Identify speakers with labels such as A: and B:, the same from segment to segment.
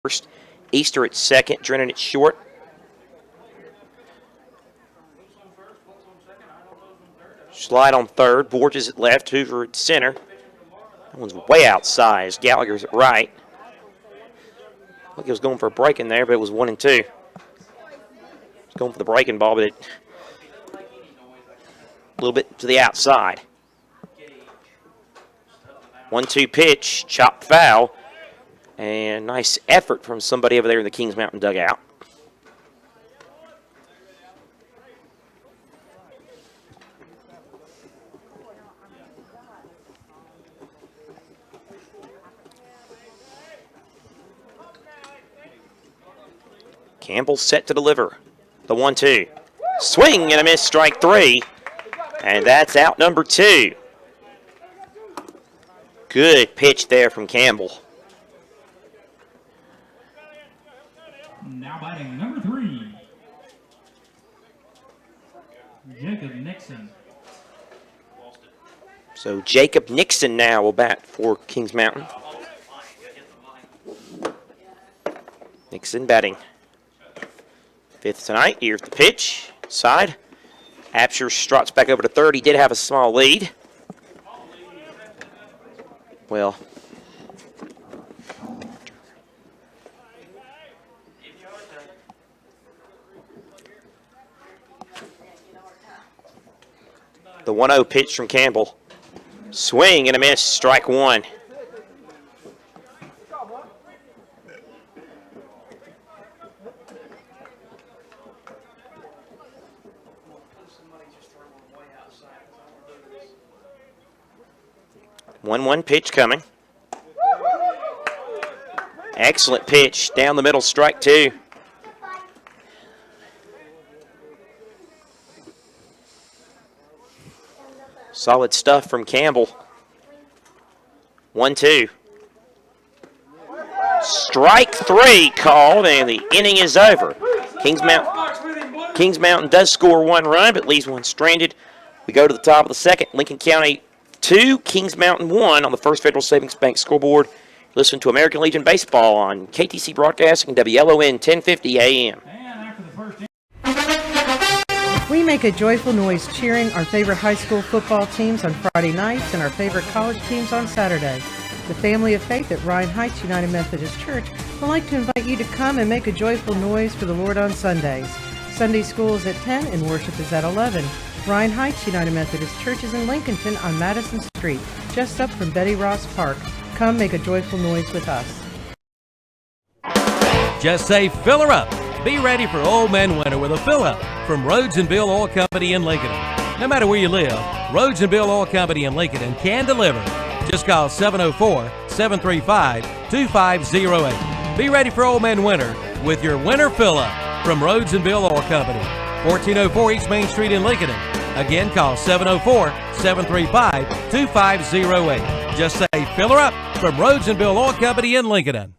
A: first, Easter at second, Drennan at short. Slide on third, Borges at left, Hoover at center. That one's way outside. Gallagher's at right. I think he was going for a break in there, but it was 1 and 2. He's going for the breaking ball, but a little bit to the outside. 1-2 pitch, chopped foul, and nice effort from somebody over there in the Kings Mountain dugout. Campbell set to deliver. The 1-2. Swing and a miss, strike 3. And that's out number 2. Good pitch there from Campbell.
B: Now batting number 3, Jacob Nixon.
A: So Jacob Nixon now will bat for Kings Mountain. Nixon batting 5th tonight. Here's the pitch. Side. Absher struts back over to third. He did have a small lead. Well, the 1-0 pitch from Campbell. Swing and a miss, strike 1. One pitch coming. Excellent pitch down the middle, strike 2. Solid stuff from Campbell. 1-2. Strike 3 called, and the inning is over. Kings Mountain does score 1 run, but leaves 1 stranded. We go to the top of the second. Lincoln County 2, Kings Mountain 1 on the First Federal Savings Bank scoreboard. Listen to American Legion Baseball on KTC Broadcasting, WLON 1050 AM.
C: We make a joyful noise cheering our favorite high school football teams on Friday nights and our favorite college teams on Saturday. The family of faith at Ryan Heights United Methodist Church would like to invite you to come and make a joyful noise for the Lord on Sundays. Sunday school is at 10 and worship is at 11. Ryan Heights United Methodist Church is in Lincolnton on Madison Street, just up from Betty Ross Park. Come make a joyful noise with us.
D: Just say fill her up. Be ready for Old Man Winter with a fill up from Rhodes and Bill Oil Company in Lincoln. No matter where you live, Rhodes and Bill Oil Company in Lincoln can deliver. Just call 704-735-2508. Be ready for Old Man Winter with your winter fill up from Rhodes and Bill Oil Company. 1404 East Main Street in Lincoln. Again, call 704-735-2508. Just say fill her up from Rhodes and Bill Oil Company in Lincoln.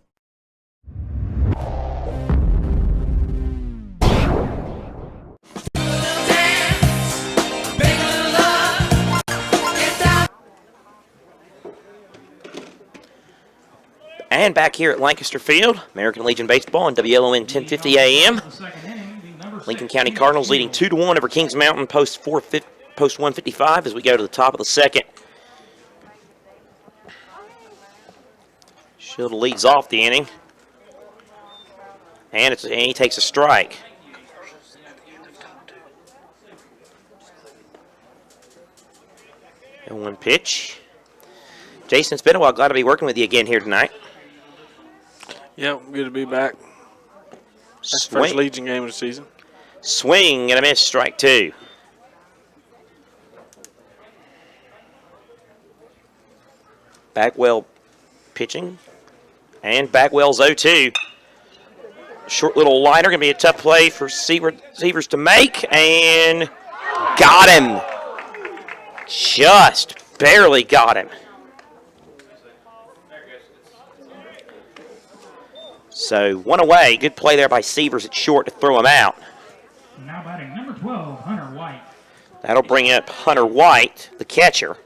A: And back here at Lancaster Field, American Legion Baseball on WLON 1050 AM. Lincoln County Cardinals leading 2-1 over Kings Mountain post 155 as we go to the top of the second. Schilda leads off the inning. And he takes a strike. And 1 pitch. Jason, it's been a while. Glad to be working with you again here tonight.
E: Yep, good to be back. That's the first Legion game of the season.
A: Swing and a miss, strike 2. Bagwell pitching. And Bagwell's 0-2. Short little liner, going to be a tough play for Severs to make. And got him. Just barely got him. So 1 away. Good play there by Severs at short to throw him out.
B: Now batting number 12, Hunter White.
A: That'll bring up Hunter White, the catcher.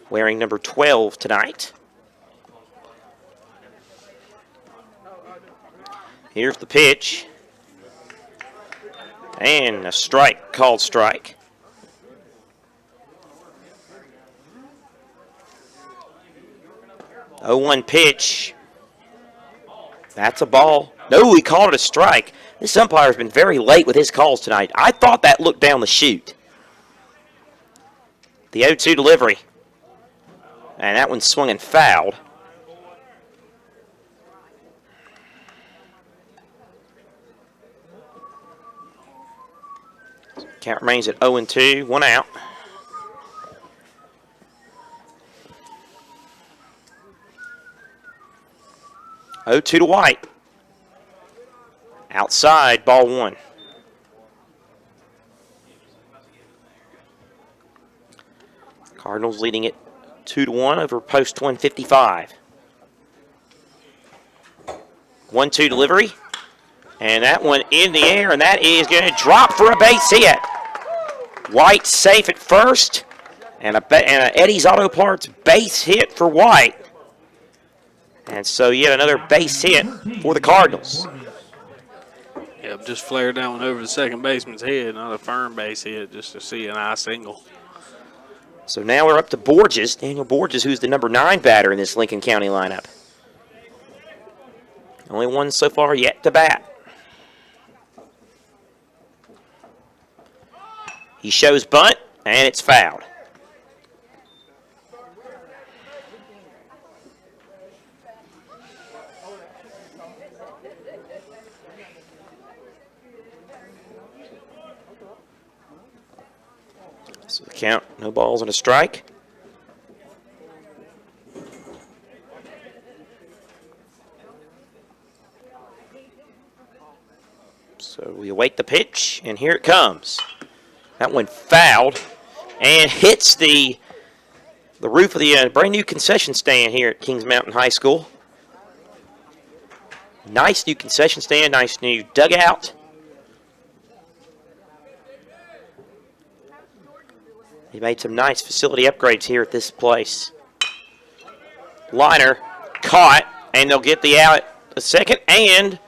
A: Wearing number 12 tonight. Here's the pitch. And a strike, called strike. Oh, 1 pitch. That's a ball. No, he called it a strike. This umpire's been very late with his calls tonight. I thought that looked down the chute. The 0-2 delivery. And that one swung and fouled. Count remains at 0-2, 1 out. Oh, 2 to White. Outside, ball 1. Cardinals leading it 2-1 over post 155. 1-2 delivery. And that one in the air, and that is going to drop for a base hit. White safe at first, and a Eddie's Auto Parts base hit for White. And so yet another base hit for the Cardinals.
E: Yeah, just flared that one over the second baseman's head, not a firm base hit, just to see an eye single.
A: So now we're up to Borges, Daniel Borges, who's the number 9 batter in this Lincoln County lineup. Only one so far yet to bat. He shows bunt, and it's fouled. So the count, no balls and a strike. So we await the pitch, and here it comes. That one fouled and hits the roof of the brand new concession stand here at Kings Mountain High School. Nice new concession stand, nice new dugout. They made some nice facility upgrades here at this place. Liner caught, and they'll get the out at the second and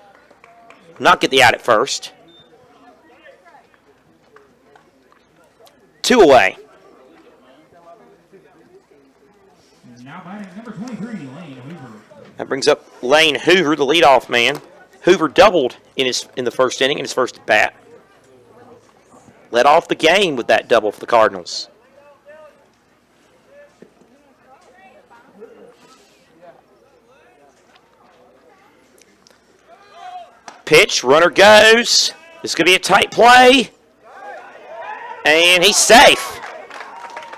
A: not get the out at first. 2 away.
B: Now batting number 23, Lane Hoover.
A: That brings up Lane Hoover, the leadoff man. Hoover doubled in the first inning in his first at bat. Led off the game with that double for the Cardinals. Pitch, runner goes. This is going to be a tight play. And he's safe.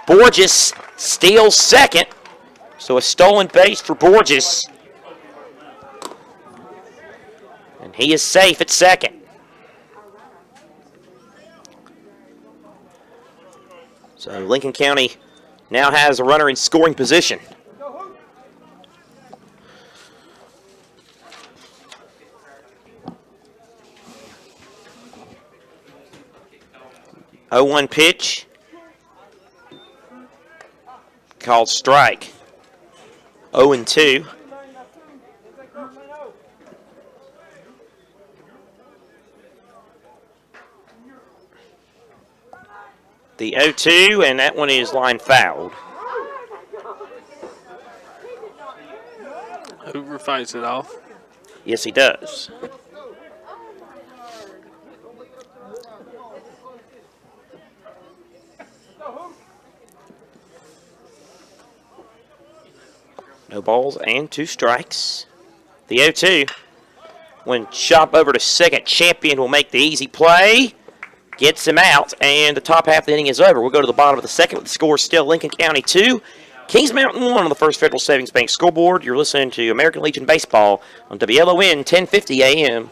A: Borges steals second. So a stolen base for Borges. And he is safe at second. So Lincoln County now has a runner in scoring position. Oh, 1 pitch. Called strike. 0-2. The 0-2, and that one is line fouled.
E: Hoover fights it off.
A: Yes, he does. No balls and 2 strikes. The 0-2. When chop over to second, Champion will make the easy play. Gets him out, and the top half of the inning is over. We'll go to the bottom of the second with the score still Lincoln County 2, Kings Mountain 1 on the First Federal Savings Bank scoreboard. You're listening to American Legion Baseball on WLON 1050 AM.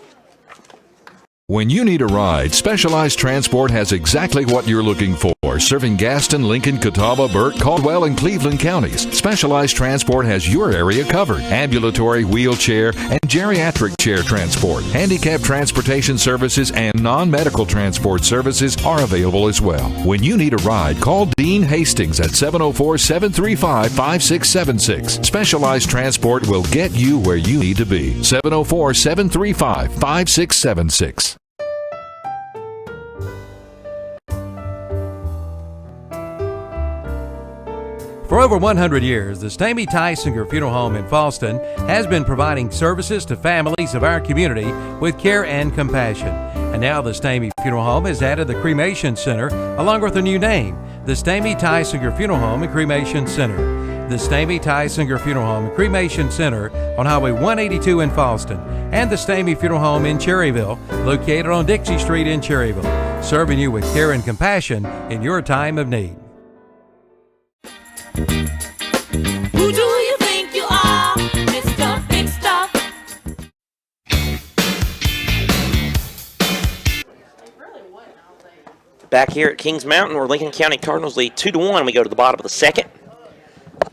F: When you need a ride, Specialized Transport has exactly what you're looking for. Serving Gaston, Lincoln, Catawba, Burt, Caldwell, and Cleveland counties, Specialized Transport has your area covered. Ambulatory, wheelchair, and geriatric chair transport, handicap transportation services, and non-medical transport services are available as well. When you need a ride, call Dean Hastings at 704-735-5676. Specialized Transport will get you where you need to be. 704-735-5676.
D: For over 100 years, the Stamey Tysinger Funeral Home in Falston has been providing services to families of our community with care and compassion. And now the Stamey Funeral Home has added the Cremation Center along with a new name, the Stamey Tysinger Funeral Home and Cremation Center. The Stamey Tysinger Funeral Home and Cremation Center on Highway 182 in Falston, and the Stamey Funeral Home in Cherryville, located on Dixie Street in Cherryville, serving you with care and compassion in your time of need.
G: Who do you think you are, Mr. Big Stuff?
A: Back here at Kings Mountain, where Lincoln County Cardinals lead 2-1. We go to the bottom of the second.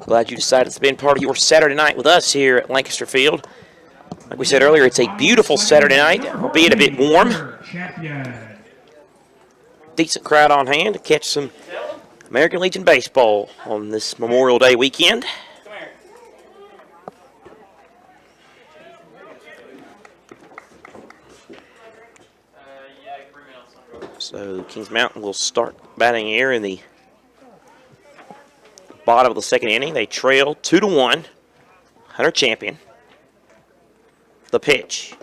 A: Glad you decided to spend part of your Saturday night with us here at Lancaster Field. Like we said earlier, it's a beautiful Saturday night, albeit a bit warm. Decent crowd on hand to catch some American Legion baseball on this Memorial Day weekend. So Kings Mountain will start batting here in the bottom of the second inning. They trail 2-1. Hunter champion. The pitch.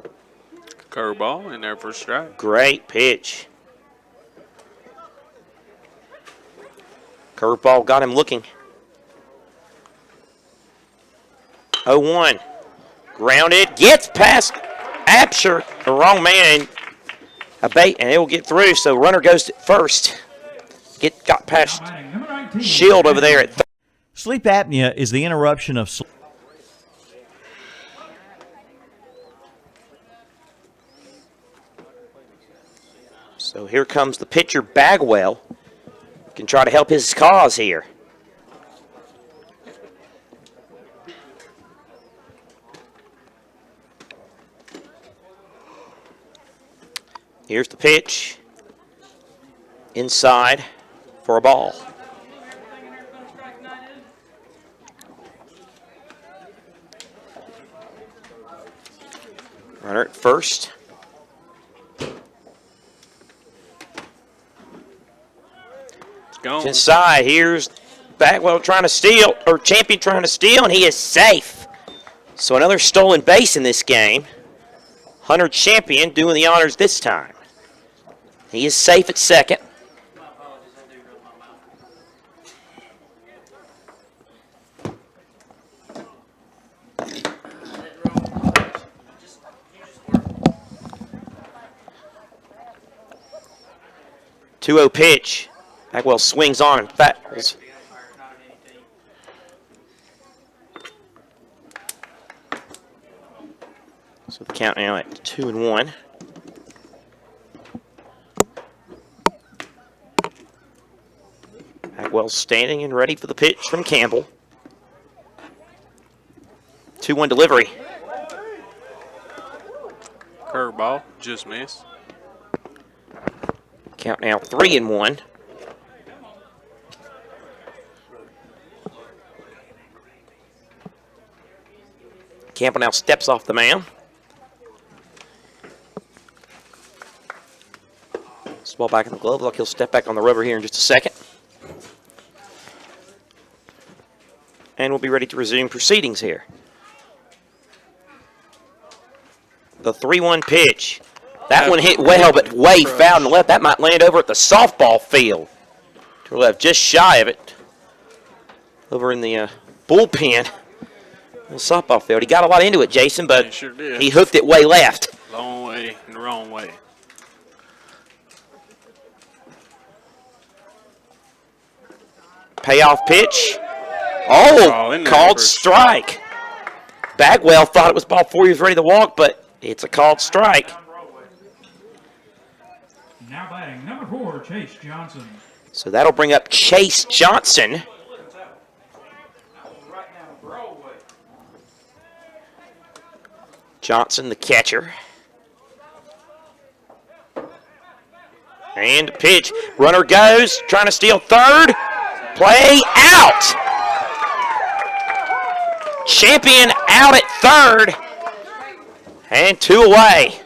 E: Curveball in there for a strike.
A: Great pitch. Curveball got him looking. 0-1. Grounded. Gets past Absher. The wrong man. A bait, and it will get through. So runner goes to first. Got past Shield over there at third.
H: Sleep apnea is the interruption of sleep.
A: So here comes the pitcher, Bagwell. Can try to help his cause here. Here's the pitch. Inside for a ball. Runner at first. Inside, here's Bagwell trying to steal, or Champion trying to steal, and he is safe. So another stolen base in this game. Hunter Champion doing the honors this time. He is safe at second. Two-0 pitch. Bagwell swings on and fouls. So the count now at 2-1. Bagwell standing and ready for the pitch from Campbell. 2-1 delivery.
E: Curveball, just missed.
A: Count now 3-1. Campbell now steps off the mound. This ball back in the glove. Look, he'll step back on the rubber here in just a second. And we'll be ready to resume proceedings here. The 3-1 pitch. That one hit well, but way foul and left. That might land over at the softball field. To the left, just shy of it. Over in the bullpen. The softball field. He got a lot into it, Jason, but
E: sure did.
A: He hooked it way left.
E: Long way and the wrong way.
A: Payoff pitch. Oh, called strike. Bagwell thought it was ball 4. He was ready to walk, but it's a called strike.
B: Chase Johnson.
A: So that'll bring up Chase Johnson. Johnson, the catcher. And pitch. Runner goes, trying to steal third. Play out. Champion out at third. And 2 away.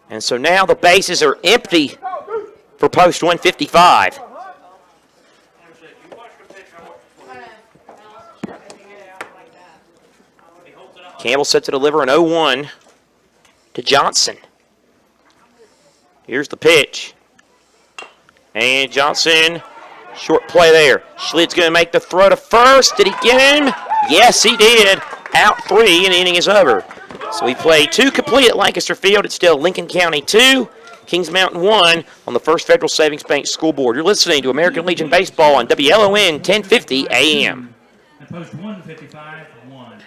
A: And so now the bases are empty for post 155. Campbell set to deliver an 0-1 to Johnson. Here's the pitch. And Johnson, short play there. Schlidt's going to make the throw to first. Did he get him? Yes, he did. Out 3, and the inning is over. So we play 2 complete at Lancaster Field. It's still Lincoln County 2, Kings Mountain 1 on the First Federal Savings Bank School Board. You're listening to American Legion Baseball on WLON 1050 AM.
B: And post 155, 1.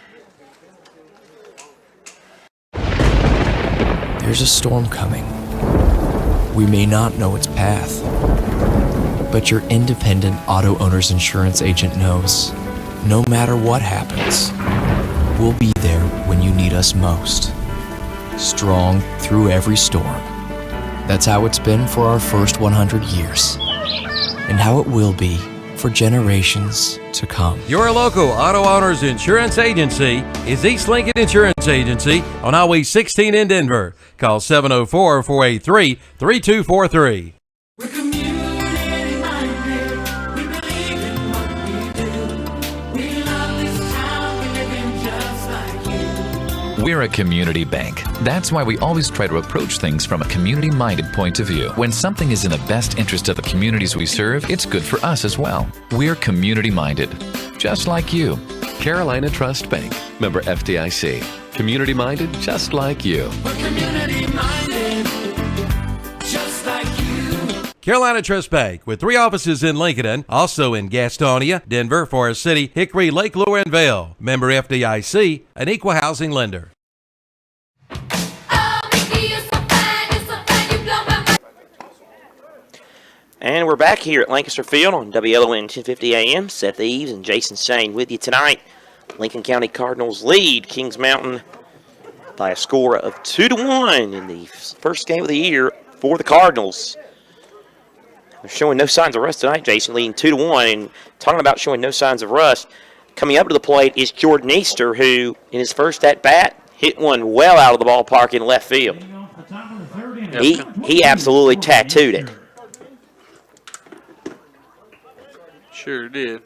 I: There's a storm coming. We may not know its path, but your independent auto owner's insurance agent knows no matter what happens, we'll be there when you need us most. Strong through every storm. That's how it's been for our first 100 years, and how it will be for generations to come.
D: Your local auto owners insurance agency is East Lincoln Insurance Agency on Highway 16 in Denver. Call 704-483-3243.
G: We're community minded. We believe in what we do. We love this town. We live in just like you.
J: We're a community bank. That's why we always try to approach things from a community-minded point of view. When something is in the best interest of the communities we serve, it's good for us as well. We're community-minded, just like you.
K: Carolina Trust Bank, member FDIC. Community-minded, just like you.
G: We're community-minded, just like you.
D: Carolina Trust Bank, with 3 offices in Lincoln, also in Gastonia, Denver, Forest City, Hickory, Lake Lure, and Vail. Member FDIC, an equal housing lender.
A: And we're back here at Lancaster Field on WLON 1050 AM. Seth Eves and Jason Shane with you tonight. Lincoln County Cardinals lead Kings Mountain by a score of 2-1 in the first game of the year for the Cardinals. They're showing no signs of rust tonight, Jason, leading 2-1. And talking about showing no signs of rust, coming up to the plate is Jordan Easter, who in his first at-bat hit one well out of the ballpark in left field. He absolutely tattooed it.
E: Sure did.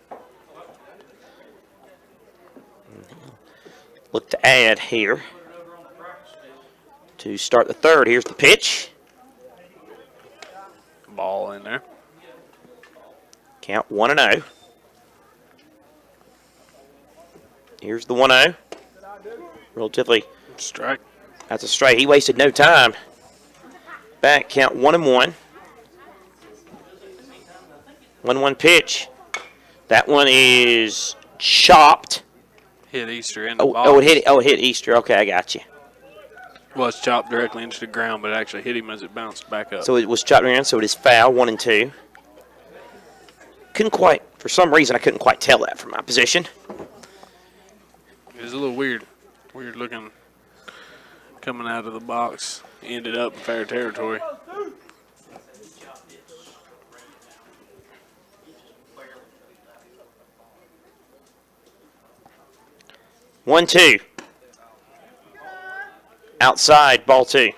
A: Look to add here to start the third. Here's the pitch.
E: Ball in there.
A: Count 1-0. Here's the 1-0. Relatively.
E: Strike.
A: That's a strike. He wasted no time. Back, count 1-1. 1-1 pitch. That one is chopped.
E: Hit Easter in the ball.
A: Oh, it hit Easter. Okay, I got you.
E: Well, it's chopped directly into the ground, but it actually hit him as it bounced back up.
A: So it was chopped around, so it is foul, 1-2. Couldn't quite, for some reason, I couldn't quite tell that from my position.
E: It was a little weird. Weird looking coming out of the box. Ended up in fair territory.
A: 1-2. Outside, ball 2.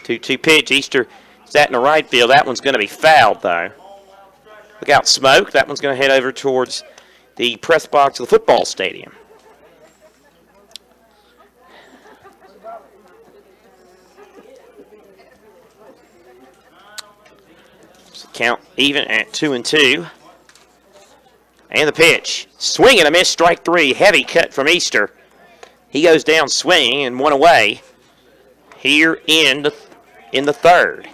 A: 2-2 pitch. Easter sat in the right field. That one's going to be fouled, though. Look out, smoke. That one's going to head over towards the press box of the football stadium. So count even at 2-2. And the pitch. Swing and a miss, strike 3. Heavy cut from Easter. He goes down swinging and 1 away here in the third.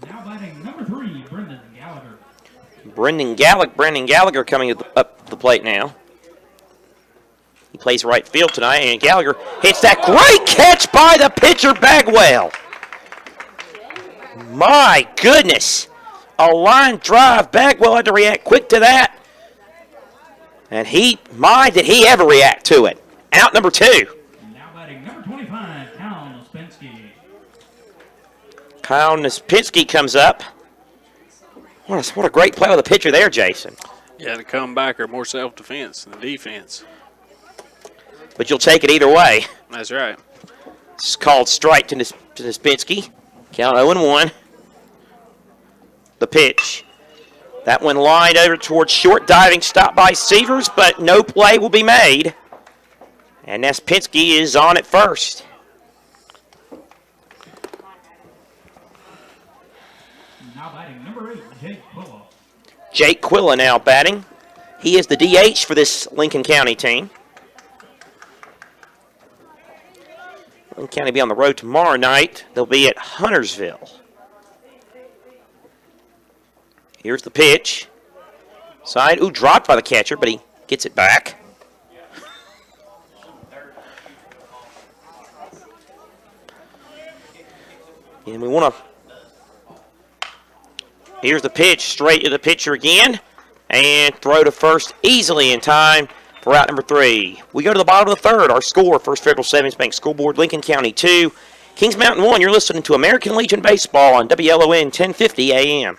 B: Now batting number 3, Brendan Gallagher.
A: Brendan Gallagher coming up the plate now. He plays right field tonight, and Gallagher hits that great catch by the pitcher Bagwell. My goodness. A line drive. Bagwell had to react quick to that. And did he ever react to it. Out number 2.
B: Now batting number 25, Kyle Nispinski.
A: Kyle Nispinski comes up. What a great play with the pitcher there, Jason.
E: Yeah, the comebacker, more self-defense than defense.
A: But you'll take it either way.
E: That's right.
A: It's called strike to Nispinski. Count 0-1. The pitch. That one lined over towards short, diving stop by Severs, but no play will be made. And Nispinski is on at first.
B: Now batting number 8, Jake Quilla.
A: Jake Quilla now batting. He is the DH for this Lincoln County team. Lincoln County will be on the road tomorrow night. They'll be at Huntersville. Here's the pitch. Side, dropped by the catcher, but he gets it back. And we want to... Here's the pitch, straight to the pitcher again. And throw to first easily in time for out number 3. We go to the bottom of the third. Our score, First Federal Savings Bank School Board, Lincoln County 2. Kings Mountain 1. You're listening to American Legion Baseball on WLON 1050 AM.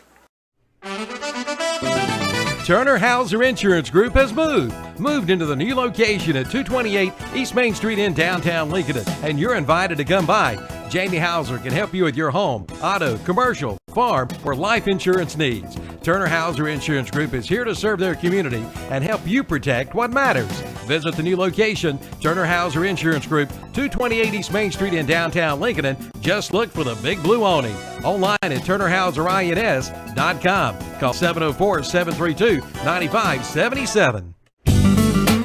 D: Turner Hauser Insurance Group has moved into the new location at 228 East Main Street in downtown Lincoln, and you're invited to come by. Jamie Hauser can help you with your home, auto, commercial, farm, or life insurance needs. Turner Hauser Insurance Group is here to serve their community and help you protect what matters. Visit the new location, Turner Hauser Insurance Group, 228 East Main Street in downtown Lincoln, and just look for the big blue awning. Online at turnerhauserins.com. Call 704-732-9577.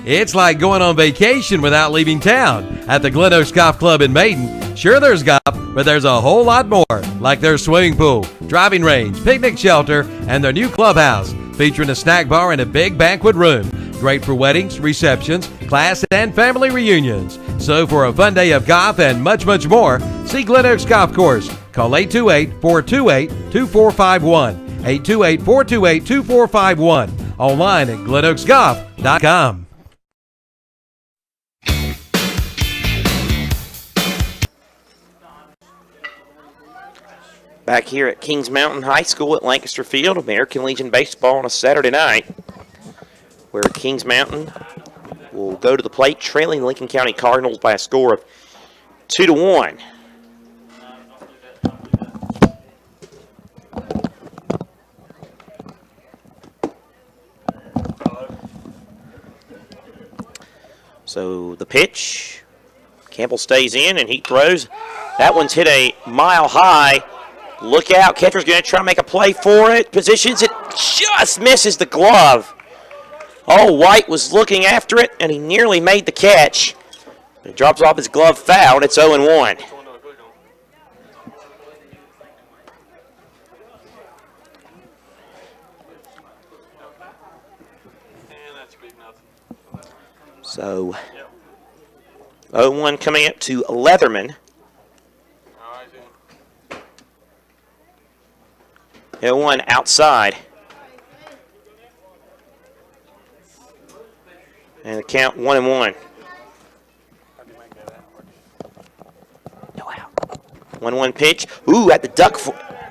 D: It's like going on vacation without leaving town. At the Glen Oaks Golf Club in Maiden, sure there's golf, but there's a whole lot more, like their swimming pool, driving range, picnic shelter, and their new clubhouse, featuring a snack bar and a big banquet room. Great for weddings, receptions, class, and family reunions. So for a fun day of golf and much, much more, see Glen Oaks Golf Course. Call 828-428-2451. 828-428-2451. Online at glenoaksgolf.com.
A: Back here at Kings Mountain High School at Lancaster Field, American Legion Baseball on a Saturday night, where Kings Mountain will go to the plate, trailing Lincoln County Cardinals by a score of 2-1. So the pitch, Campbell stays in and he throws. That one's hit a mile high. Look out, catcher's going to try to make a play for it. Positions it, just misses the glove. Oh, White was looking after it, and he nearly made the catch. It drops off his glove foul, and it's 0-1. So, 0-1 coming up to Leatherman. 0-1 outside. And the count 1-1. No out. 1-1 pitch. Ooh, at the duck.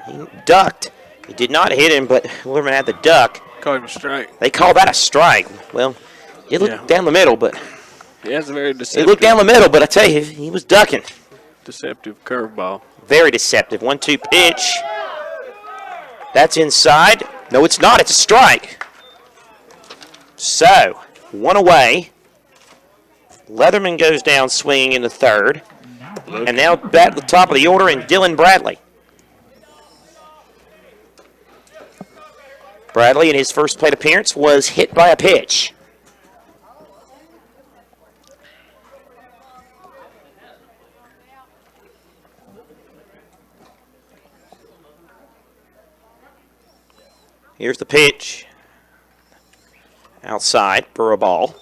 A: He ducked. He did not hit him, but Leatherman had the duck.
E: Call him a strike.
A: They call that a strike. Well, it looked down the middle, but
E: he has a very deceptive.
A: It looked down the middle, but I tell you, he was ducking.
E: Deceptive curveball.
A: Very deceptive. 1-2 pitch. That's inside. No, it's not. It's a strike. So, one away. Leatherman goes down swinging in the third. And now back at the top of the order in Dylan Bradley. Bradley, in his first plate appearance, was hit by a pitch. Here's the pitch. outside for a ball.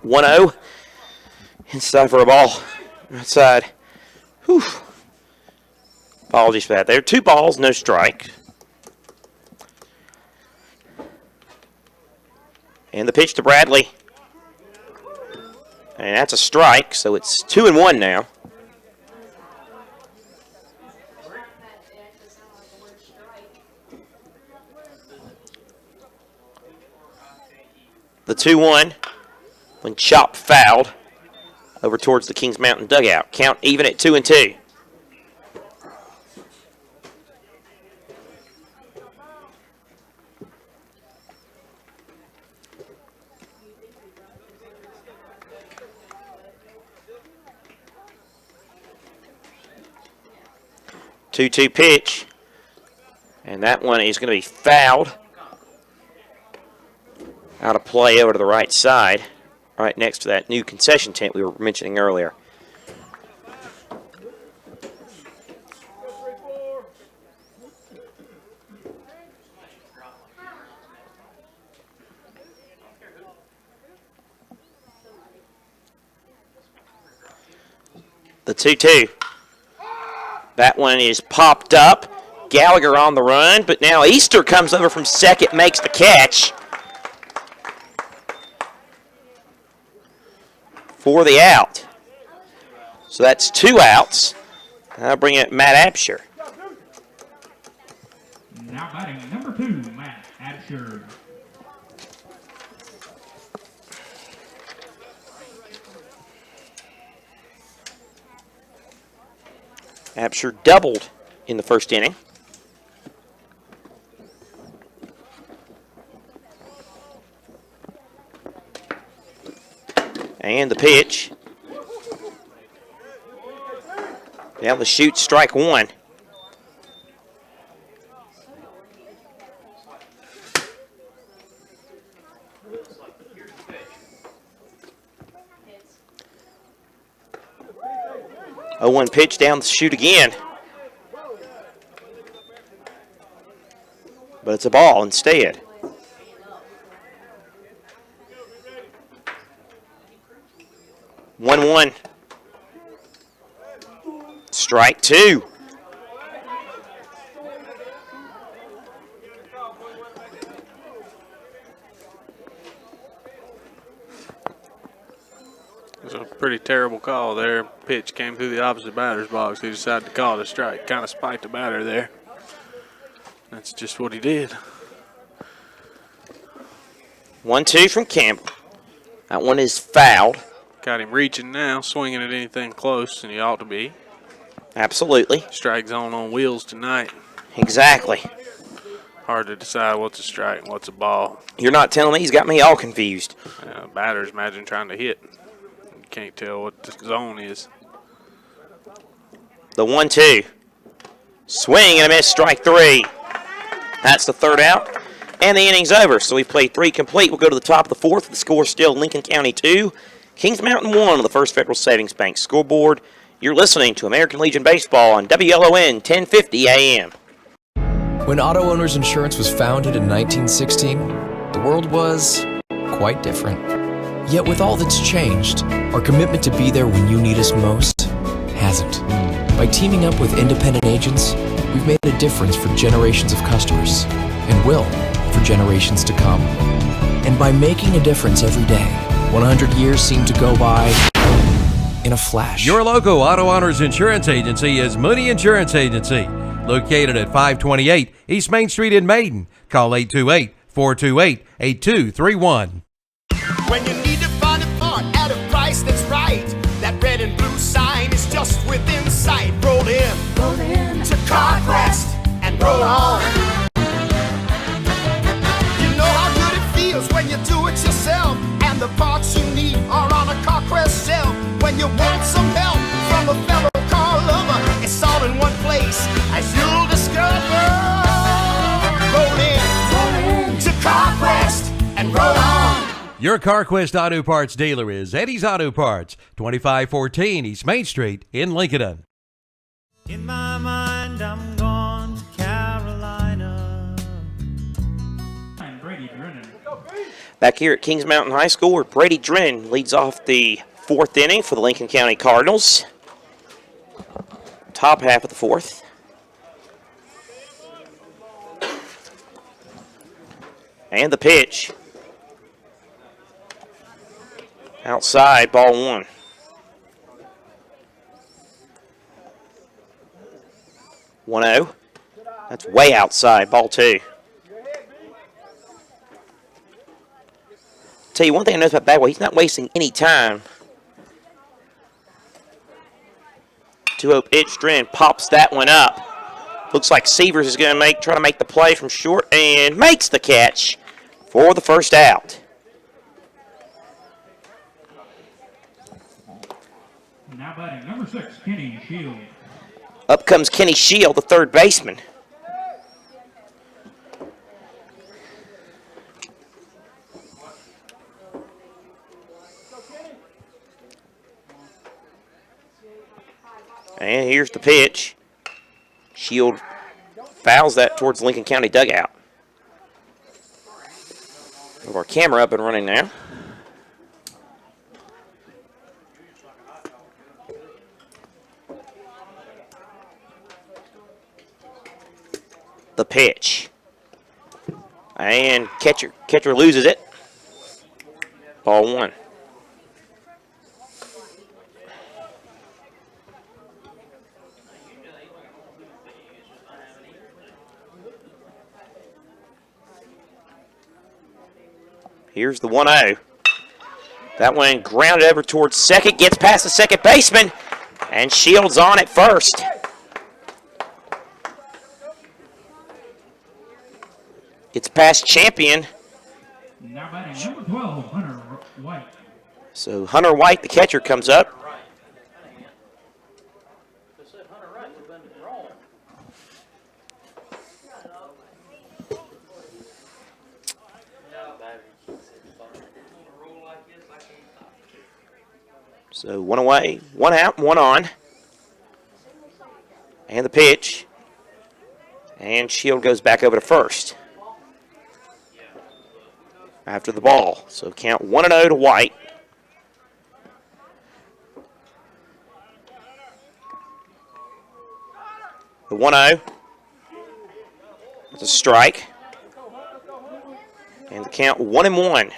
A: (1-0) inside for a ball outside. Whew. Apologies for that. There are 2 balls, no strike. And the pitch to Bradley. And that's a strike, so it's 2-1 now. The 2-1 when Chop fouled over towards the Kings Mountain dugout. Count even at 2-2. Two pitch, and that one is going to be fouled out of play over to the right side, right next to that new concession tent we were mentioning earlier. The 2-2. That one is popped up. Gallagher on the run, but now Easter comes over from second, makes the catch for the out. So that's 2 outs. I'll bring it Matt Absher.
B: Now batting number 2, Matt Absher.
A: Absher doubled in the first inning. And the pitch. Down the chute, strike 1. A 1 pitch down the chute again. But it's a ball instead. (1-1). Strike 2.
E: It was a pretty terrible call there. Pitch came through the opposite batter's box. He decided to call it a strike. Kind of spiked the batter there. That's just what he did.
A: 1-2 from Campbell. That one is fouled.
E: Got him reaching now, swinging at anything close, and he ought to be.
A: Absolutely.
E: Strike zone on wheels tonight.
A: Exactly.
E: Hard to decide what's a strike and what's a ball.
A: You're not telling me? He's got me all confused.
E: Batters, imagine trying to hit. You can't tell what the zone is.
A: The 1-2. Swing and a miss, strike 3. That's the third out. And the inning's over. So we've played 3 complete. We'll go to the top of the 4th. The score still Lincoln County 2, Kings Mountain 1 on the First Federal Savings Bank scoreboard. You're listening to American Legion Baseball on WLON 1050 AM.
I: When Auto Owners Insurance was founded in 1916, the world was quite different. Yet with all that's changed, our commitment to be there when you need us most hasn't. By teaming up with independent agents, we've made a difference for generations of customers, and will for generations to come. And by making a difference every day, 100 years seem to go by in a flash.
D: Your local Auto Owners Insurance Agency is Mooney Insurance Agency, located at 528 East Main Street in Maiden. Call 828-428-8231.
G: When you need to find a part at a price that's right, that red and blue sign is just within sight. Roll in to CarQuest and roll on. You know how good it feels when you do it yourself, and the parts you need are on a CarQuest shelf. When you want some help from a fellow car lover, it's all in one place, as you'll discover. Roll in to CarQuest and roll on.
D: Your CarQuest Auto Parts dealer is Eddie's Auto Parts, 2514 East Main Street in Lincoln.
L: In my mind, I'm gone to Carolina.
B: Brady Drennan.
A: Back here at Kings Mountain High School, where Brady Drennan leads off the fourth inning for the Lincoln County Cardinals. Top half of the fourth. And the pitch. Outside, ball one. One 0. That's way outside, ball two. Tell you one thing I noticed about Bagwell, he's not wasting any time. 2-0 pitch, Dren pops that one up. Looks like Severs is going to try to make the play from short and makes the catch for the first out.
B: Now batting number 6, Kenny Shield.
A: Up comes Kenny Shield, the third baseman. And here's the pitch. Shield fouls that towards the Lincoln County dugout. Have our camera up and running now. The pitch. And catcher loses it. Ball one. Here's the 1-0. That one grounded over towards second, gets past the second baseman, and Shields on at first. Gets past Champion.
B: Now batting number 12, Hunter White.
A: So Hunter White, the catcher, comes up. So one away, one out, one on. And the pitch. And Shield goes back over to first after the ball. So count 1-0 to White. The 1-0. It's a strike. And the count 1-1.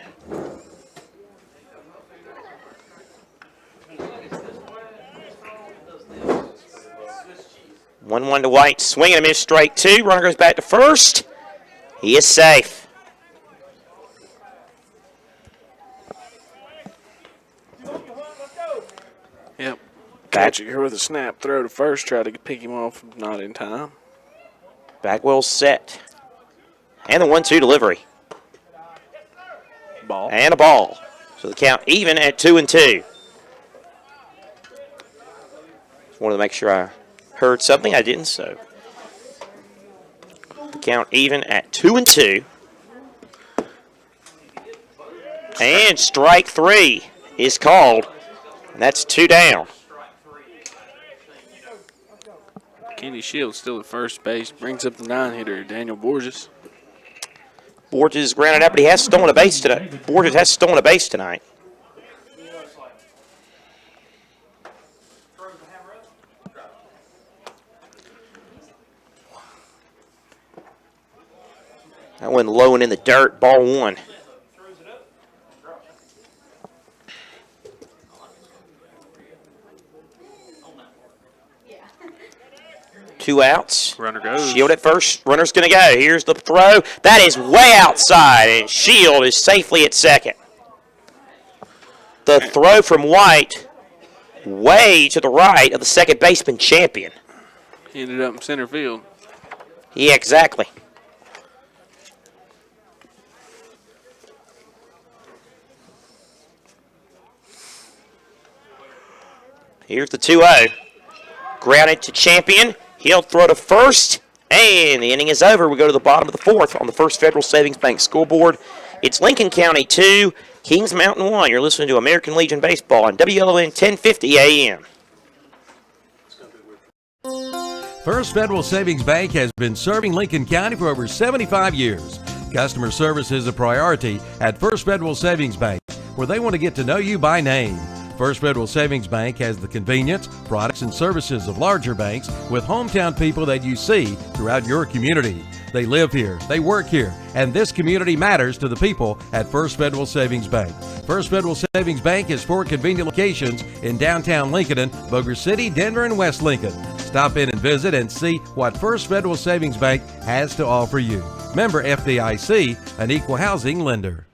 A: One to White, swinging and a miss, strike two. Runner goes back to first. He is safe.
E: Yep. Catcher here with a snap throw to first, try to pick him off, not in time.
A: Bagwell's set. And the 1-2 delivery.
E: Ball.
A: And a ball. So the count even at 2-2. Just wanted to make sure I heard something. I didn't, so the count even at 2-2. And strike three is called, and that's two down.
E: Kenny Shields still at first base. Brings up the 9-hitter, Daniel Borges.
A: Borges is grounded out, but he has stolen a base today. Borges has stolen a base tonight. That went low and in the dirt, ball one. Two outs.
E: Runner goes.
A: Shield at first. Runner's going to go. Here's the throw. That is way outside, and Shield is safely at second. The throw from White way to the right of the second baseman, Champion.
E: He ended up in center field.
A: Yeah, exactly. Here's the 2-0. Grounded to Champion. He'll throw to first, and the inning is over. We go to the bottom of the fourth on the First Federal Savings Bank scoreboard. It's Lincoln County 2, Kings Mountain 1. You're listening to American Legion Baseball on WLON 1050 AM.
D: First Federal Savings Bank has been serving Lincoln County for over 75 years. Customer service is a priority at First Federal Savings Bank, where they want to get to know you by name. First Federal Savings Bank has the convenience, products, and services of larger banks with hometown people that you see throughout your community. They live here, they work here, and this community matters to the people at First Federal Savings Bank. First Federal Savings Bank has 4 convenient locations in downtown Lincoln, Boger City, Denver, and West Lincoln. Stop in and visit and see what First Federal Savings Bank has to offer you. Member FDIC, an equal housing lender.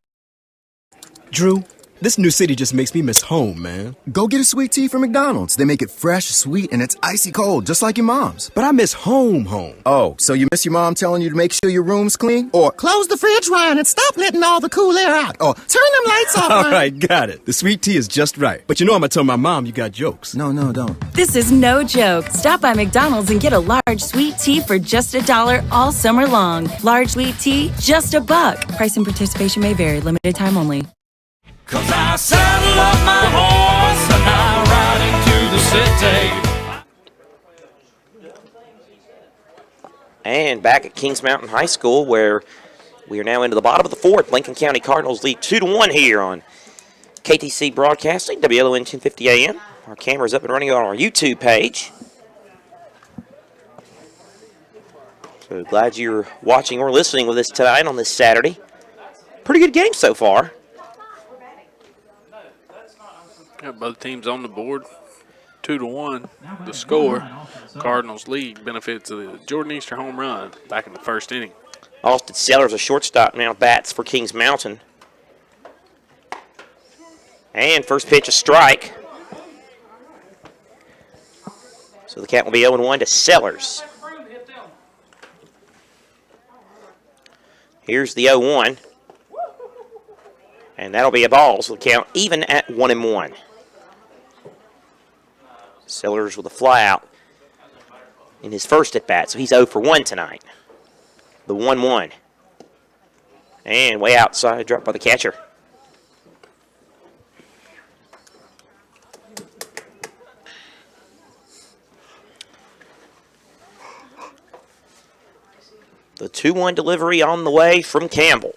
M: Drew, this new city just makes me miss home, man.
N: Go get a sweet tea from McDonald's. They make it fresh, sweet, and it's icy cold, just like your mom's.
M: But I miss home.
N: Oh, so you miss your mom telling you to make sure your room's clean?
G: Or close the fridge, Ryan, and stop letting all the cool air out. Or turn them lights off,
M: All
G: Ryan.
M: right, got it. The sweet tea is just right. But you know I'm going to tell my mom you got jokes.
N: No, don't.
O: This is no joke. Stop by McDonald's and get a large sweet tea for just $1 all summer long. Large sweet tea, just $1. Price and participation may vary. Limited time only.
L: 'Cause I saddle up my horse and I ride into the city.
A: And back at Kings Mountain High School, where we are now into the bottom of the 4th. Lincoln County Cardinals lead 2-1 here on KTC Broadcasting, WLON 1050 AM. Our camera's up and running on our YouTube page. So glad you're watching or listening with us tonight on this Saturday. Pretty good game so far.
E: Got both teams on the board, 2-1. The score, Cardinals lead, benefits of the Jordan Easter home run back in the first inning.
A: Austin Sellers, a shortstop, now bats for Kings Mountain. And first pitch, a strike. So the count will be 0-1 to Sellers. Here's the 0-1. And that'll be a ball, so the count even at 1-1. Sellers with a fly out in his first at bat, so he's 0 for 1 tonight. The 1-1. And way outside, dropped by the catcher. The 2-1 delivery on the way from Campbell.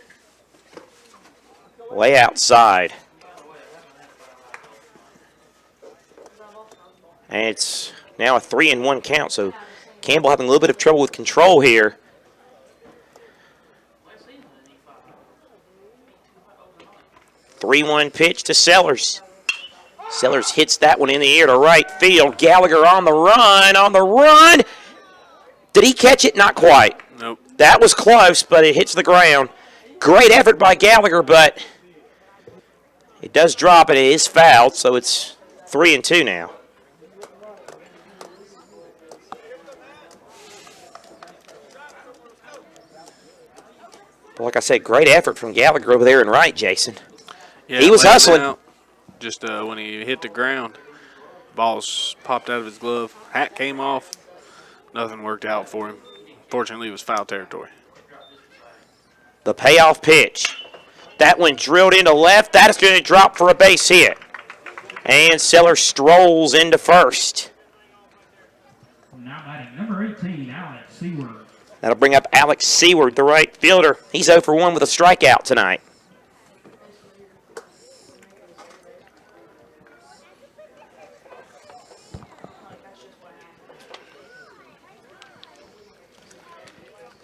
A: Way outside. And it's now a 3-1 count, so Campbell having a little bit of trouble with control here. Three-one pitch to Sellers. Sellers hits that one in the air to right field. Gallagher on the run. Did he catch it? Not quite.
E: Nope.
A: That was close, but it hits the ground. Great effort by Gallagher, but it does drop and it is fouled, so it's 3-2 now. But like I said, great effort from Gallagher over there in right, Jason.
E: Yeah,
A: he was hustling.
E: Out, just when he hit the ground, balls popped out of his glove. Hat came off. Nothing worked out for him. Fortunately, it was foul territory.
A: The payoff pitch. That one drilled into left. That is going to drop for a base hit. And Sellers strolls into first.
B: Now batting number 18, Alex Seward.
A: That'll bring up Alex Seward, the right fielder. He's 0 for 1 with a strikeout tonight.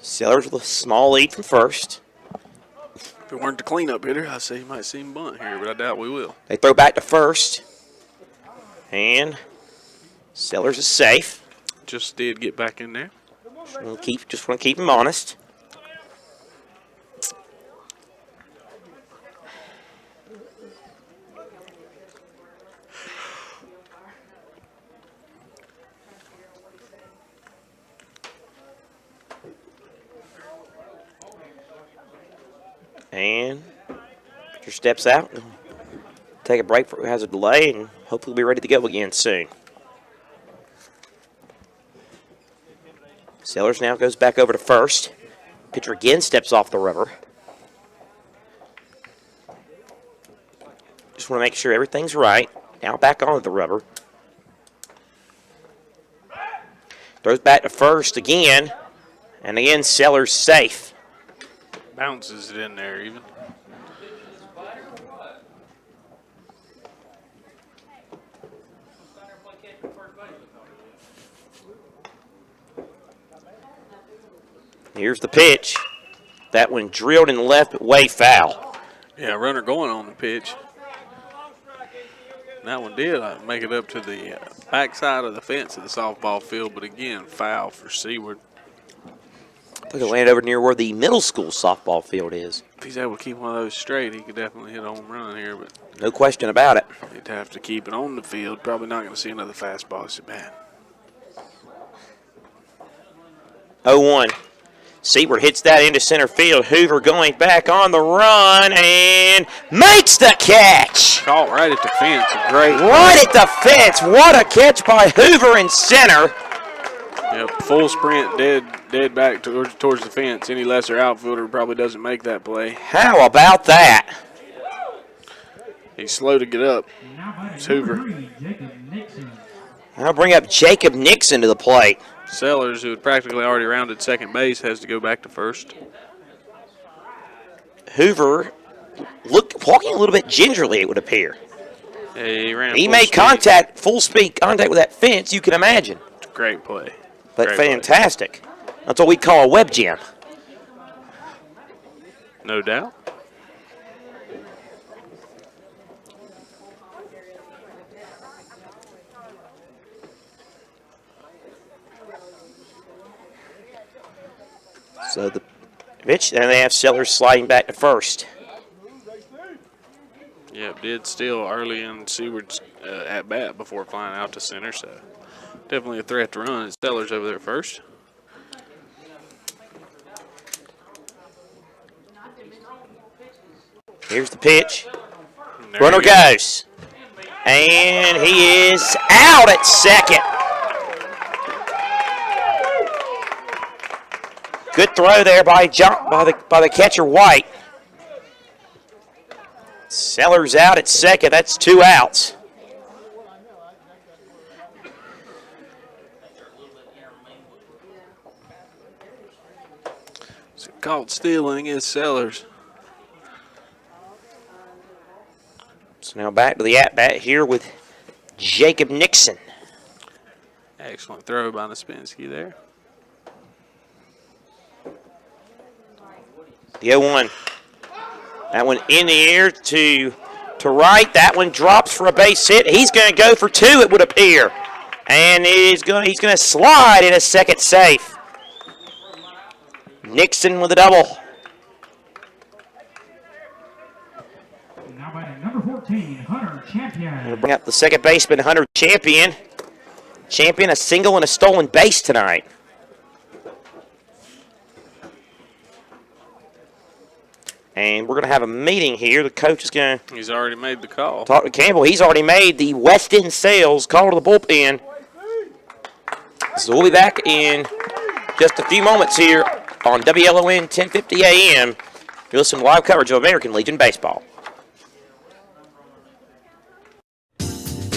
A: Sellers with a small lead from first.
E: If it weren't the cleanup hitter, I'd say you might see him bunt here, but I doubt we will.
A: They throw back to first. And Sellers is safe.
E: Just did get back in there.
A: Just want to keep him honest. And pitcher steps out. Take a break, has a delay, and hopefully be ready to go again soon. Sellers now goes back over to first. Pitcher again steps off the rubber. Just want to make sure everything's right. Now back onto the rubber. Throws back to first again. And again, Sellers safe.
E: Bounces it in there even.
A: Here's the pitch. That one drilled in the left, but way foul.
E: Yeah, runner going on the pitch. That one did make it up to the backside of the fence of the softball field, but again, foul for Seward.
A: I think it landed over near where the middle school softball field is.
E: If he's able to keep one of those straight, he could definitely hit a home run here, but
A: no question about it.
E: he'd have to keep it on the field. Probably not going to see another fastball. It's bad.
A: 0-1. Seward hits that into center field. Hoover going back on the run and makes the catch.
E: Caught right at the fence. Great.
A: Right at the fence. What a catch by Hoover in center.
E: Yep, full sprint, dead back towards the fence. Any lesser outfielder probably doesn't make that play.
A: How about that?
E: He's slow to get up. It's Hoover.
A: I'll bring up Jacob Nixon to the plate.
E: Sellers, who had practically already rounded second base, has to go back to first.
A: Hoover walking a little bit gingerly, it would appear.
E: Yeah,
A: he made contact, full speed contact with that fence, you can imagine.
E: It's a great play.
A: But
E: great
A: fantastic. Play. That's what we call a web jam.
E: No doubt.
A: So the pitch, and they have Sellers sliding back to first.
E: Yep, did steal early in Seward's at-bat before flying out to center, so definitely a threat to run. It's Sellers over there at first.
A: Here's the pitch. Runner goes. And he is out at second. Good throw there by the catcher White. Sellers out at second. That's 2 outs.
E: So caught stealing against Sellers.
A: So now back to the at-bat here with Jacob Nixon.
E: Excellent throw by Nispinski there.
A: The 0-1. That one in the air to right. That one drops for a base hit. He's going to go for 2, it would appear. And he's going to slide in a second safe. Nixon with a double.
B: Now batting number 14, Hunter Champion.
A: We'll bring up the second baseman, Hunter Champion. Champion, a single and a stolen base tonight. And we're going to have a meeting here. The coach is going to...
E: He's already made the call.
A: Talk to Campbell. He's already made the West End Sales call to the bullpen. So we'll be back in just a few moments here on WLON 1050 AM. You're listening to live coverage of American Legion Baseball.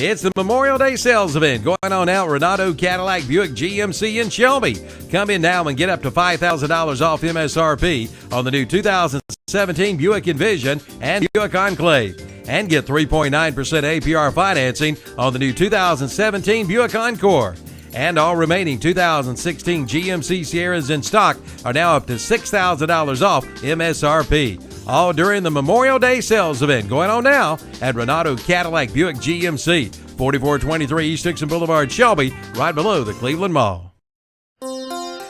D: It's the Memorial Day sales event going on now at Renato Cadillac Buick GMC in Shelby. Come in now and get up to $5,000 off MSRP on the new 2017 Buick Envision and Buick Enclave. And get 3.9% APR financing on the new 2017 Buick Encore. And all remaining 2016 GMC Sierras in stock are now up to $6,000 off MSRP. All during the Memorial Day sales event going on now at Renato Cadillac Buick GMC, 4423 East Dixon Boulevard, Shelby, right below the Cleveland Mall.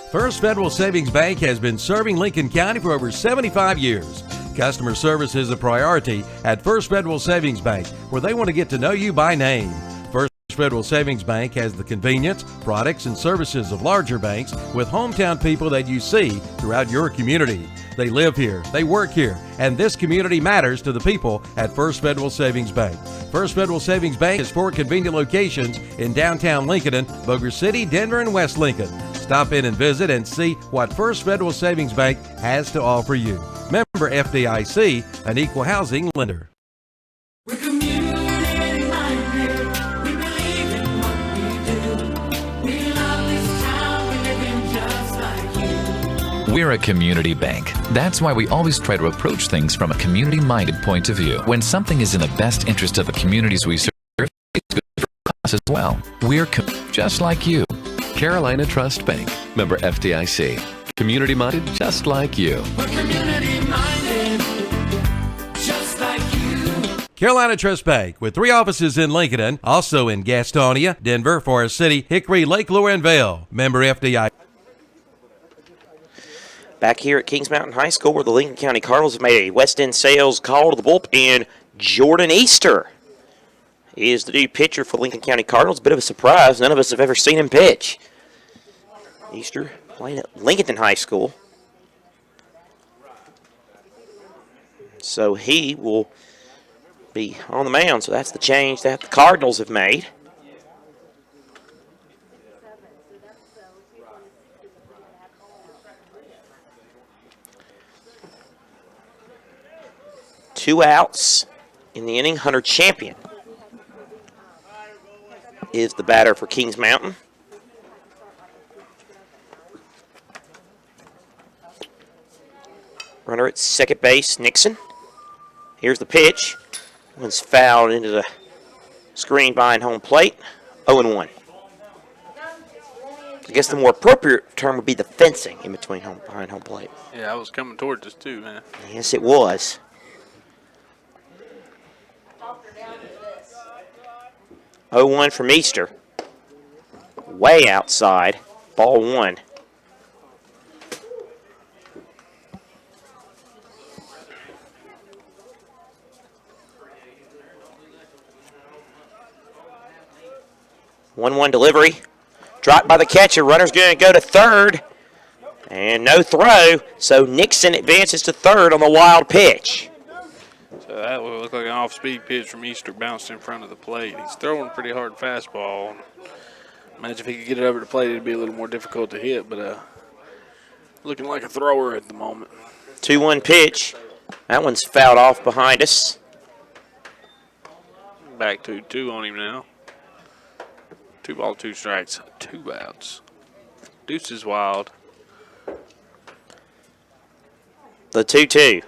D: First Federal Savings Bank has been serving Lincoln County for over 75 years. Customer service is a priority at First Federal Savings Bank, where they want to get to know you by name. First Federal Savings Bank has the convenience, products, and services of larger banks with hometown people that you see throughout your community. They live here, they work here, and this community matters to the people at First Federal Savings Bank. First Federal Savings Bank has 4 convenient locations in downtown Lincoln, Bossier City, Denver, and West Lincoln. Stop in and visit and see what First Federal Savings Bank has to offer you. Member FDIC, an equal housing lender.
L: We're community
J: We're a community bank. That's why we always try to approach things from a community-minded point of view. When something is in the best interest of the communities we serve, it's good for us as well. We're just like you.
K: Carolina Trust Bank. Member FDIC. Community minded just like you.
L: We're community minded, just like you.
D: Carolina Trust Bank, with 3 offices in Lincoln, also in Gastonia, Denver, Forest City, Hickory, Lake Lure, and Vail. Member FDIC.
A: Back here at Kings Mountain High School, where the Lincoln County Cardinals have made a West End sales call to the bullpen. Jordan Easter is the new pitcher for Lincoln County Cardinals. Bit of a surprise. None of us have ever seen him pitch. Easter playing at Lincoln High School. So he will be on the mound. So that's the change that the Cardinals have made. Two outs in the inning. Hunter Champion is the batter for Kings Mountain. Runner at second base, Nixon. Here's the pitch. One's fouled into the screen behind home plate. 0-1. I guess the more appropriate term would be the fencing in between behind home plate.
E: Yeah, I was coming towards us too, man.
A: Yes, it was. 0-1 from Easter. Way outside. Ball 1. One delivery. Dropped by the catcher. Runner's going to go to third. And no throw. So Nixon advances to third on the wild pitch.
E: So that would look like an off-speed pitch from Easter, bounced in front of the plate. He's throwing a pretty hard fastball. Imagine if he could get it over the plate, it'd be a little more difficult to hit, but looking like a thrower at the moment.
A: 2-1 pitch. That one's fouled off behind us.
E: Back 2-2 on him now. 2 balls, 2 strikes, 2 outs. Deuce is wild.
A: The 2-2.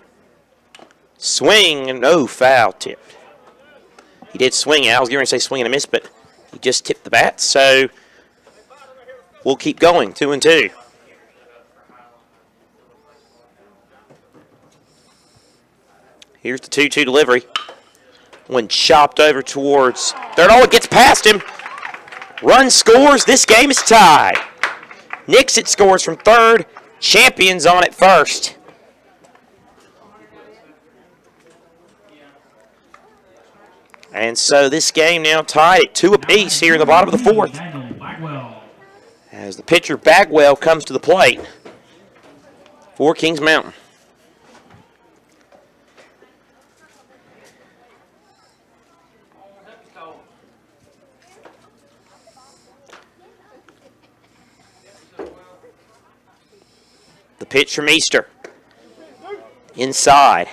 A: Swing, and no, foul tipped. He did swing out. I was going to say swing and a miss, but he just tipped the bat. So we'll keep going, 2-2. Here's the 2-2 delivery. One chopped over towards third. Oh, it gets past him. Run scores. This game is tied. Nixon scores from third. Champions on at first. And so this game now tied at 2 apiece here in the bottom of the 4th. As the pitcher Bagwell comes to the plate for Kings Mountain. The pitch from Easter. Inside.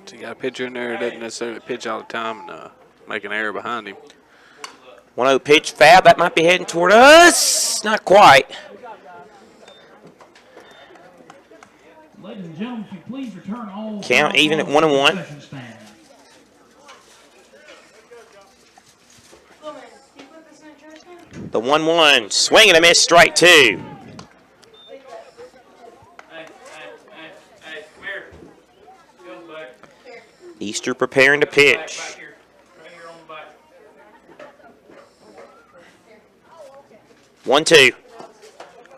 E: So you got a pitcher in there that doesn't necessarily pitch all the time and make an error behind him.
A: 1-0 pitch, Fab. That might be heading toward us. Not quite.
B: Ladies and gentlemen, if you please return all
A: Count even at 1-1. The 1-1. Swing and a miss, strike 2. Easter preparing to pitch. One, 2.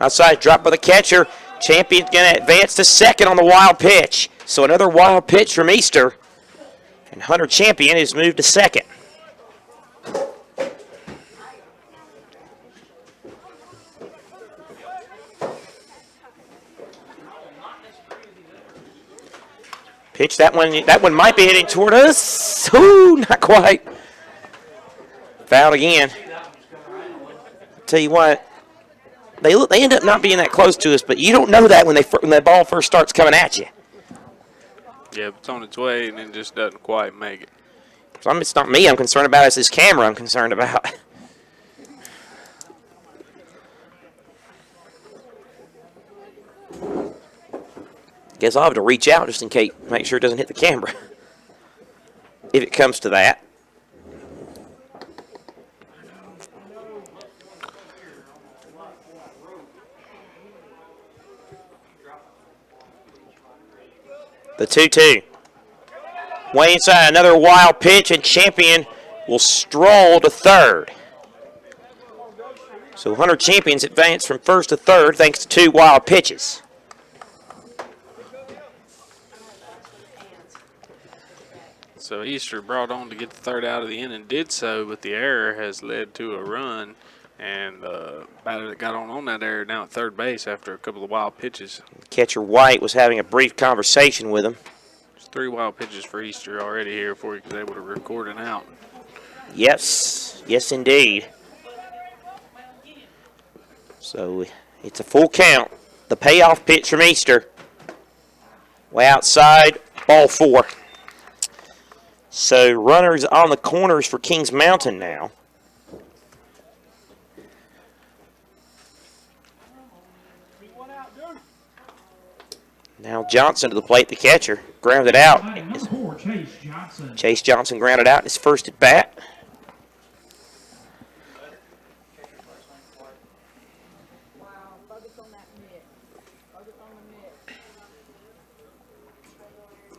A: Outside drop by the catcher. Champion's going to advance to second on the wild pitch. So another wild pitch from Easter. And Hunter Champion is moved to second. Pitch, that one might be heading toward us. Ooh, not quite. Fouled again. Tell you what, they end up not being that close to us, but you don't know that when the ball first starts coming at you.
E: Yeah, it's on its way and it just doesn't quite make it.
A: So it's not me I'm concerned about, it's this camera I'm concerned about. Guess I'll have to reach out just in case, make sure it doesn't hit the camera. If it comes to that. The 2-2. Way inside, another wild pitch, and Champion will stroll to third. So Hunter Champions advance from first to third thanks to 2 wild pitches.
E: So Easter brought on to get the third out of the inning, did so, but the error has led to a run. And the batter that got on that error now at third base after a couple of wild pitches.
A: Catcher White was having a brief conversation with him.
E: There's 3 wild pitches for Easter already here before he was able to record an out.
A: Yes, yes indeed. So it's a full count. The payoff pitch from Easter. Way outside, ball 4. So runners on the corners for Kings Mountain now. Now Johnson to the plate, the catcher. Grounded out. Chase Johnson grounded out in his first at bat.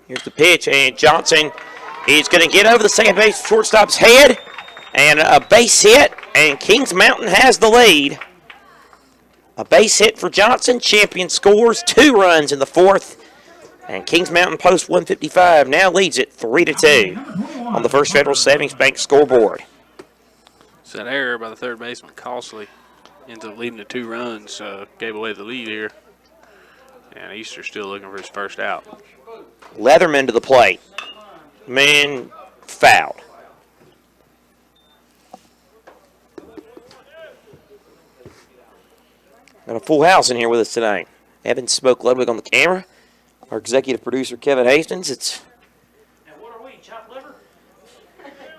A: Here's the pitch, and Johnson is going to get over the second base shortstop's head. And a base hit, and Kings Mountain has the lead. A base hit for Johnson. Champion scores 2 runs in the 4th. And Kings Mountain post 155 now leads it 3-2 on the First Federal Savings Bank scoreboard.
E: So that error by the third baseman, costly, ends up leading to 2 runs, gave away the lead here. And Easter's still looking for his first out.
A: Leatherman to the plate. Man fouled. Got a full house in here with us tonight. Evan Smoke Ludwig on the camera. Our executive producer, Kevin Hastings. And what are we, chopped liver?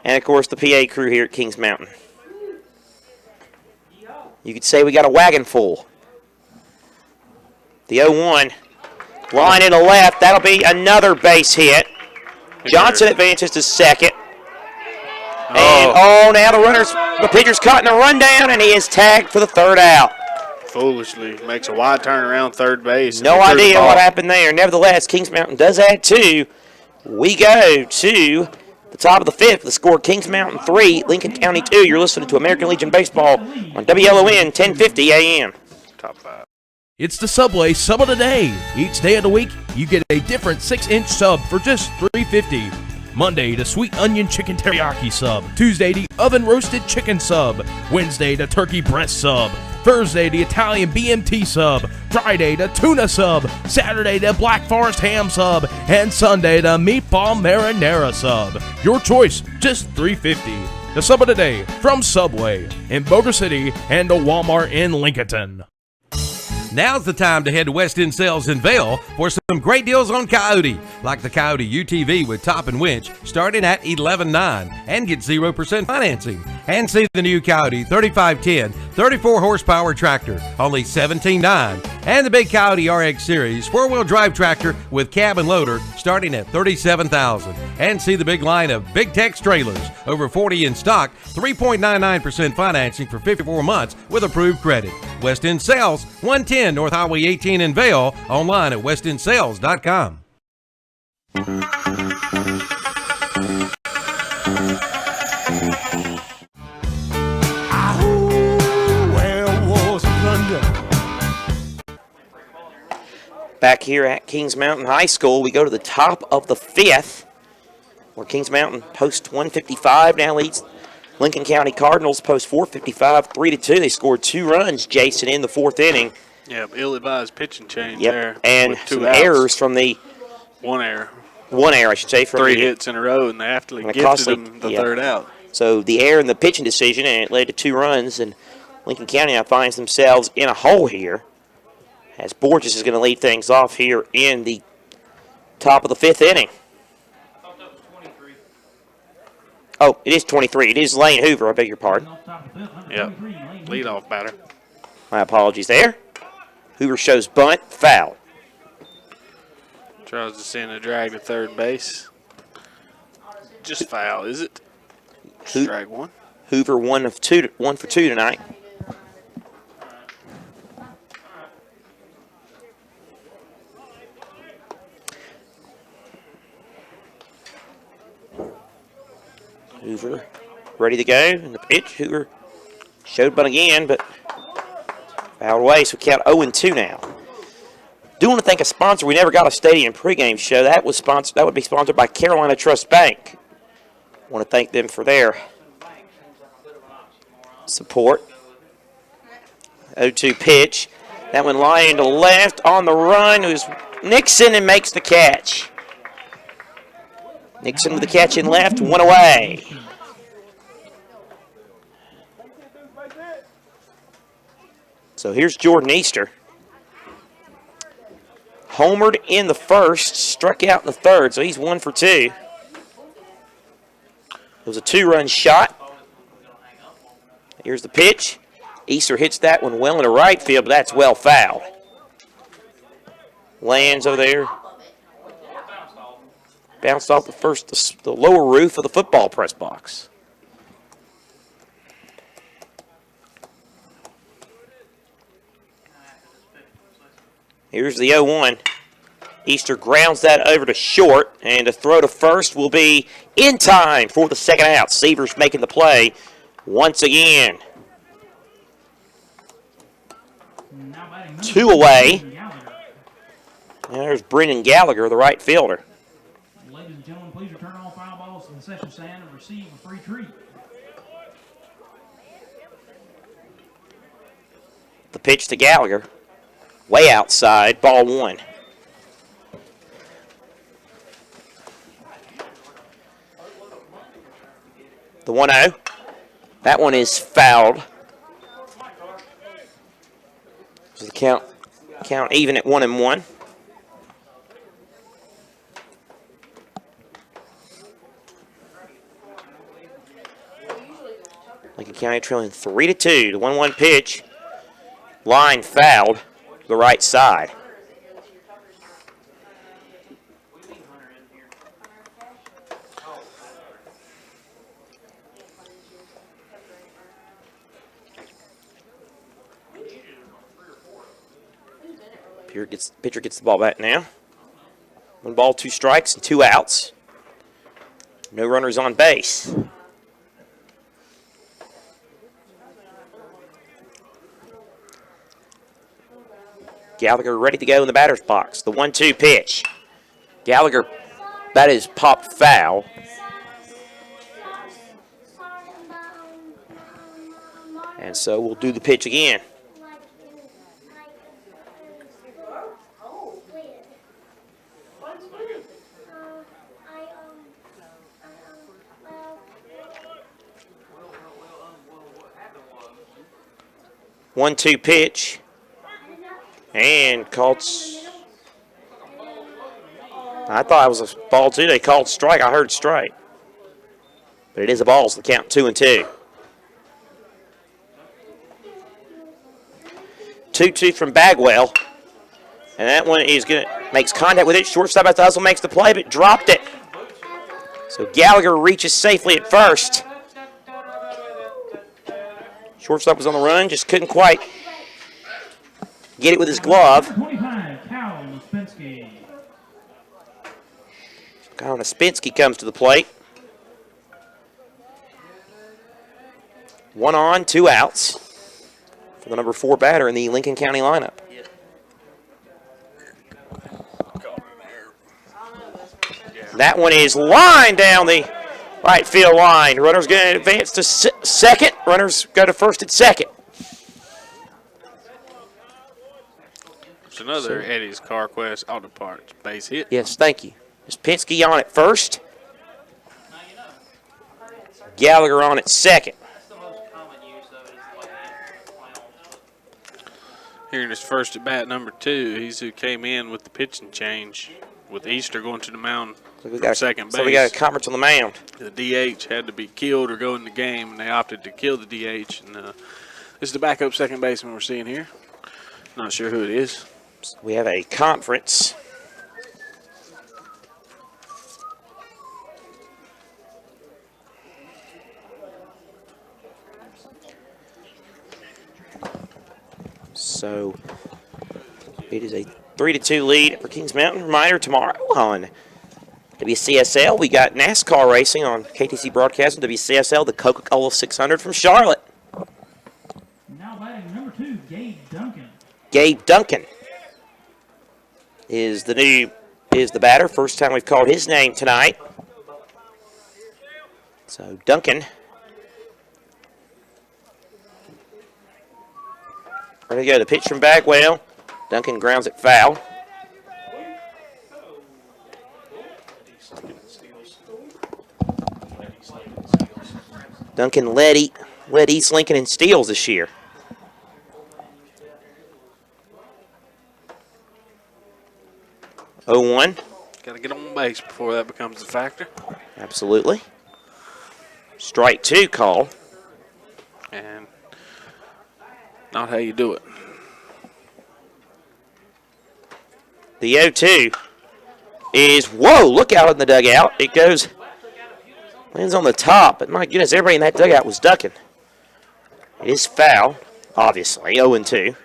A: And, of course, the PA crew here at Kings Mountain. You could say we got a wagon full. The 0-1. Line in the left. That'll be another base hit. Johnson advances to second. And, now the pitcher's caught in a rundown, and he is tagged for the third out.
E: Foolishly makes a wide turn around third base.
A: No idea what happened there. Nevertheless, Kings Mountain does add 2. We go to the top of the 5th. The score, Kings Mountain 3, Lincoln County 2. You're listening to American Legion Baseball on WLON 1050 AM.
E: Top 5.
P: It's the Subway Sub of the Day. Each day of the week, you get a different 6-inch sub for just $3.50. Monday, the sweet onion chicken teriyaki sub. Tuesday, the oven roasted chicken sub. Wednesday, the turkey breast sub. Thursday, the Italian BMT sub. Friday, the tuna sub. Saturday, the Black Forest ham sub. And Sunday, the meatball marinara sub. Your choice, just $3.50. The Sub of the Day from Subway in Boulder City and a Walmart in Lincolnton.
D: Now's the time to head to West End Sales in Vail for some great deals on Coyote, like the Coyote UTV with top and winch starting at $11,900 and get 0% financing. And see the new Coyote 3510 34 horsepower tractor, only $17,900. And the big Coyote RX Series 4-wheel drive tractor with cab and loader starting at $37,000. And see the big line of Big Tex trailers, over 40 in stock, 3.99% financing for 54 months with approved credit. West End Sales, 110 North Highway 18 in Vail, online at westendsales.com.
A: Back here at Kings Mountain High School, we go to the top of the 5th, where Kings Mountain post 155 now leads Lincoln County Cardinals post 455, 3-2. They scored 2 runs, Jason, in the 4th inning.
E: Yep, ill-advised pitching change there.
A: And some errors from the...
E: One error.
A: One error, I should say. From
E: 3 hits in a row, and they actually gifted him the third out.
A: So the error in the pitching decision, and it led to 2 runs, and Lincoln County now finds themselves in a hole here, as Borges is going to lead things off here in the top of the 5th inning. Oh, it is 23. It is Lane Hoover. I beg your pardon.
E: Yep, leadoff batter.
A: My apologies there. Hoover shows bunt, foul.
E: Tries to send a drag to third base. Just foul, is it? Strike one.
A: Hoover 1 for 2 tonight. Hoover ready to go, and the pitch. Hoover showed bunt again, but fouled away, so we count 0-2 now. Do want to thank a sponsor. We never got a stadium pregame show. That would be sponsored by Carolina Trust Bank. Want to thank them for their support. 0-2 pitch. That one lying to left on the run. It was Nixon and makes the catch. Nixon with the catch in left, one away. So here's Jordan Easter. Homered in the first, struck out in the third, so he's 1 for 2. It was a 2-run shot. Here's the pitch. Easter hits that one well into right field, but that's well fouled. Lands over there. Bounced off the lower roof of the football press box. Here's the 0-1. Easter grounds that over to short, and a throw to first will be in time for the second out. Severs making the play once again. 2 away. And there's Brendan Gallagher, the right fielder.
B: Ladies and gentlemen, please return all foul balls to the concession stand and receive a free treat.
A: The pitch to Gallagher. Way outside, ball 1. The 1-0. That one is fouled. So the count even at 1-1. Lincoln County trailing 3-2. The 1-1 pitch. Line fouled to the right side. Pitcher gets the ball back now. 1 ball, 2 strikes, and 2 outs. No runners on base. Gallagher ready to go in the batter's box. The 1-2 pitch. Gallagher, that is popped foul. And so we'll do the pitch again. One-two pitch. And called. I thought it was a ball too. They called strike. I heard strike. But it is a ball, so the count 2-2. 2-2 from Bagwell. And that one is makes contact with it. Shortstop at the hustle makes the play, but dropped it. So Gallagher reaches safely at first. Shortstop was on the run, just couldn't quite get it with his glove.
B: 25, Kyle Uspensky.
A: Kyle Uspensky comes to the plate. 1 on, 2 outs for the number 4 batter in the Lincoln County lineup. That one is lined down the right field line. Runner's going to advance to second. Runners go to first and second.
E: It's another Eddie's CarQuest Auto Parts base hit.
A: Yes, thank you. Uspensky on at first. Gallagher on at second.
E: Here in his first at bat, number 2, he's who came in with the pitching change, with Easter going to the mound from second base.
A: So we got a conference on the mound.
E: The DH had to be killed or go in the game, and they opted to kill the DH. And this is the backup second baseman we're seeing here. Not sure who it is.
A: We have a conference. So it is a 3-2 lead for Kings Mountain. Reminder, tomorrow on WCSL, we got NASCAR racing on KTC Broadcasting. WCSL, the Coca-Cola 600 from Charlotte.
B: Now batting number 2, Gabe Duncan.
A: Gabe Duncan is the batter. First time we've called his name tonight. So Duncan. Ready to go. The pitch from Bagwell. Duncan grounds it foul. Duncan led East Lincoln in steals this year. (0-1).
E: Got to get on base before that becomes a factor.
A: Absolutely. Strike 2 call.
E: And not how you do it.
A: The 0-2 is, whoa, look out in the dugout. It goes, lands on the top, but my goodness, everybody in that dugout was ducking. It is foul, obviously, 0-2.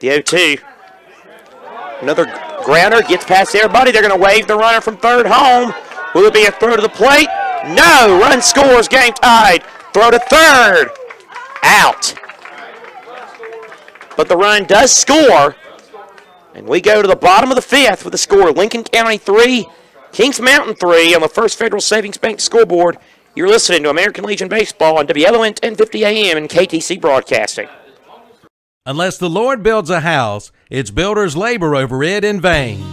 A: The 0-2, another grounder, gets past everybody. They're going to wave the runner from third home. Will it be a throw to the plate? No, run scores, game tied. Throw to third, out. But the run does score, and we go to the bottom of the 5th with the score, Lincoln County 3, Kings Mountain 3 on the First Federal Savings Bank scoreboard. You're listening to American Legion Baseball on WLON 1050 AM and KTC Broadcasting.
D: Unless the Lord builds a house, its builders labor over it in vain.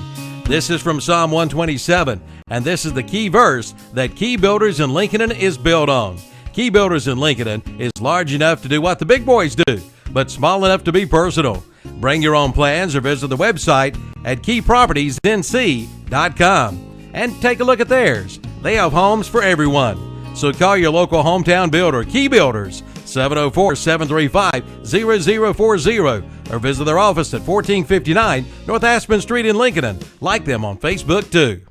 D: This is from Psalm 127, and this is the key verse that Key Builders in Lincoln is built on. Key Builders in Lincoln is large enough to do what the big boys do, but small enough to be personal. Bring your own plans or visit the website at keypropertiesnc.com and take a look at theirs. They have homes for everyone. So call your local hometown builder, Key Builders, 704-735-0040, or visit their office at 1459 North Aspen Street in Lincoln. Like them on Facebook, too.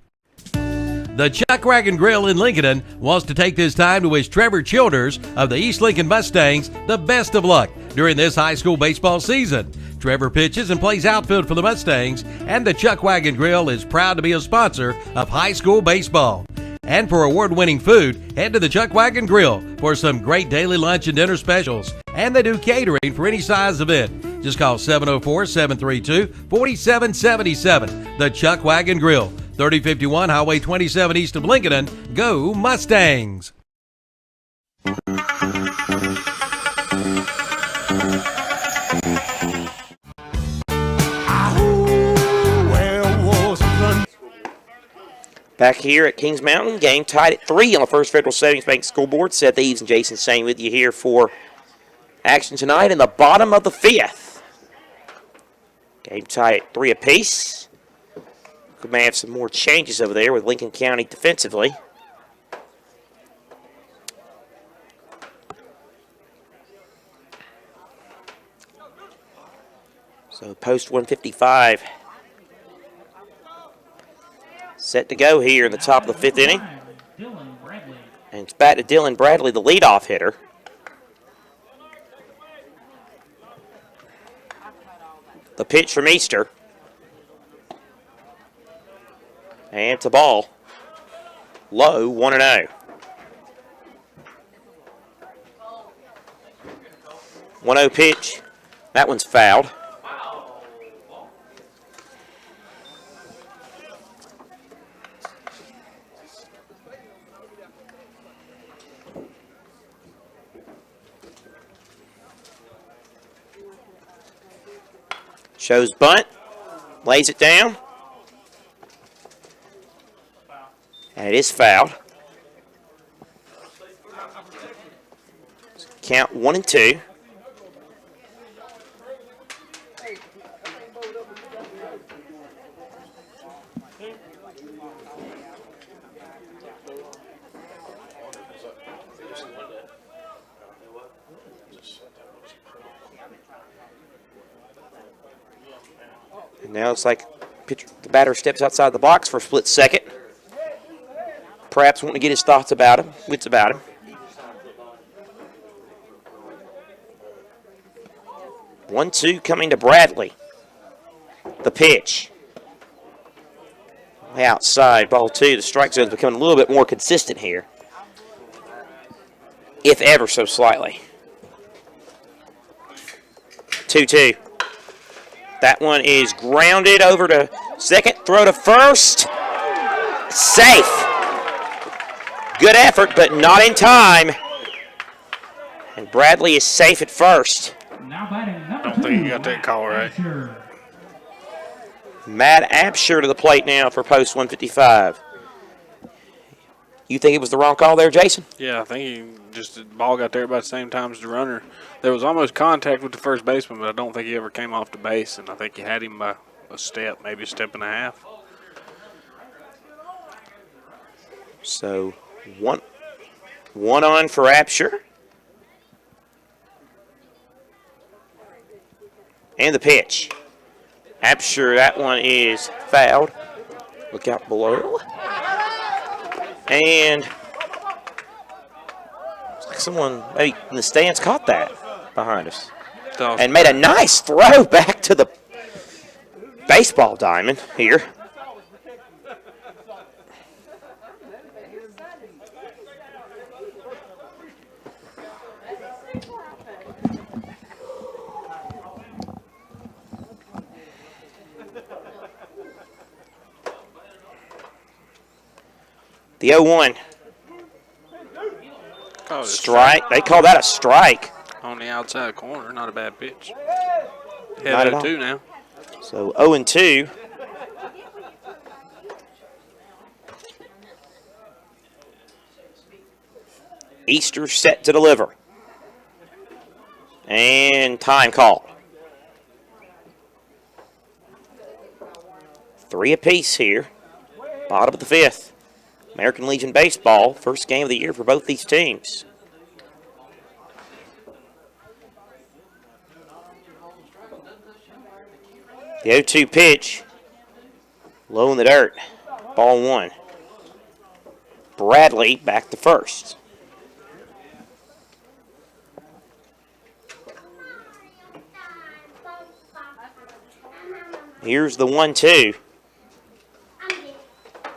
D: The Chuck Wagon Grill in Lincoln wants to take this time to wish Trevor Childers of the East Lincoln Mustangs the best of luck during this high school baseball season. Trevor pitches and plays outfield for the Mustangs, and the Chuck Wagon Grill is proud to be a sponsor of high school baseball. And for award-winning food, head to the Chuck Wagon Grill for some great daily lunch and dinner specials. And they do catering for any size event. Just call 704-732-4777. The Chuck Wagon Grill, 3051 Highway 27 east of Lincoln. Go Mustangs!
A: Back here at Kings Mountain, game tied at 3 on the First Federal Savings Bank scoreboard. Seth Eves and Jason Sane with you here for action tonight in the bottom of the 5th. Game tied at 3 apiece. We may have some more changes over there with Lincoln County defensively. So post 155. Set to go here in the top of the 5th inning. And it's back to Dylan Bradley, the leadoff hitter. The pitch from Easter. And it's a ball. Low, 1-0. 1-0 pitch. That one's fouled. Shows bunt, lays it down, and it is fouled. Count 1-2. And now it's like the batter steps outside the box for a split second. Perhaps wanting to get his thoughts about him, wits about him. 1-2 coming to Bradley. The pitch. Outside, ball 2. The strike zone is becoming a little bit more consistent here, if ever so slightly. 2-2. That one is grounded over to second. Throw to first. Safe. Good effort, but not in time. And Bradley is safe at first.
B: Now batting number
E: Don't think you got that call right.
B: Absher.
A: Matt Absher to the plate now for post 155. You think it was the wrong call there, Jason?
E: Yeah, I think the ball got there about the same time as the runner. There was almost contact with the first baseman, but I don't think he ever came off the base, and I think he had him by a step, maybe a step and a half.
A: So one on for Absher. And the pitch. Absher, that one is fouled. Look out below. And looks like someone maybe in the stands caught that behind us. And made a nice throw back to the baseball diamond here. The 0-1. Strike. They call that a strike.
E: On the outside corner, not a bad pitch.
A: Not
E: Head
A: at all.
E: 0-2 now.
A: So 0-2. Easter set to deliver. And time called. 3 apiece here. Bottom of the 5th. American Legion Baseball, first game of the year for both these teams. The 0-2 pitch. Low in the dirt. Ball 1. Bradley back to first. Here's the 1-2.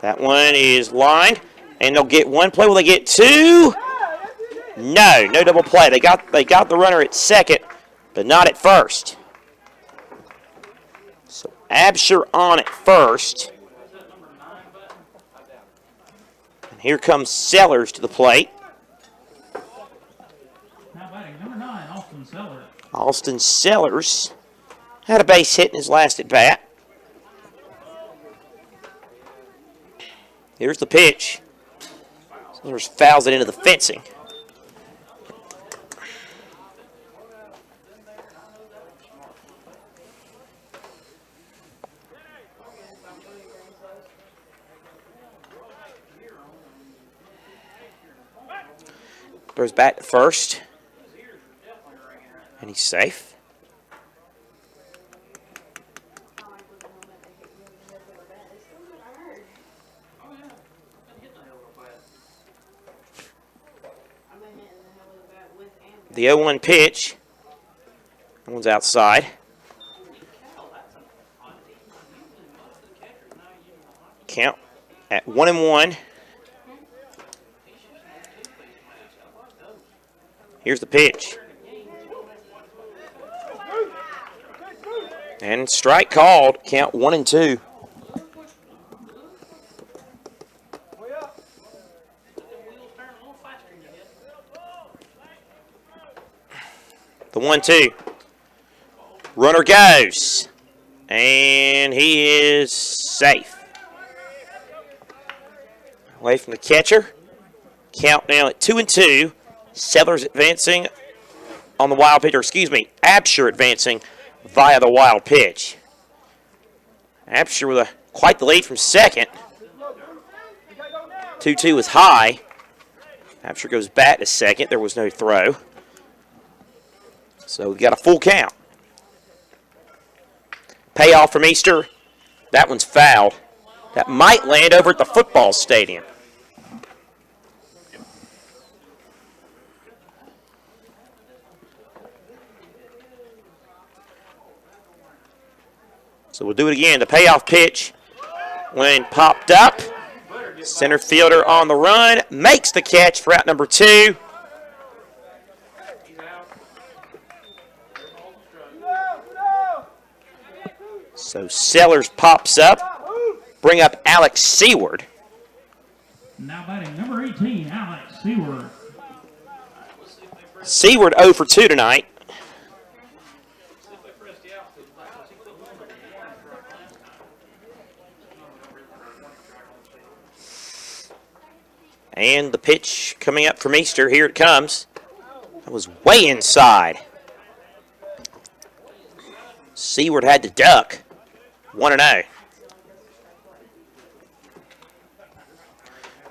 A: That one is lined, and they'll get one play. Will they get 2? No double play. They got the runner at second, but not at first. So Absher on at first. And here comes Sellers to the plate.
B: Now batting number 9, Austin Sellers.
A: Austin Sellers had a base hit in his last at bat. Here's the pitch. Sellers fouls it into the fencing. Throws back to first. And he's safe. The 0-1 pitch. That one's outside. Count at 1-1. Here's the pitch. And strike called. Count 1-2. The 1-2. Runner goes. And he is safe. Away from the catcher. Count now at 2-2. Sellers advancing on the wild pitch, or excuse me, Absher advancing via the wild pitch. Absher with quite the lead from second. 2-2 is high. Absher goes back to second. There was no throw. So we got a full count. Payoff from Easter. That one's fouled. That might land over at the football stadium. So we'll do it again. The payoff pitch, when popped up, center fielder on the run, makes the catch for out number 2. So Sellers pops up, bring up Alex Seward.
B: Now batting number 18, Alex Seward.
A: Seward 0 for 2 tonight. And the pitch coming up from Easter. Here it comes. That was way inside. Seward had to duck. 1-0.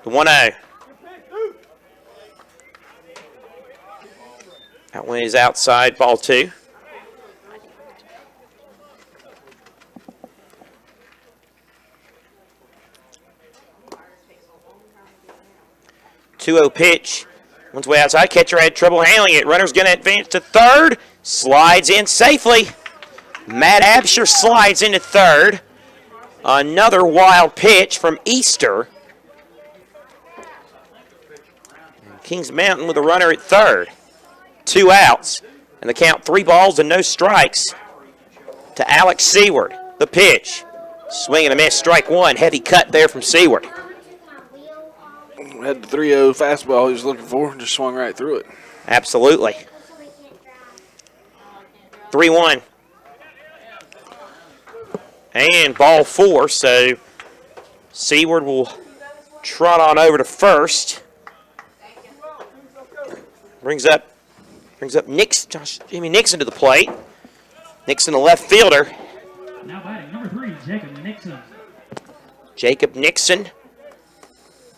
A: The 1-0. That one is outside, ball 2. Two-0 pitch. One's way outside. Catcher had trouble handling it. Runner's going to advance to third. Slides in safely. Matt Absher slides into third. Another wild pitch from Easter. And Kings Mountain with a runner at third. 2 outs. And the count 3 balls and no strikes to Alex Seward. The pitch. Swing and a miss. Strike 1. Heavy cut there from Seward.
E: Had the 3-0 fastball he was looking for, just swung right through it.
A: Absolutely. 3-1. And ball 4, so Seward will trot on over to first. Brings up Jimmy Nixon to the plate. Nixon, the left fielder.
B: Now batting number 3, Jacob Nixon.
A: Jacob Nixon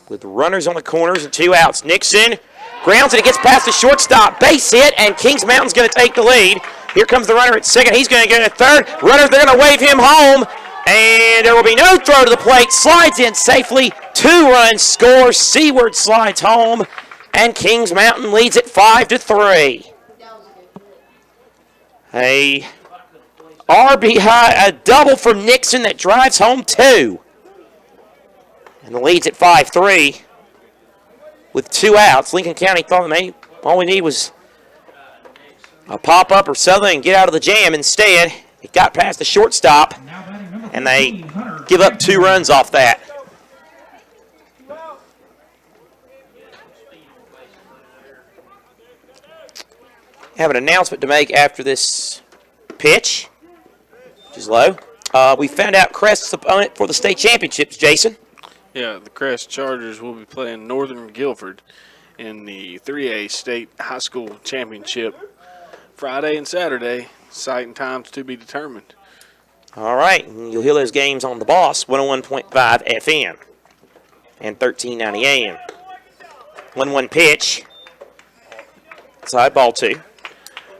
A: with runners on the corners and 2 outs. Nixon grounds it. It gets past the shortstop. Base hit, and Kings Mountain's going to take the lead. Here comes the runner at second. He's going to get a third. Runners, they're going to wave him home. And there will be no throw to the plate. Slides in safely. 2 runs score. Seward slides home. And Kings Mountain leads it 5-3. A RBI, a double from Nixon that drives home 2. And the lead's at 5-3 with 2 outs. Lincoln County thought maybe all we need was a pop-up or something and get out of the jam. Instead, it got past the shortstop, and they give up 2 runs off that. Have an announcement to make after this pitch, which is low. We found out Crest's opponent for the state championships, Jason.
E: Yeah, the Crest Chargers will be playing Northern Guilford in the 3A State High School Championship Friday and Saturday. Site and times to be determined.
A: All right, you'll hear those games on the Boss, 101.5 FM and 1390 AM. 1-1 pitch. Side ball 2.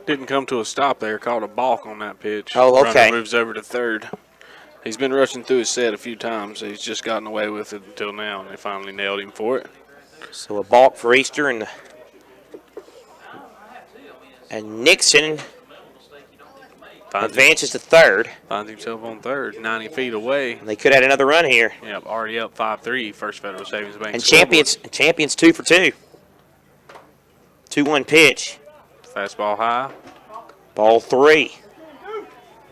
E: Didn't come to a stop there. Called a balk on that pitch.
A: Oh, okay.
E: Runner moves over to third. He's been rushing through his set a few times. He's just gotten away with it until now, and they finally nailed him for it.
A: So a balk for Easter, and Nixon advances to third.
E: Finds himself on third, 90 feet away.
A: And they could add another run here.
E: Yep, already up 5-3, First Federal Savings Bank.
A: And champions 2 for 2. 2-1 pitch.
E: Fastball high.
A: Ball 3.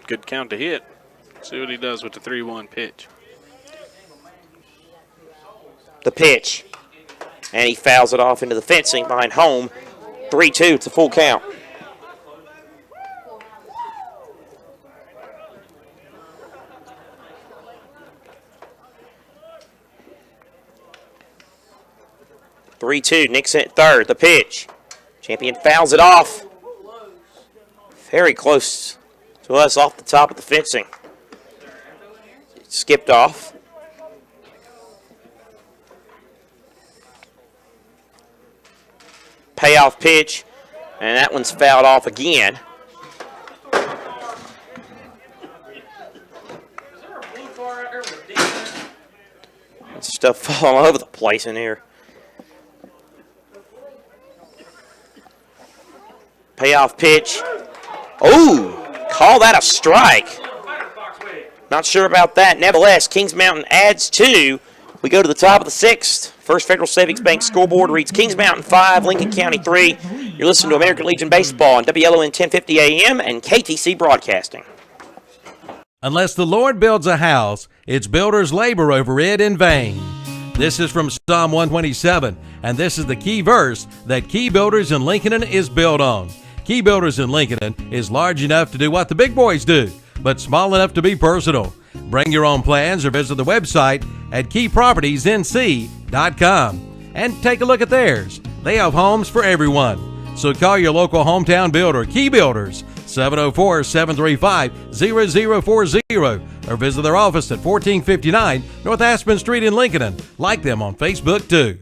E: Good count to hit. See what he does with the 3-1 pitch.
A: The pitch. And he fouls it off into the fencing behind home. 3-2, it's a full count. Nixon at third. The pitch. Champion fouls it off. Very close to us off the top of the fencing. It skipped off. Payoff pitch. And that one's fouled off again. Stuff falling all over the place in here. Payoff pitch. Oh, call that a strike. Not sure about that. Nevertheless, Kings Mountain adds 2. We go to the top of the 6th. First Federal Savings Bank scoreboard reads Kings Mountain 5, Lincoln County 3. You're listening to American Legion Baseball on WLON 1050 AM and KTC Broadcasting.
D: Unless the Lord builds a house, its builders labor over it in vain. This is from Psalm 127, and this is the key verse that Key Builders in Lincoln is built on. Key Builders in Lincoln is large enough to do what the big boys do, but small enough to be personal. Bring your own plans or visit the website at keypropertiesnc.com and take a look at theirs. They have homes for everyone. So call your local hometown builder, Key Builders, 704-735-0040, or visit their office at 1459 North Aspen Street in Lincoln. Like them on Facebook, too.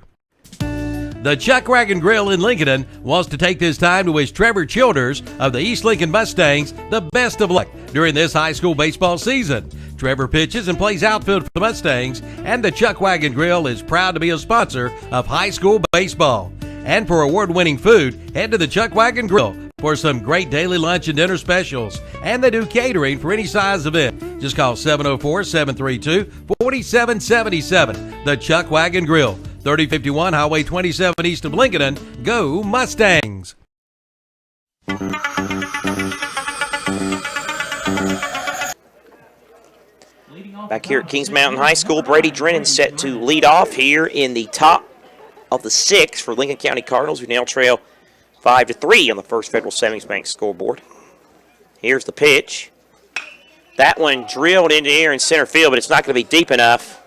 D: The Chuck Wagon Grill in Lincoln wants to take this time to wish Trevor Childers of the East Lincoln Mustangs the best of luck during this high school baseball season. Trevor pitches and plays outfield for the Mustangs, and the Chuck Wagon Grill is proud to be a sponsor of high school baseball. And for award-winning food, head to the Chuck Wagon Grill for some great daily lunch and dinner specials. And they do catering for any size event. Just call 704-732-4777. The Chuck Wagon Grill, 3051 Highway 27 east of Lincoln. Go Mustangs!
A: Back here at Kings Mountain High School, Brady Drennan set to lead off here in the top of the 6th for Lincoln County Cardinals, who now trail 5-3 on the First Federal Savings Bank scoreboard. Here's the pitch. That one drilled into here in center field, but it's not going to be deep enough.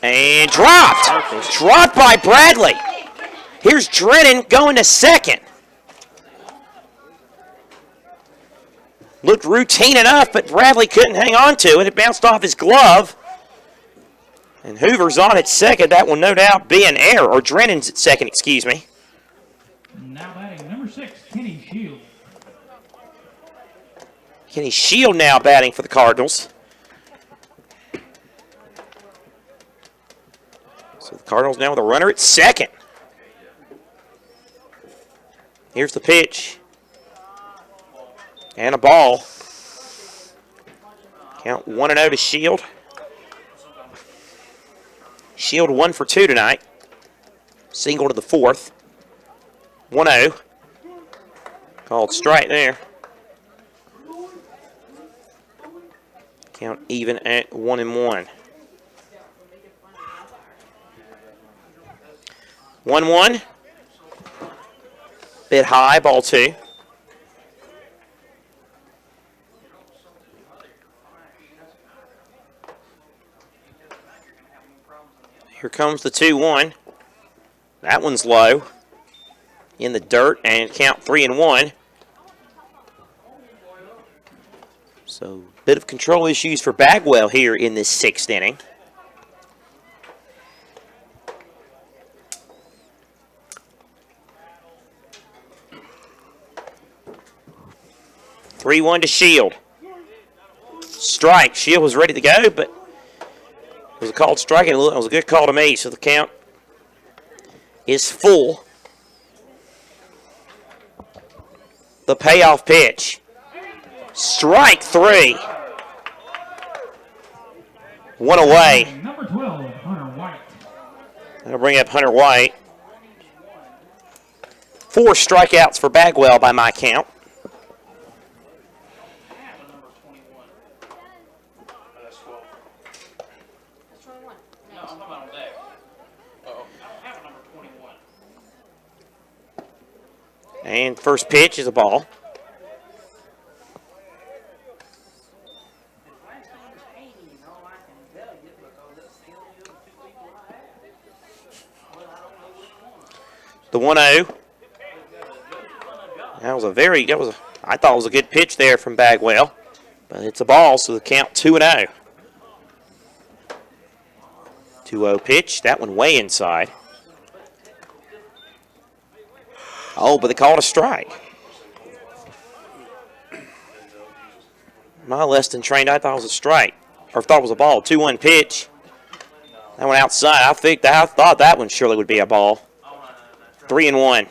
A: And dropped! Dropped by Bradley. Here's Drennan going to second. Looked routine enough, but Bradley couldn't hang on to it. It bounced off his glove. And Hoover's on at second. That will no doubt be an error. Or Drennan's at second, excuse me.
B: Now batting number 6, Kenny Shield.
A: Kenny Shield now batting for the Cardinals. So the Cardinals now with a runner at second. Here's the pitch. And a ball. Count 1-0 to Shield. Shield 1 for 2 tonight. Single to the 4th. 1-0. Called strike there. Count even at 1-1. 1-1. Bit high, ball 2. Here comes the 2-1. That one's low. In the dirt, and count 3-1. So, bit of control issues for Bagwell here in this 6th inning. (3-1) to Shield. Strike. Shield was ready to go, but it was a called strike, and it was a good call to me, so the count is full. The payoff pitch. Strike 3. 1 away.
B: Number 12, Hunter White.
A: That'll bring up Hunter White. 4 strikeouts for Bagwell by my count. And first pitch is a ball. The 1-0. I thought it was a good pitch there from Bagwell. But it's a ball, so the count 2-0. 2-0 pitch. That one way inside. Oh, but they called a strike. My less than trained, I thought it was a strike. Or thought it was a ball. 2-1 pitch. That one outside. I thought that one surely would be a ball. 3-1.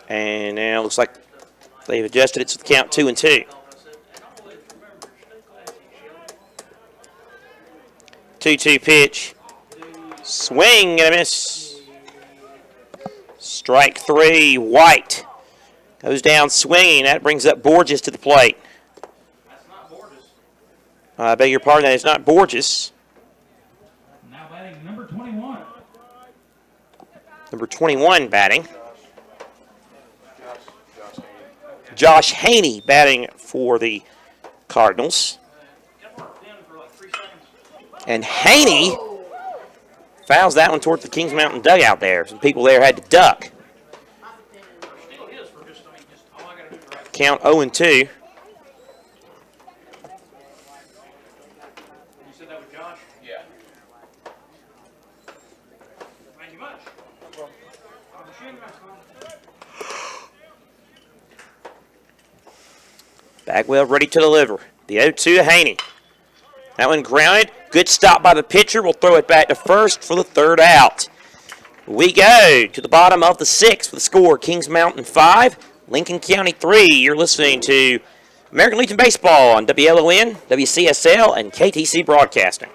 A: And now it looks like They've adjusted it to the count 2-2. 2-2 pitch. Swing and a miss. Strike 3, White. Goes down swinging. That brings up Borges to the plate. I beg your pardon, that is not Borges.
B: Now batting number 21.
A: Number 21 batting. Josh Haney batting for the Cardinals. And Haney fouls that one towards the Kings Mountain dugout there. Some people there had to duck. Count 0-2. Bagwell ready to deliver. The 0-2 to Haney. That one grounded. Good stop by the pitcher. We'll throw it back to first for the third out. We go to the bottom of the sixth with the score Kings Mountain 5, Lincoln County 3. You're listening to American Legion Baseball on WLON, WCSL, and KTC Broadcasting.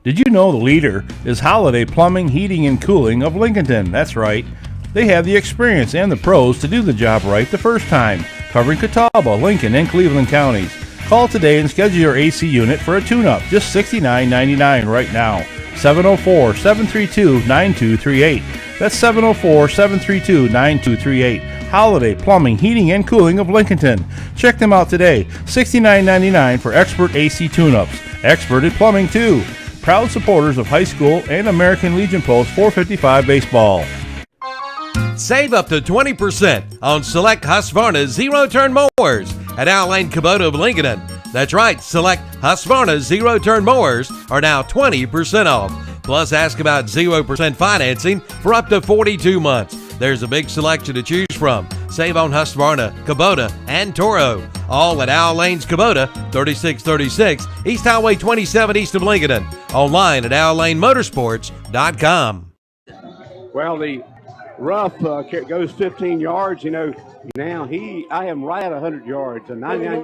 Q: Did you know the leader is Holiday Plumbing, Heating, and Cooling of Lincolnton? That's right. They have the experience and the pros to do the job right the first time, covering Catawba, Lincoln, and Cleveland counties. Call today and schedule your AC unit for a tune-up, just $69.99 right now. 704-732-9238. That's 704-732-9238. Holiday Plumbing, Heating, and Cooling of Lincolnton. Check them out today. $69.99 for expert AC tune-ups. Expert at plumbing, too. Proud supporters of high school and American Legion Post 455 baseball.
D: Save up to 20% on select Husqvarna zero-turn mowers at Al Lane Kubota of Lincoln. That's right, select Husqvarna zero-turn mowers are now 20% off. Plus, ask about 0% financing for up to 42 months. There's a big selection to choose from. Save on Husqvarna, Kubota, and Toro. All at Al Lane's Kubota, 3636 East Highway 27 east of Lincoln. Online at AlLaneMotorsports.com.
R: Well, the rough goes 15 yards. You know, now I am right at 100 yards. A 99.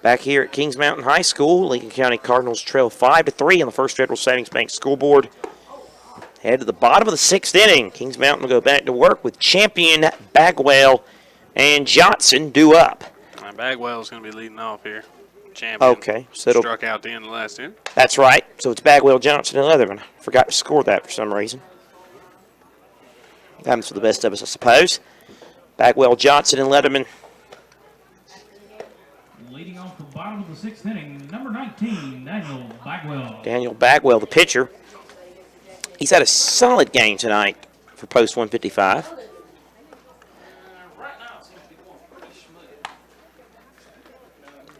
A: Back here at Kings Mountain High School, Lincoln County Cardinals trail 5-3 on the First Federal Savings Bank scoreboard. Head to the bottom of the sixth inning. Kings Mountain will go back to work with champion Bagwell and Johnson due up.
E: Bagwell's going to be leading off here. Champion.
A: Okay, so
E: struck out the end of the last inning.
A: That's right. So it's Bagwell, Johnson, and Leatherman. Forgot to score that for some reason. Happens for the best of us, I suppose. Bagwell, Johnson, and Leatherman.
B: Leading off the bottom of the sixth inning, number 19, Daniel Bagwell.
A: Daniel Bagwell, the pitcher. He's had a solid game tonight for post 155.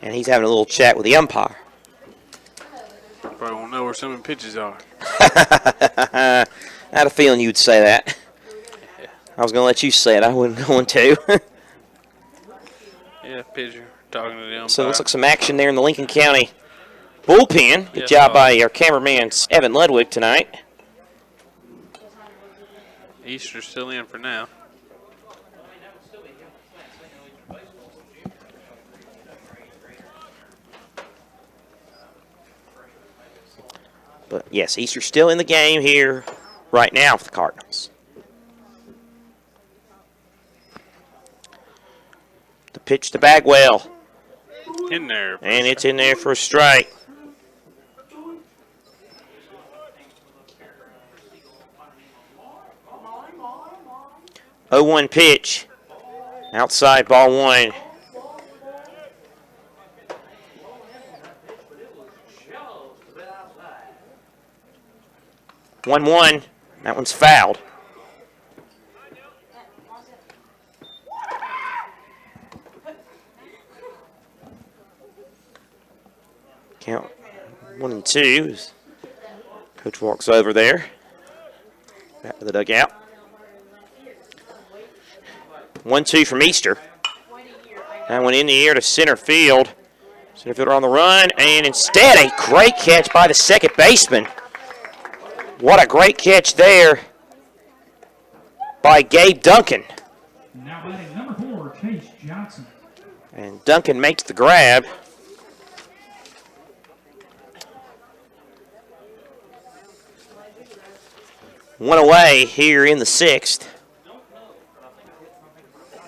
A: And he's having a little chat with the umpire.
E: Probably won't know where some of the pitches are.
A: I had a feeling you'd say that. I was going to let you say it. I wasn't going to.
E: Yeah, pitcher talking to the umpire.
A: So it looks like some action there in the Lincoln County bullpen. Good job by our cameraman, Evan Ludwig, tonight.
E: Easter's still in for now.
A: But, yes, Easter's still in the game here right now for the Cardinals. The pitch to Bagwell.
E: In there.
A: And it's in there for a strike. Oh, 0-1 pitch. Outside, ball one. One. That one's fouled. Count 1-2. Coach walks over there. Back to the dugout. 1-2 from Easter. That one in the air to center field. Center fielder on the run, and instead a great catch by the second baseman. What a great catch there by Gabe Duncan.
B: Now batting number 4, Chase Johnson.
A: And Duncan makes the grab. One away here in the 6th.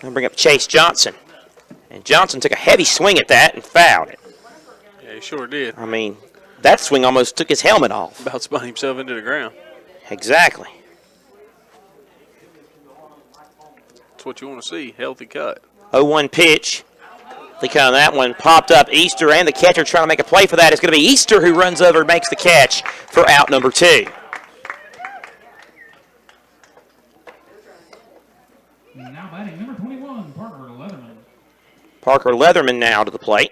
A: I'll bring up Chase Johnson. And Johnson took a heavy swing at that and fouled it.
E: Yeah, he sure did.
A: I mean, that swing almost took his helmet off.
E: About spun himself into the ground.
A: Exactly.
E: That's what you want to see, healthy cut.
A: 0-1 pitch. They count on that one. Popped up. Easter and the catcher trying to make a play for that. It's going to be Easter who runs over and makes the catch for out number 2.
B: Now batting number 21, Parker Leatherman.
A: Parker Leatherman now to the plate.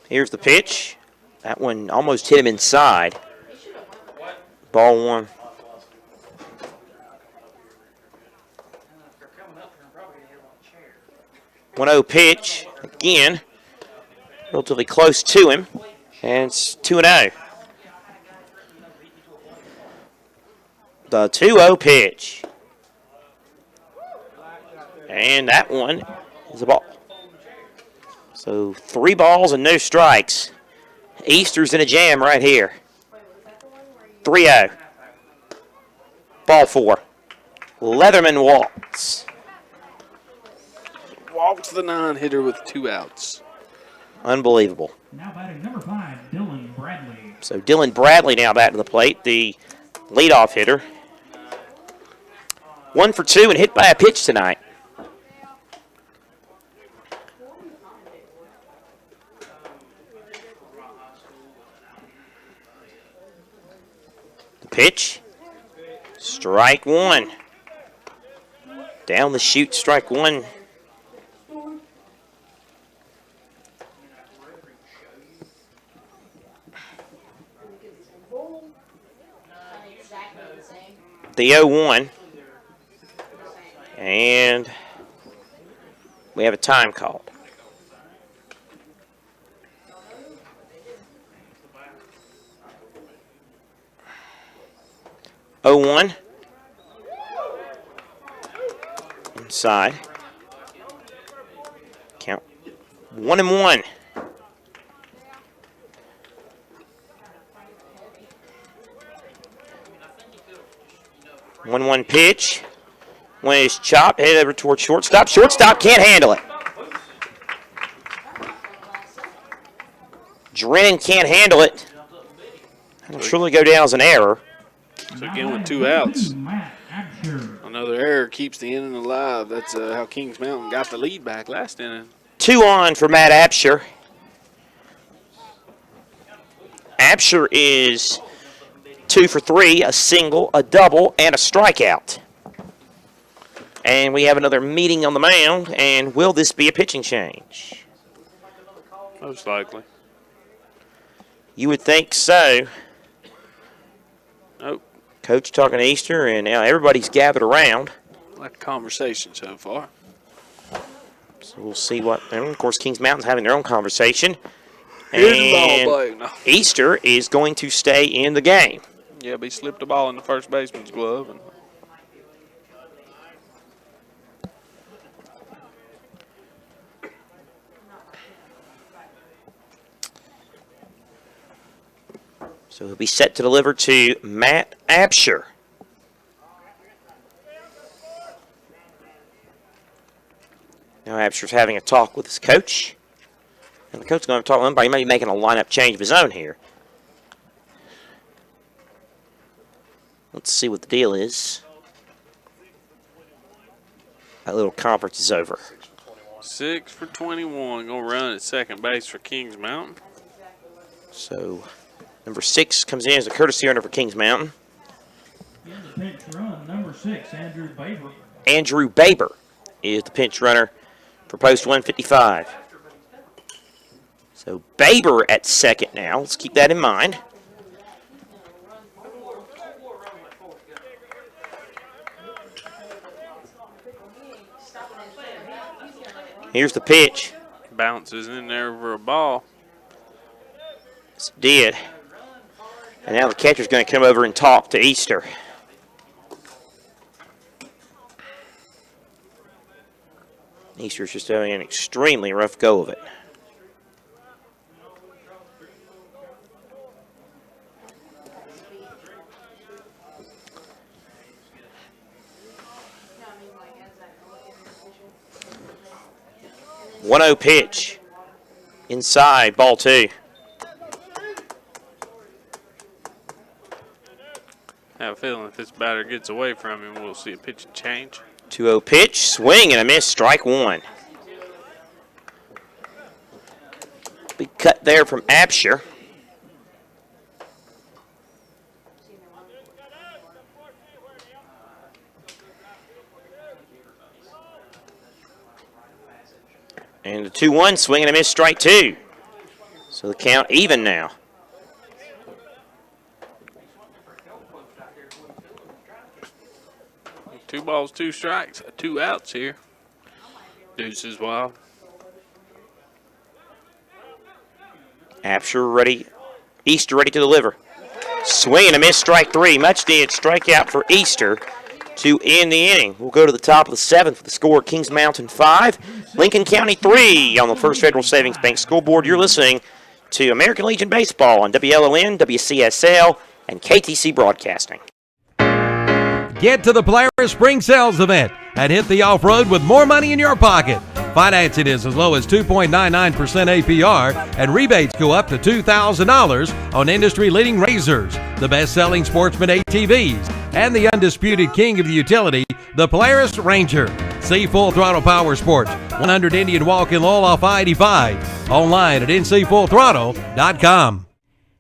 A: Here's the pitch. That one almost hit him inside. Ball 1. One 0 pitch. Again, relatively close to him. And it's 2-0. The 2-0 pitch. And that one is a ball. So 3 balls and no strikes. Easter's in a jam right here. 3-0. Ball 4. Leatherman walks.
E: Walks the 9-hitter with 2 outs.
A: Unbelievable.
B: Now batting number 5, Dylan Bradley.
A: So Dylan Bradley now back to the plate, the leadoff hitter. 1 for 2 and hit by a pitch tonight. The pitch. Strike 1. Down the chute, strike 1. The 0-1. And we have a time called. Oh-1. Inside. Count 1-1. One pitch. One is chopped, headed over towards shortstop. Shortstop can't handle it. Drennan can't handle it. That'll surely go down as an error.
E: So again with 2 outs. Another error keeps the inning alive. That's how Kings Mountain got the lead back last inning.
A: 2 on for Matt Absher. Absher is 2 for 3, a single, a double, and a strikeout. And we have another meeting on the mound, and will this be a pitching change?
E: Most likely.
A: You would think so.
E: Nope.
A: Coach talking to Easter, and now everybody's gathered around.
E: Like a conversation so far.
A: So we'll see what, and of course, Kings Mountain's having their own conversation.
E: Here's the ball
A: And
E: play. No.
A: Easter is going to stay in the game.
E: Yeah, but he slipped the ball in the first baseman's glove. And
A: so he'll be set to deliver to Matt Absher. Now Absher's having a talk with his coach. And the coach is going to talk to him, but he may be making a lineup change of his own here. Let's see what the deal is. That little conference is over.
E: 6 for 21. Going to run at second base for Kings Mountain.
A: So number 6 comes in as a courtesy runner for Kings Mountain.
B: In the pinch run, number 6, Andrew Baber.
A: Andrew Baber is the pinch runner for post 155. So Baber at second now. Let's keep that in mind. Here's the pitch.
E: Bounces in there for a ball.
A: Yes, it did. And now the catcher's going to come over and talk to Easter. Easter's just having an extremely rough go of it. One-0 pitch. Inside, ball 2.
E: I have a feeling if this batter gets away from him, we'll see a pitch and change.
A: 2-0 pitch, swing and a miss, strike 1. Big cut there from Absher. And the 2-1, swing and a miss, strike 2. So the count even now.
E: Two balls, 2 strikes, 2 outs here. Deuces wild.
A: Absher ready. Easter ready to deliver. Swing and a miss, strike 3. Much needed strikeout for Easter to end the inning. We'll go to the top of the 7th with the score: Kings Mountain 5, Lincoln County 3 on the First Federal Savings Bank School Board. You're listening to American Legion Baseball on WLON, WCSL, and KTC Broadcasting.
D: Get to the Polaris Spring Sales event and hit the off-road with more money in your pocket. Financing is as low as 2.99% APR, and rebates go up to $2,000 on industry-leading razors, the best-selling Sportsman ATVs, and the undisputed king of the utility, the Polaris Ranger. See Full Throttle Power Sports, 100 Indian Walk in Lowell off I-85. Online at ncfullthrottle.com.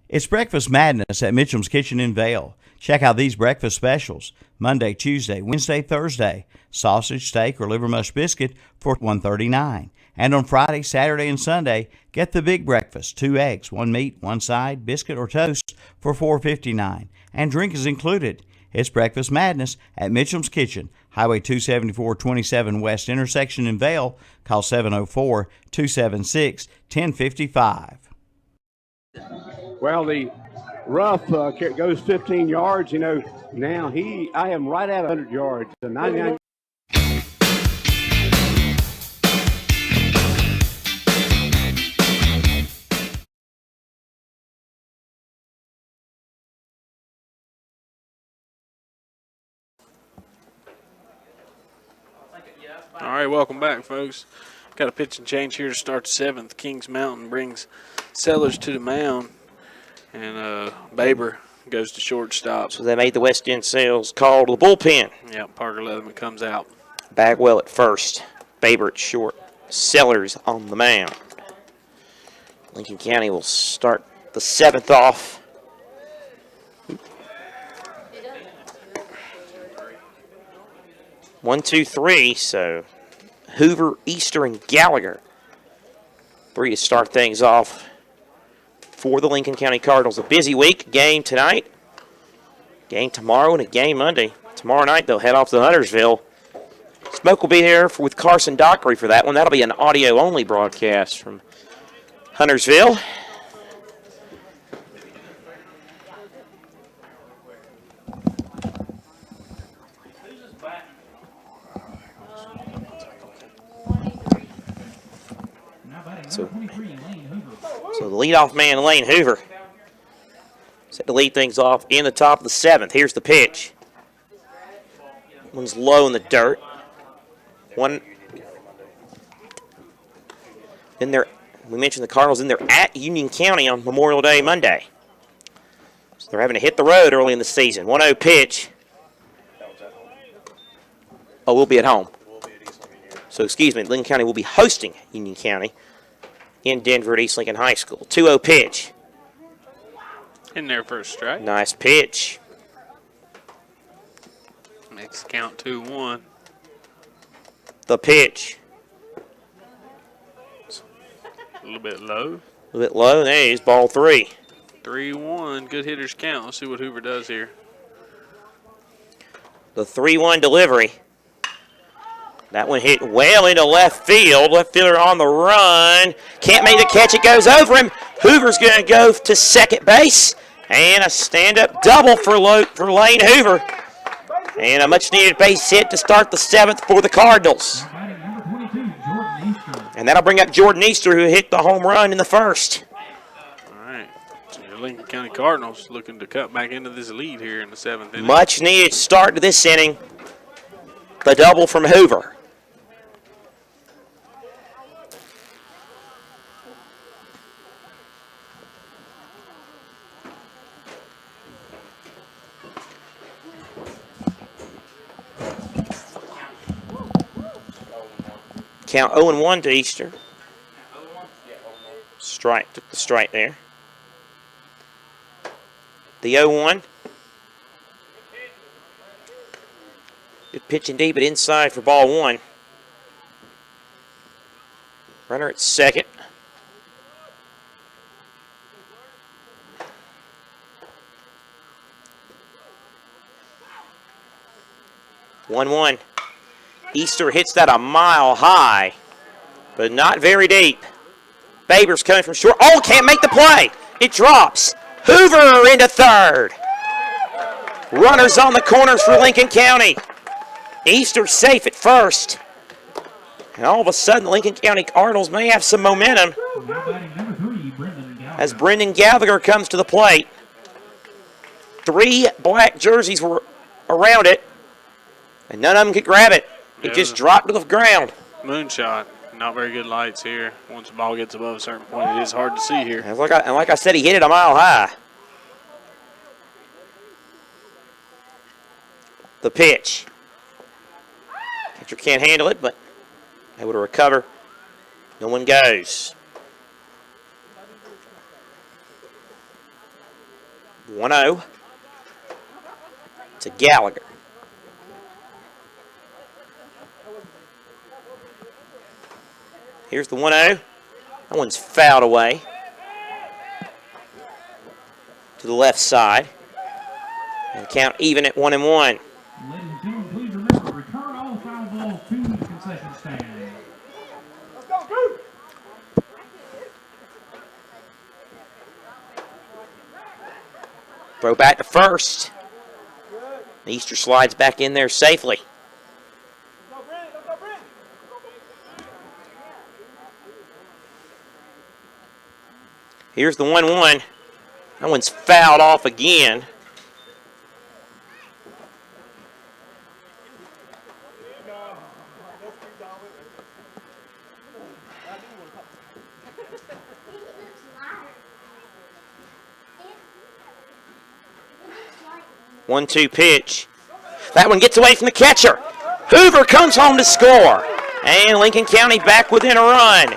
H: It's Breakfast Madness at Mitchum's Kitchen in Vale. Check out these breakfast specials: Monday, Tuesday, Wednesday, Thursday, sausage, steak, or liver mush biscuit for $1.39. And on Friday, Saturday, and Sunday, get the big breakfast: 2 eggs, 1 meat, 1 side, biscuit or toast for $4.59. And drink is included. It's Breakfast Madness at Mitchum's Kitchen, Highway 274-27 West intersection in Vale. Call 704-276-1055.
R: Well, the rough goes 15 yards. You know, now I am right at 100 yards. So 99.
E: All right, welcome back, folks. Got a pitch and change here to start the 7th. Kings Mountain brings Sellers to the mound, and Baber goes to shortstop.
A: So they made the West End Sales call to the bullpen.
E: Yeah, Parker Leatherman comes out.
A: Bagwell at first, Baber at short, Sellers on the mound. Lincoln County will start the 7th off. One, two, three. So Hoover, Easter, and Gallagher. 3 to start things off for the Lincoln County Cardinals. A busy week. Game tonight, game tomorrow, and a game Monday. Tomorrow night they'll head off to Huntersville. Smoke will be there with Carson Dockery for that one. That'll be an audio-only broadcast from Huntersville. So the leadoff man, Lane Hoover, set to lead things off in the top of the 7th. Here's the pitch. One's low in the dirt. One. Then we mentioned the Cardinals, and they're at Union County on Memorial Day Monday. So they're having to hit the road early in the season. 1-0 pitch. Oh, we'll be at home. So, excuse me, Lincoln County will be hosting Union County in Denver at East Lincoln High School. 2-0 pitch.
E: In there for a strike.
A: Nice pitch.
E: Next count 2-1.
A: The pitch.
E: A little bit low.
A: A little bit low. There is ball 3.
E: 3-1. Good hitters count. Let's see what Hoover does here.
A: The 3-1 delivery. That one hit well into left field. Left fielder on the run. Can't make the catch. It goes over him. Hoover's going to go to second base. And a stand-up double for Lane Hoover. And a much-needed base hit to start the 7th for the Cardinals. And that'll bring up Jordan Easter, who hit the home run in the first.
E: All right. So the Lincoln County Cardinals looking to cut back into this lead here in the 7th inning.
A: Much-needed start to this inning. The double from Hoover. Count 0-1 to Easter. Strike, took the strike there. The 0-1. Good pitch indeed, but inside for ball one. Runner at second. One. Easter hits that a mile high, but not very deep. Babers coming from short. Oh, can't make the play. It drops. Hoover into third. Runners on the corners for Lincoln County. Easter safe at first. And all of a sudden, Lincoln County Cardinals may have some momentum as Brendan Gallagher comes to the plate. 3 black jerseys were around it, and none of them could grab it. It just dropped to the ground.
E: Moonshot. Not very good lights here. Once the ball gets above a certain point, it is hard to see here.
A: And like I said, he hit it a mile high. The pitch. Catcher can't handle it, but able to recover. No one goes. 1-0 to Gallagher. Here's the 1-0. That one's fouled away to the left side. And count even at 1-1.
B: Ladies and gentlemen, please remember, return all foul balls to the concession stand. Let's go,
A: Throw back to first. Easter slides back in there safely. Here's the 1-1. That one's fouled off again. One-two pitch. That one gets away from the catcher. Hoover comes home to score. And Lincoln County back within a run.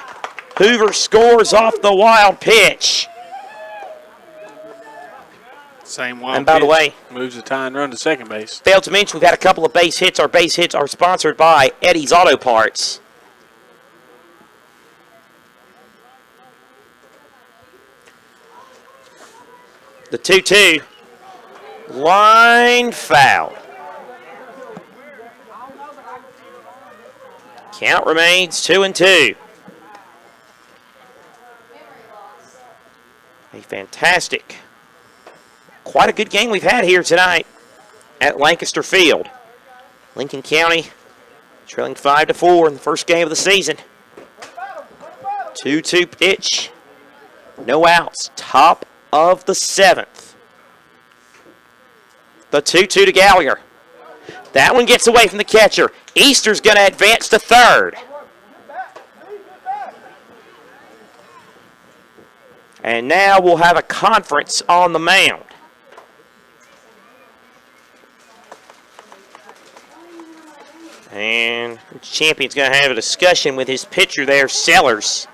A: Hoover scores off the wild pitch.
E: Same wild
A: And by the way,
E: moves the tying run to second base.
A: failed to mention we've had a couple of base hits. Our base hits are sponsored by Eddie's Auto Parts. The 2-2. Line foul. Count remains 2-2. A fantastic, quite a good game we've had here tonight at Lancaster Field. Lincoln County trailing 5-4 in the first game of the season. 2-2 pitch. No outs. Top of the 7th. The 2-2 to Gallagher. That one gets away from the catcher. Easter's going to advance to third. And now we'll have a conference on the mound. And the champion's going to have a discussion with his pitcher there, Sellers,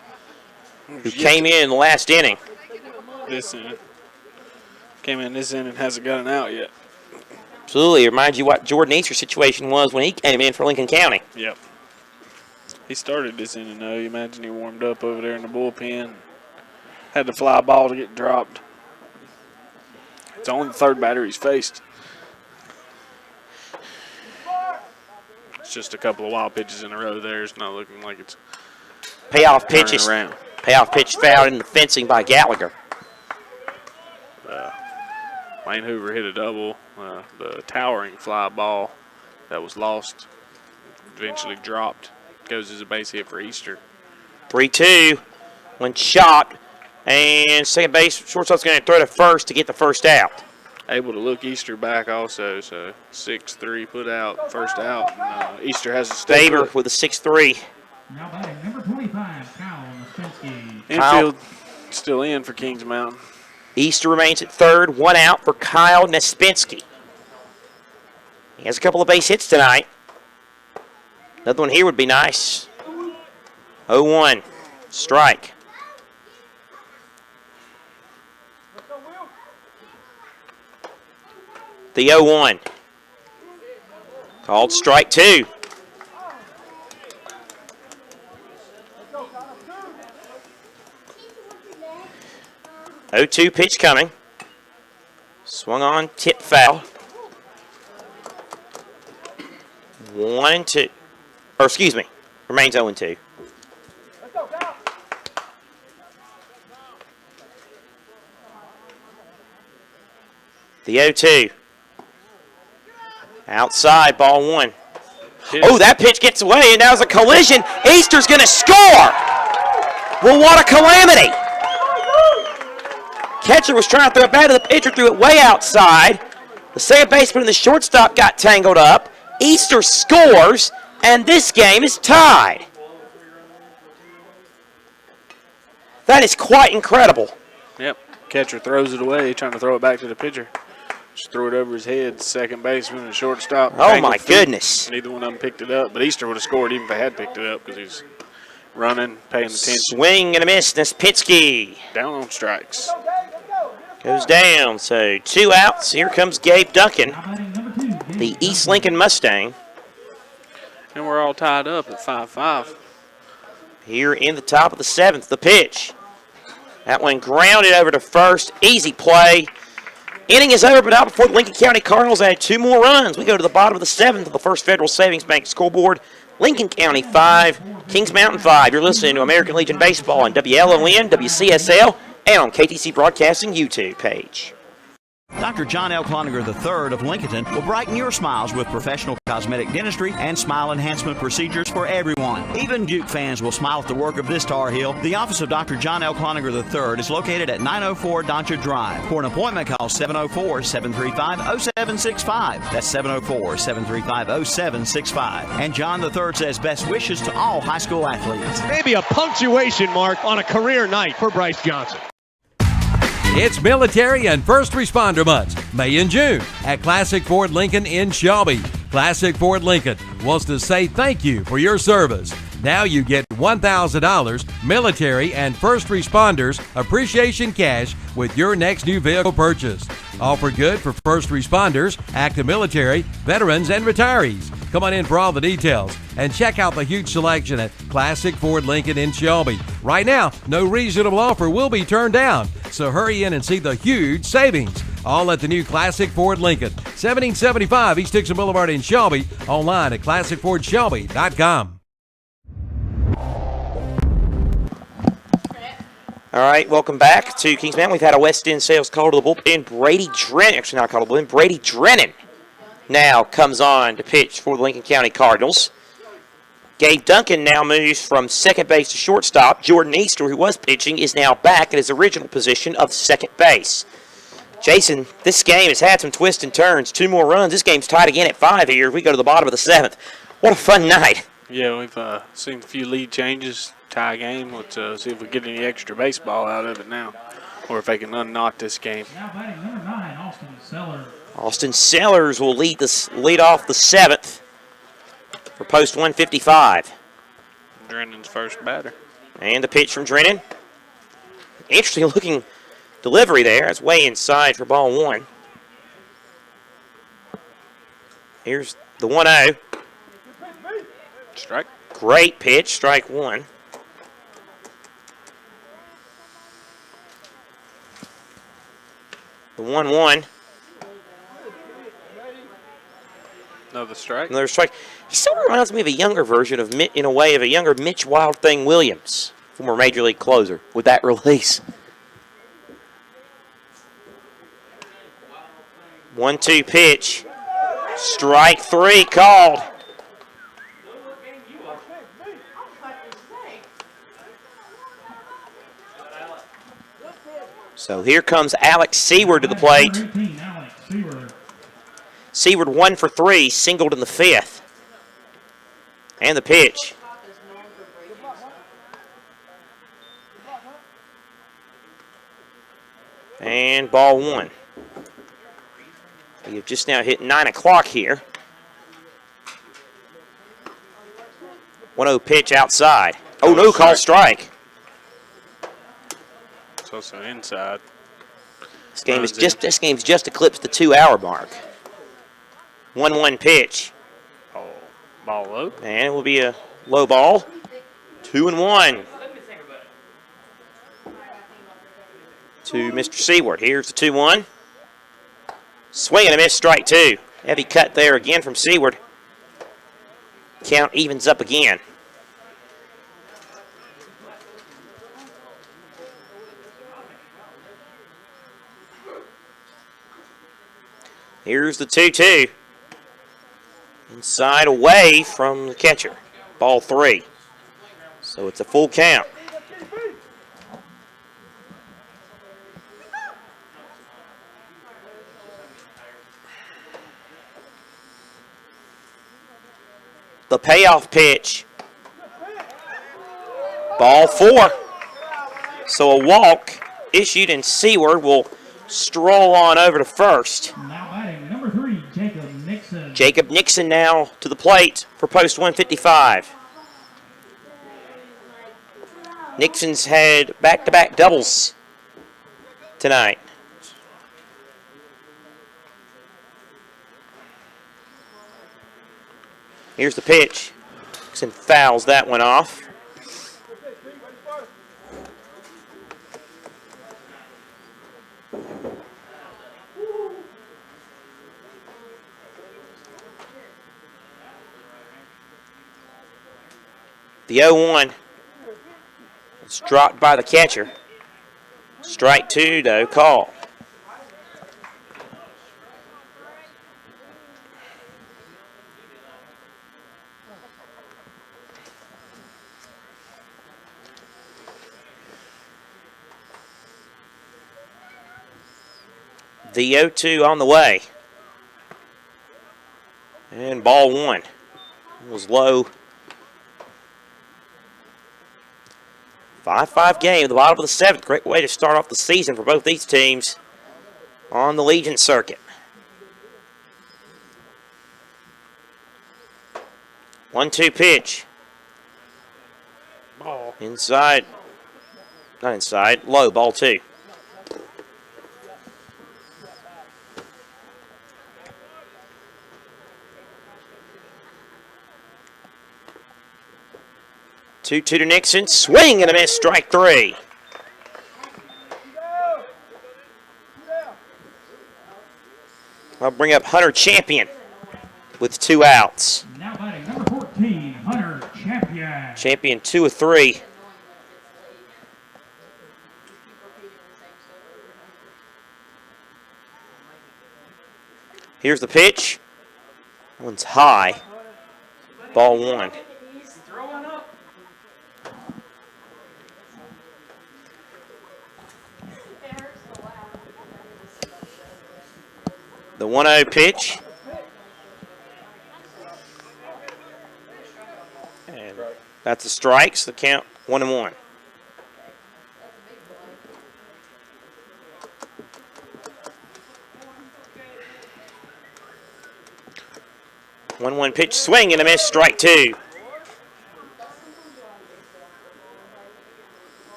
A: who came in the last inning.
E: This inning. Came in this inning and hasn't got an out yet.
A: Absolutely. It reminds you what Jordan Easter's situation was when he came in for Lincoln County.
E: Yep. He started this inning, though. You imagine he warmed up over there in the bullpen. Had to fly ball to get dropped. It's only the third batter he's faced. it's just a couple of wild pitches in a row there. It's not looking like it's
A: payoff
E: turning
A: pitches.
E: around.
A: Payoff pitch fouled in the fencing by Gallagher.
E: Lane Hoover hit a double. The towering fly ball that was lost eventually dropped. Goes as a base hit for Easter.
A: 3-2. When shot, and second base shortstop's going to throw to first to get the first out.
E: Able to look Easter back also, so 6-3 put out, first out. And, Easter has a
A: Faber with a 6-3.
B: Now batting number 25, Kyle Naspinski.
E: Infield still in for Kings Mountain.
A: Easter remains at third, one out for Kyle Naspinski. He has a couple of base hits tonight. Another one here would be nice. 0-1, strike. The 0-1. Called strike 2. Oh, 2 pitch coming. Swung on, tip foul. 1-2. Or excuse me, remains 0-2. The 0-2. Outside, ball 1. Oh, that pitch gets away, and now there's a collision. Easter's going to score. Well, what a calamity. Catcher was trying to throw it back to the pitcher, threw it way outside. The second baseman and the shortstop got tangled up. Easter scores, and this game is tied. That is quite incredible.
E: Yep, catcher throws it away, trying to throw it back to the pitcher. Just threw it over his head, second baseman and shortstop.
A: Oh, my goodness.
E: Neither one of them picked it up, but Easter would have scored even if they had picked it up because he's running, paying attention.
A: Swing and a miss, Naspinski.
E: Down on strikes.
A: Goes down, so 2 outs. Here comes Gabe Duncan, the East Lincoln Mustang.
E: And we're all tied up at 5-5.
A: Here in the top of the 7th, the pitch. That one grounded over to first. Easy play. Inning is over, but out before the Lincoln County Cardinals add 2 more runs. We go to the bottom of the 7th of the First Federal Savings Bank scoreboard. Lincoln County 5, Kings Mountain 5. You're listening to American Legion Baseball on WLON, WCSL, and on KTC Broadcasting YouTube page.
H: Dr. John L. Cloninger III of Lincolnton will brighten your smiles with professional cosmetic dentistry and smile enhancement procedures for everyone. Even Duke fans will smile at the work of this Tar Heel. The office of Dr. John L. Cloninger III is located at 904 Doncha Drive. For an appointment, call 704-735-0765. That's 704-735-0765. And John III says best wishes to all high school athletes.
S: Maybe a punctuation mark on a career night for Bryce Johnson.
D: It's Military and First Responder Months, May and June, at Classic Ford Lincoln in Shelby. Classic Ford Lincoln wants to say thank you for your service. Now you get $1,000 military and first responders appreciation cash with your next new vehicle purchase. Offer good for first responders, active military, veterans, and retirees. Come on in for all the details and check out the huge selection at Classic Ford Lincoln in Shelby. Right now, no reasonable offer will be turned down, so hurry in and see the huge savings. All at the new Classic Ford Lincoln, 1775 East Dixon Boulevard in Shelby, online at ClassicFordShelby.com.
A: All right, welcome back to Kings Mountain. We've had a West End sales call to the bullpen. Brady Drennan, actually not called to the bullpen, Brady Drennan now comes on to pitch for the Lincoln County Cardinals. Gabe Duncan now moves from second base to shortstop. Jordan Easter, who was pitching, is now back at his original position of second base. Jason, this game has had some twists and turns. 2 more runs. This game's tied again at 5 here. We go to the bottom of the 7th. What a fun night.
E: Yeah, we've seen a few lead changes, tie game. Let's see if we get any extra baseball out of it now, or if they can unknot this game.
B: Now batting number 9, Austin Sellers.
A: Austin Sellers will lead off the 7th for post 155.
E: Drennan's first batter.
A: And the pitch from Drennan. Interesting looking delivery there. That's way inside for ball 1. Here's the 1-0.
E: Strike.
A: Great pitch, strike 1. The 1-1.
E: Another strike.
A: Another strike. He sort of reminds me of a younger version of, in a way, of a younger Mitch Wild Thing Williams, former Major League closer, with that release. 1-2 pitch. Strike 3 called. So here comes Alex Seward to the plate. Seward 1 for 3, singled in the 5th. And the pitch. And ball 1. We have just now hit 9 o'clock here. 1-0 pitch outside. Oh, no, call strike.
E: It's also inside.
A: This game's just eclipsed the 2-hour mark. 1-1 pitch.
E: Oh, ball low.
A: And it will be a low ball. 2-1. To Mr. Seward. Here's the 2-1. Swing and a miss, strike 2. Heavy cut there again from Seward. Count evens up again. Here's the 2-2. Inside away from the catcher. Ball 3. So it's a full count. The payoff pitch. Ball 4. So a walk issued, and Seward will stroll on over to first.
B: Now batting number 3, Jacob Nixon.
A: Jacob Nixon now to the plate for post 155. Nixon's had back-to-back doubles tonight. Here's the pitch. Nixon fouls that one off. The 0-1 is dropped by the catcher. Strike 2, though, called. The 0-2 on the way. And ball 1. It was low. 5-5 game, the bottom of the 7th. Great way to start off the season for both these teams on the Legion circuit. 1-2 pitch.
E: Ball.
A: Inside. Not inside. Low, ball 2. Two to Nixon. Swing and a miss. Strike 3. I'll bring up Hunter Champion with 2 outs.
B: Now batting number 14, Hunter Champion.
A: Champion 2 of 3. Here's the pitch. That one's high. Ball 1. The 1-0 pitch. And that's a strike, so the count 1-1. One pitch, swing and a miss, strike 2.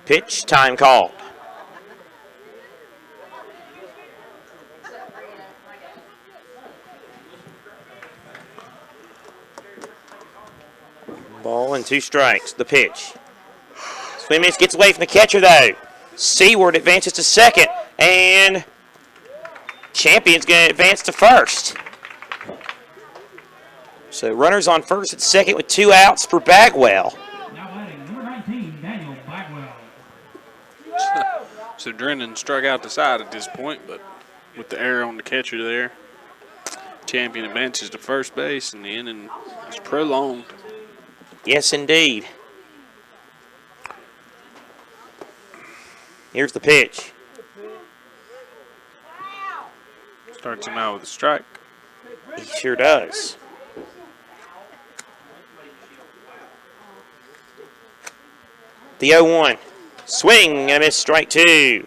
A: Pitch, time called. Ball and 2 strikes. The pitch. Swing miss gets away from the catcher, though. Seaward advances to second, and Champion's going to advance to first. So runners on first and second with 2 outs for Bagwell.
B: Now batting number 19, Daniel Bagwell.
E: So Drennan struck out the side at this point, but with the error on the catcher there, Champion advances to first base, and the inning is prolonged.
A: Yes, indeed. Here's the pitch.
E: Starts him out with a strike.
A: He sure does. The 0-1. Swing and a miss, strike 2.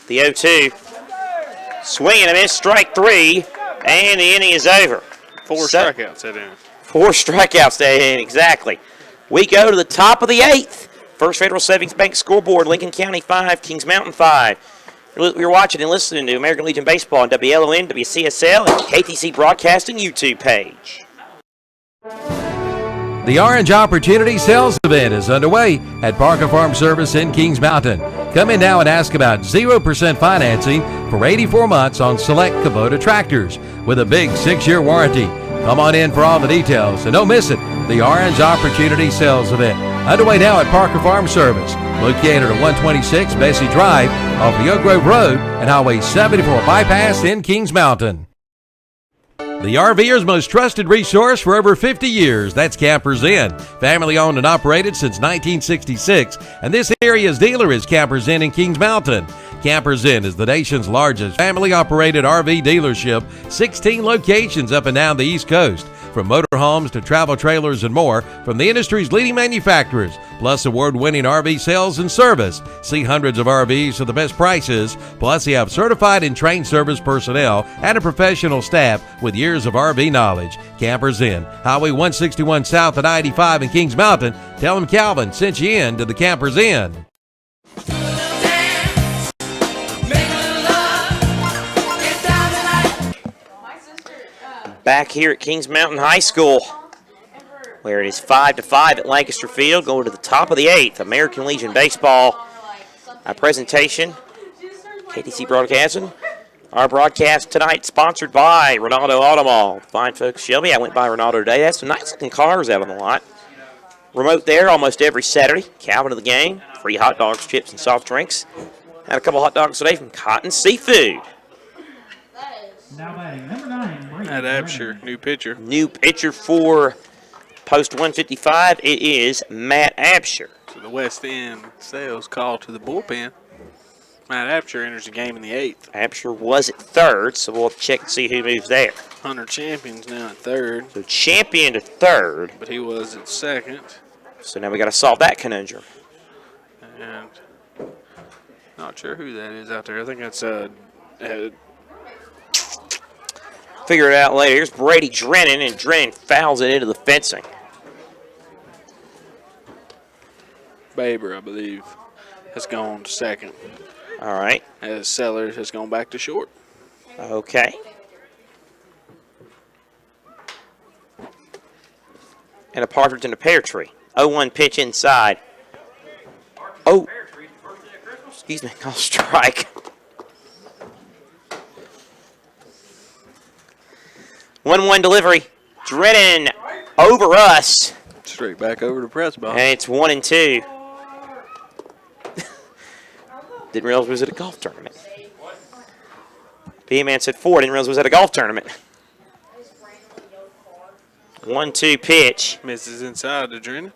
A: The 0-2. Swing and a miss, strike 3. And the inning is over.
E: 4 strikeouts that inning.
A: 4 strikeouts that inning, exactly. We go to the top of the 8th. First Federal Savings Bank scoreboard, Lincoln County 5, Kings Mountain 5. You're watching and listening to American Legion Baseball on WLON, WCSL, and KTC Broadcasting YouTube page.
D: The Orange Opportunity Sales Event is underway at Parker Farm Service in Kings Mountain. Come in now and ask about 0% financing for 84 months on select Kubota tractors with a big 6-year warranty. Come on in for all the details and don't miss it. The Orange Opportunity Sales Event underway now at Parker Farm Service, located at 126 Bessie Drive off the Oak Grove Road and Highway 74 bypass in Kings Mountain. The RVer's most trusted resource for over 50 years, that's Campers Inn. Family owned and operated since 1966, and this area's dealer is Campers Inn in Kings Mountain. Campers Inn is the nation's largest family-operated RV dealership, 16 locations up and down the East Coast. From motorhomes to travel trailers and more, from the industry's leading manufacturers, plus award-winning RV sales and service. See hundreds of RVs for the best prices, plus they have certified and trained service personnel and a professional staff with years of RV knowledge. Campers Inn, Highway 161 South at I-85 in Kings Mountain. Tell them Calvin sent you in to the Campers Inn.
A: Back here at Kings Mountain High School, where it is 5-5 at Lancaster Field, going to the top of the 8th. American Legion Baseball presentation, KTC Broadcasting. Our broadcast tonight sponsored by Ronaldo Auto Mall. Fine folks, Shelby. I went by Ronaldo today. They have some nice looking cars out on the lot. Remote there almost every Saturday. Calvin of the game. Free hot dogs, chips, and soft drinks. Had a couple hot dogs today from Cotton Seafood.
B: Now batting number 9,
E: Matt Absher, new pitcher.
A: New pitcher for post 155. It is Matt Absher.
E: So the West End sales call to the bullpen. Matt Absher enters the game in the 8th.
A: Absher was at third, so we'll check and see who moves there.
E: Hunter Champion's now at third.
A: So Champion to third.
E: But he was at second.
A: So now we got to solve that conundrum.
E: And not sure who that is out there. I think that's
A: figure it out later. Here's Brady Drennan, and Drennan fouls it into the fencing.
E: Baber, I believe, has gone to second.
A: All right.
E: As Sellers has gone back to short.
A: Okay. And a partridge in a pear tree. 0-1 pitch inside. Oh. Excuse me. Call strike. 1-1 delivery. Drennan over us.
E: Straight back over to press box.
A: And it's 1-2. Didn't realize it was at a golf tournament. B-Man said 4. Didn't realize it was at a golf tournament. 1-2 pitch.
E: Misses inside to Drennan.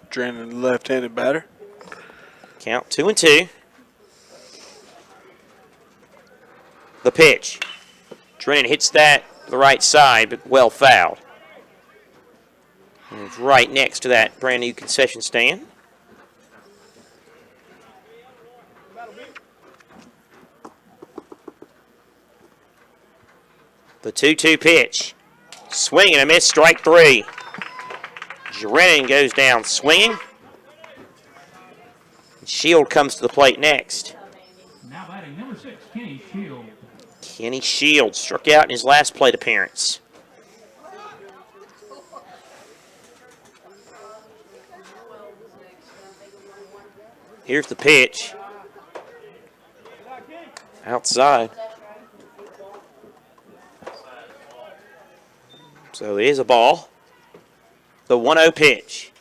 E: Drennan, the left-handed batter.
A: Count 2-2. The pitch. Drennan hits that to the right side, but well fouled. And it's right next to that brand new concession stand. The 2-2 pitch. Swing and a miss, strike 3. Drennan goes down swinging. Shield comes to the plate next.
B: Now batting number 6,
A: Kenny Shields struck out in his last plate appearance. Here's the pitch. Outside. So it is a ball. The 1-0 pitch.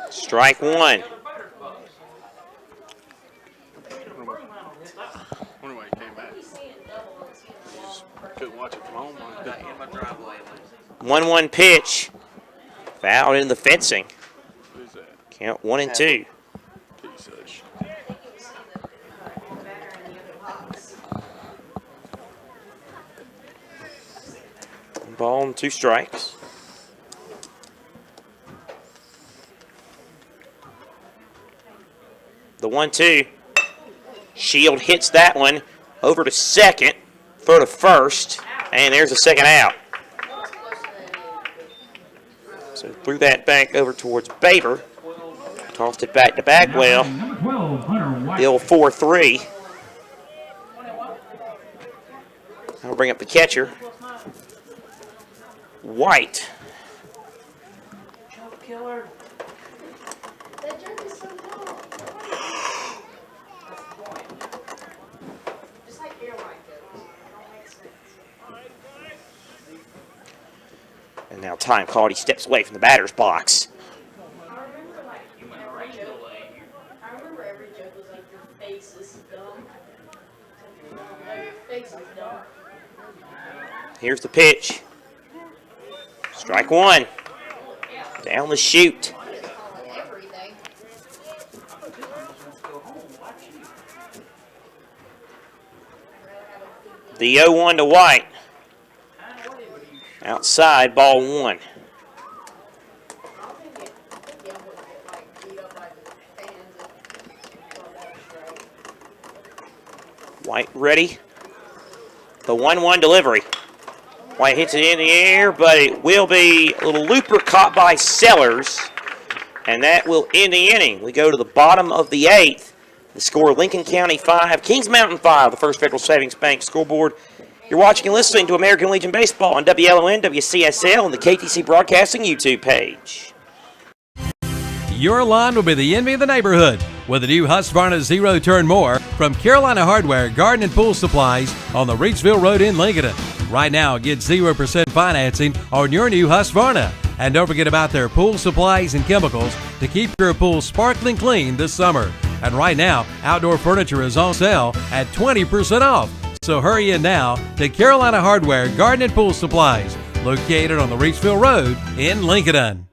A: Strike one.
E: Wonder why he came back. Couldn't watch it from home.
A: 1-1 pitch. Fouled in the fencing.
E: Who's that?
A: Count 1 and 2. One ball and 2 strikes. The 1-2. Shield hits that one over to second, throw to first, and there's the second out. So threw that back over towards Baber. Tossed it back to Bagwell. The old 4-3. I'll bring up the catcher. White. And now time called. He steps away from the batter's box. Here's the pitch. Strike one. Down the chute. The 0-1 to White. Outside, ball 1. White ready. The 1-1 delivery. White hits it in the air, but it will be a little looper caught by Sellers, and that will end the inning. We go to the bottom of the 8th. The score, Lincoln County 5, Kings Mountain 5, the First Federal Savings Bank scoreboard. You're watching and listening to American Legion Baseball on WLON, WCSL, and the KTC Broadcasting YouTube page.
D: Your lawn will be the envy of the neighborhood with the new Husqvarna Zero Turn Mower from Carolina Hardware Garden and Pool Supplies on the Reedsville Road in Lincoln. Right now, get 0% financing on your new Husqvarna. And don't forget about their pool supplies and chemicals to keep your pool sparkling clean this summer. And right now, outdoor furniture is on sale at 20% off. So hurry in now to Carolina Hardware Garden and Pool Supplies, located on the Reedsville Road in Lincoln.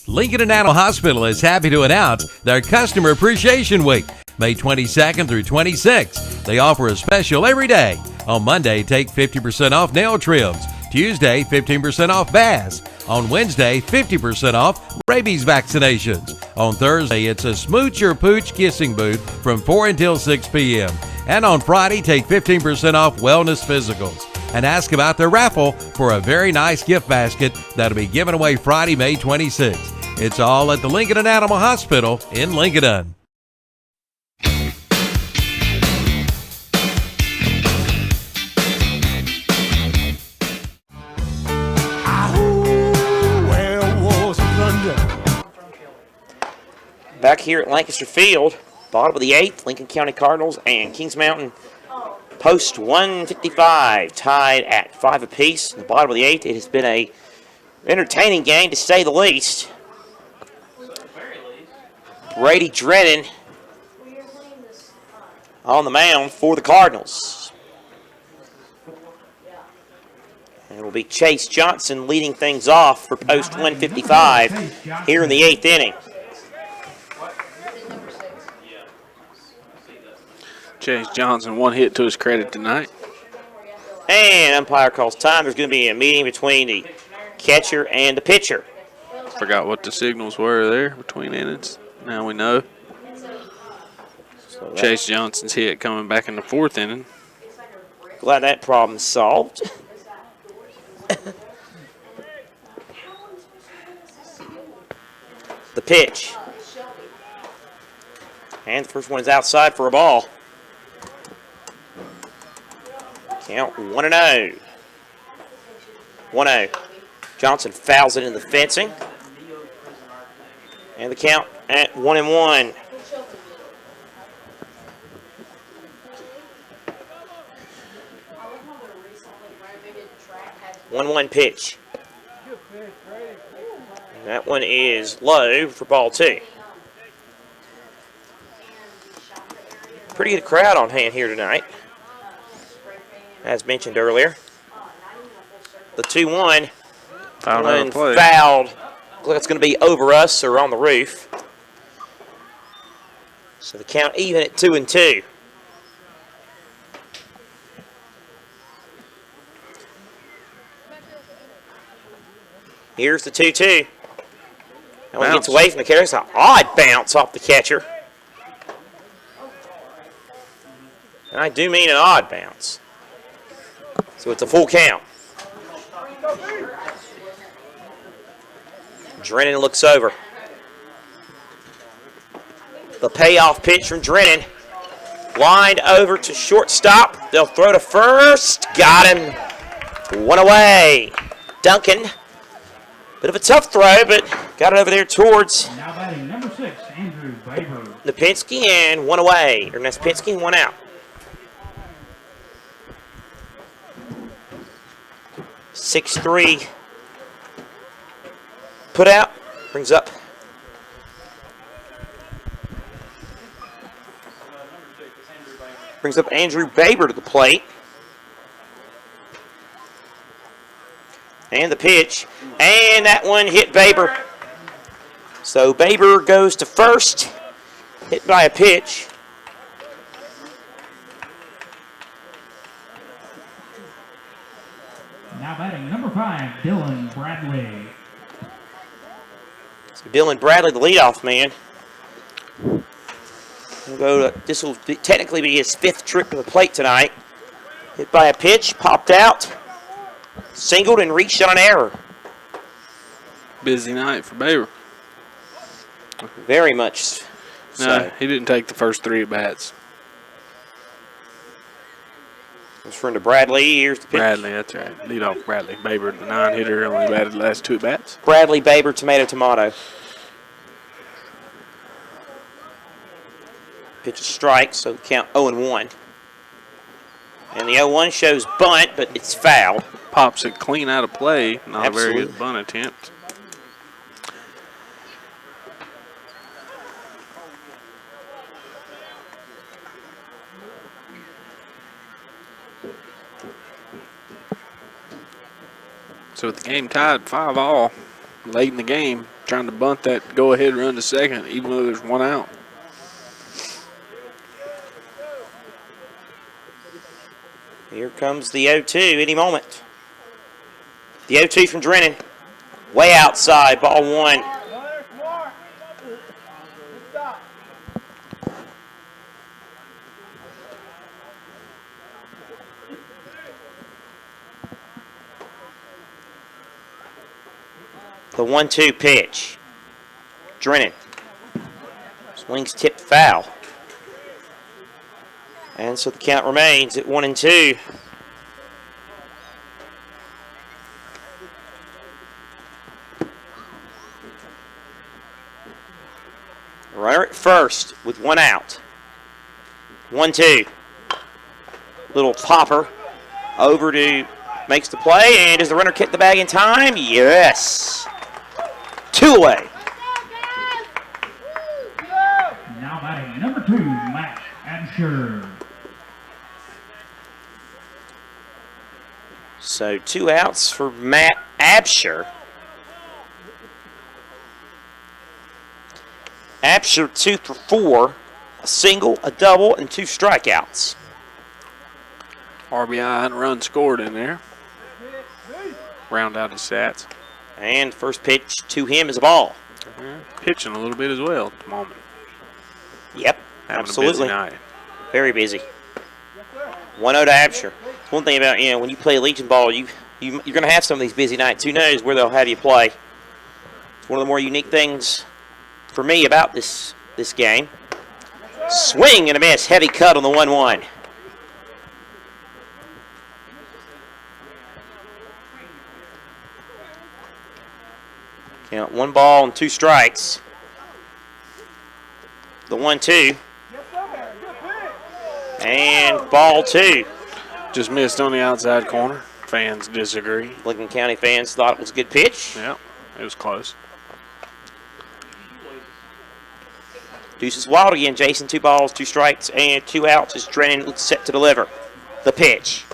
D: Lincoln Animal Hospital is happy to announce their Customer Appreciation Week, May 22nd through 26th. They offer a special every day. On Monday, take 50% off nail trims. Tuesday, 15% off baths. On Wednesday, 50% off rabies vaccinations. On Thursday, it's a Smooch Your Pooch kissing booth from 4 until 6 p.m. And on Friday, take 15% off wellness physicals. And ask about their raffle for a very nice gift basket that'll be given away Friday, May 26th. It's all at the Lincoln Animal Hospital in Lincoln.
A: Back here at Lancaster Field, bottom of the 8th, Lincoln County Cardinals and Kings Mountain post 155, tied at 5 apiece. In the bottom of the 8th, it has been a entertaining game to say the least. Brady Drennan on the mound for the Cardinals. And it will be Chase Johnson leading things off for post 155 here in the 8th inning.
E: Chase Johnson, 1 hit to his credit tonight.
A: And umpire calls time. There's going to be a meeting between the catcher and the pitcher.
E: Forgot what the signals were there between innings. Now we know.
A: So
E: Chase Johnson's hit coming back in the 4th inning.
A: Glad that problem's solved. The pitch. And the first one is outside for a ball. Count 1-0. 1-0. Johnson fouls it in the fencing. And the count at 1-1. One pitch. And that one is low for ball 2. Pretty good crowd on hand here tonight, as mentioned earlier. The 2-1. Fouled. Looks like it's going to be over us or on the roof. So the count even at 2-2. Here's the 2-2. That one gets away from the catcher. It's an odd bounce off the catcher. And I do mean an odd bounce. So it's a full count. Drennan looks over. The payoff pitch from Drennan. Lined over to shortstop. They'll throw to first. Got him. One away. Duncan. Bit of a tough throw, but got it over there towards
B: Now batting number 6, Andrew Baber.
A: Nepinski, and one away. Or Nepinski, one out. 6-3. Put out. Brings up. Brings up Andrew Baber to the plate. And the pitch. And that one hit Baber. So Baber goes to first. Hit by a pitch.
B: Now batting number 5, Dylan Bradley.
A: So Dylan Bradley, the leadoff man. This will technically be his 5th trip to the plate tonight. Hit by a pitch, popped out. Singled and reached on an error.
E: Busy night for Baber.
A: Very much so.
E: No, he didn't take the first 3 at-bats.
A: It's from to Bradley. Here's the pitch.
E: Bradley, that's right. Lead off Bradley. Baber, the 9-hitter, only batted the last 2 at-bats.
A: Bradley, Baber, tomato. Pitch a strike, so count 0-1. And the 0-1 shows bunt, but it's fouled.
E: Pops it clean out of play. Not
A: Absolutely.
E: a very good bunt attempt. So with the game tied 5-all, late in the game, trying to bunt that go-ahead run to second, even though there's 1 out.
A: Here comes the 0-2 any moment. The 0-2 from Drennan. Way outside, ball 1. The 1-2 pitch. Drennan. Swings tipped foul. And so the count remains at 1-2. Runner at first with 1 out. 1-2. Little popper over to makes the play, and does the runner kick the bag in time? Yes. 2 away.
B: Now batting number 2, Matt Absher.
A: So 2 outs for Matt Absher. Absher 2 for 4, a single, a double, and 2 strikeouts.
E: RBI and run scored in there. Round out his stats.
A: And first pitch to him is a ball.
E: Pitching a little bit as well at the moment.
A: Yep,
E: Having
A: absolutely.
E: a busy night.
A: Very busy. 1-0 to Absher. One thing about, when you play Legion ball, you're going to have some of these busy nights. Who knows where they'll have you play. It's one of the more unique things for me about this game. Swing and a miss. Heavy cut on the 1-1. Count 1 ball and 2 strikes. The 1-2. And ball 2.
E: Just missed on the outside corner. Fans disagree.
A: Lincoln County fans thought it was a good pitch.
E: Yeah, it was close.
A: Deuce is wild again. Jason, 2 balls, 2 strikes, and 2 outs as Drennan set to deliver. The pitch.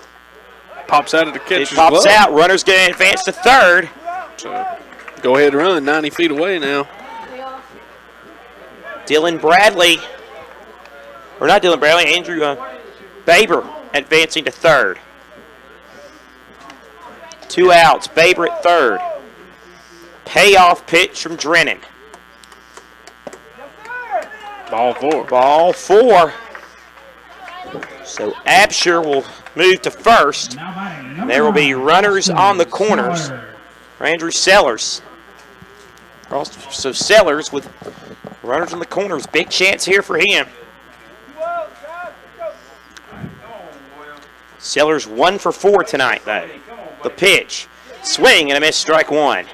E: Pops out of the catcher's
A: It pops
E: glove.
A: out. Runner's going to advance to third.
E: So, go ahead and run. 90 feet away now.
A: Dylan Bradley. Or not Dylan Bradley. Andrew Baber advancing to third. 2 outs. Baber at third. Payoff pitch from Drennan.
E: Ball 4.
A: Ball 4. So Absher will move to first. There will be runners on the corners for Andrew Sellers. So Sellers with runners on the corners. Big chance here for him. Sellers 1 for 4 tonight, though. The pitch. Swing and a miss, strike 1.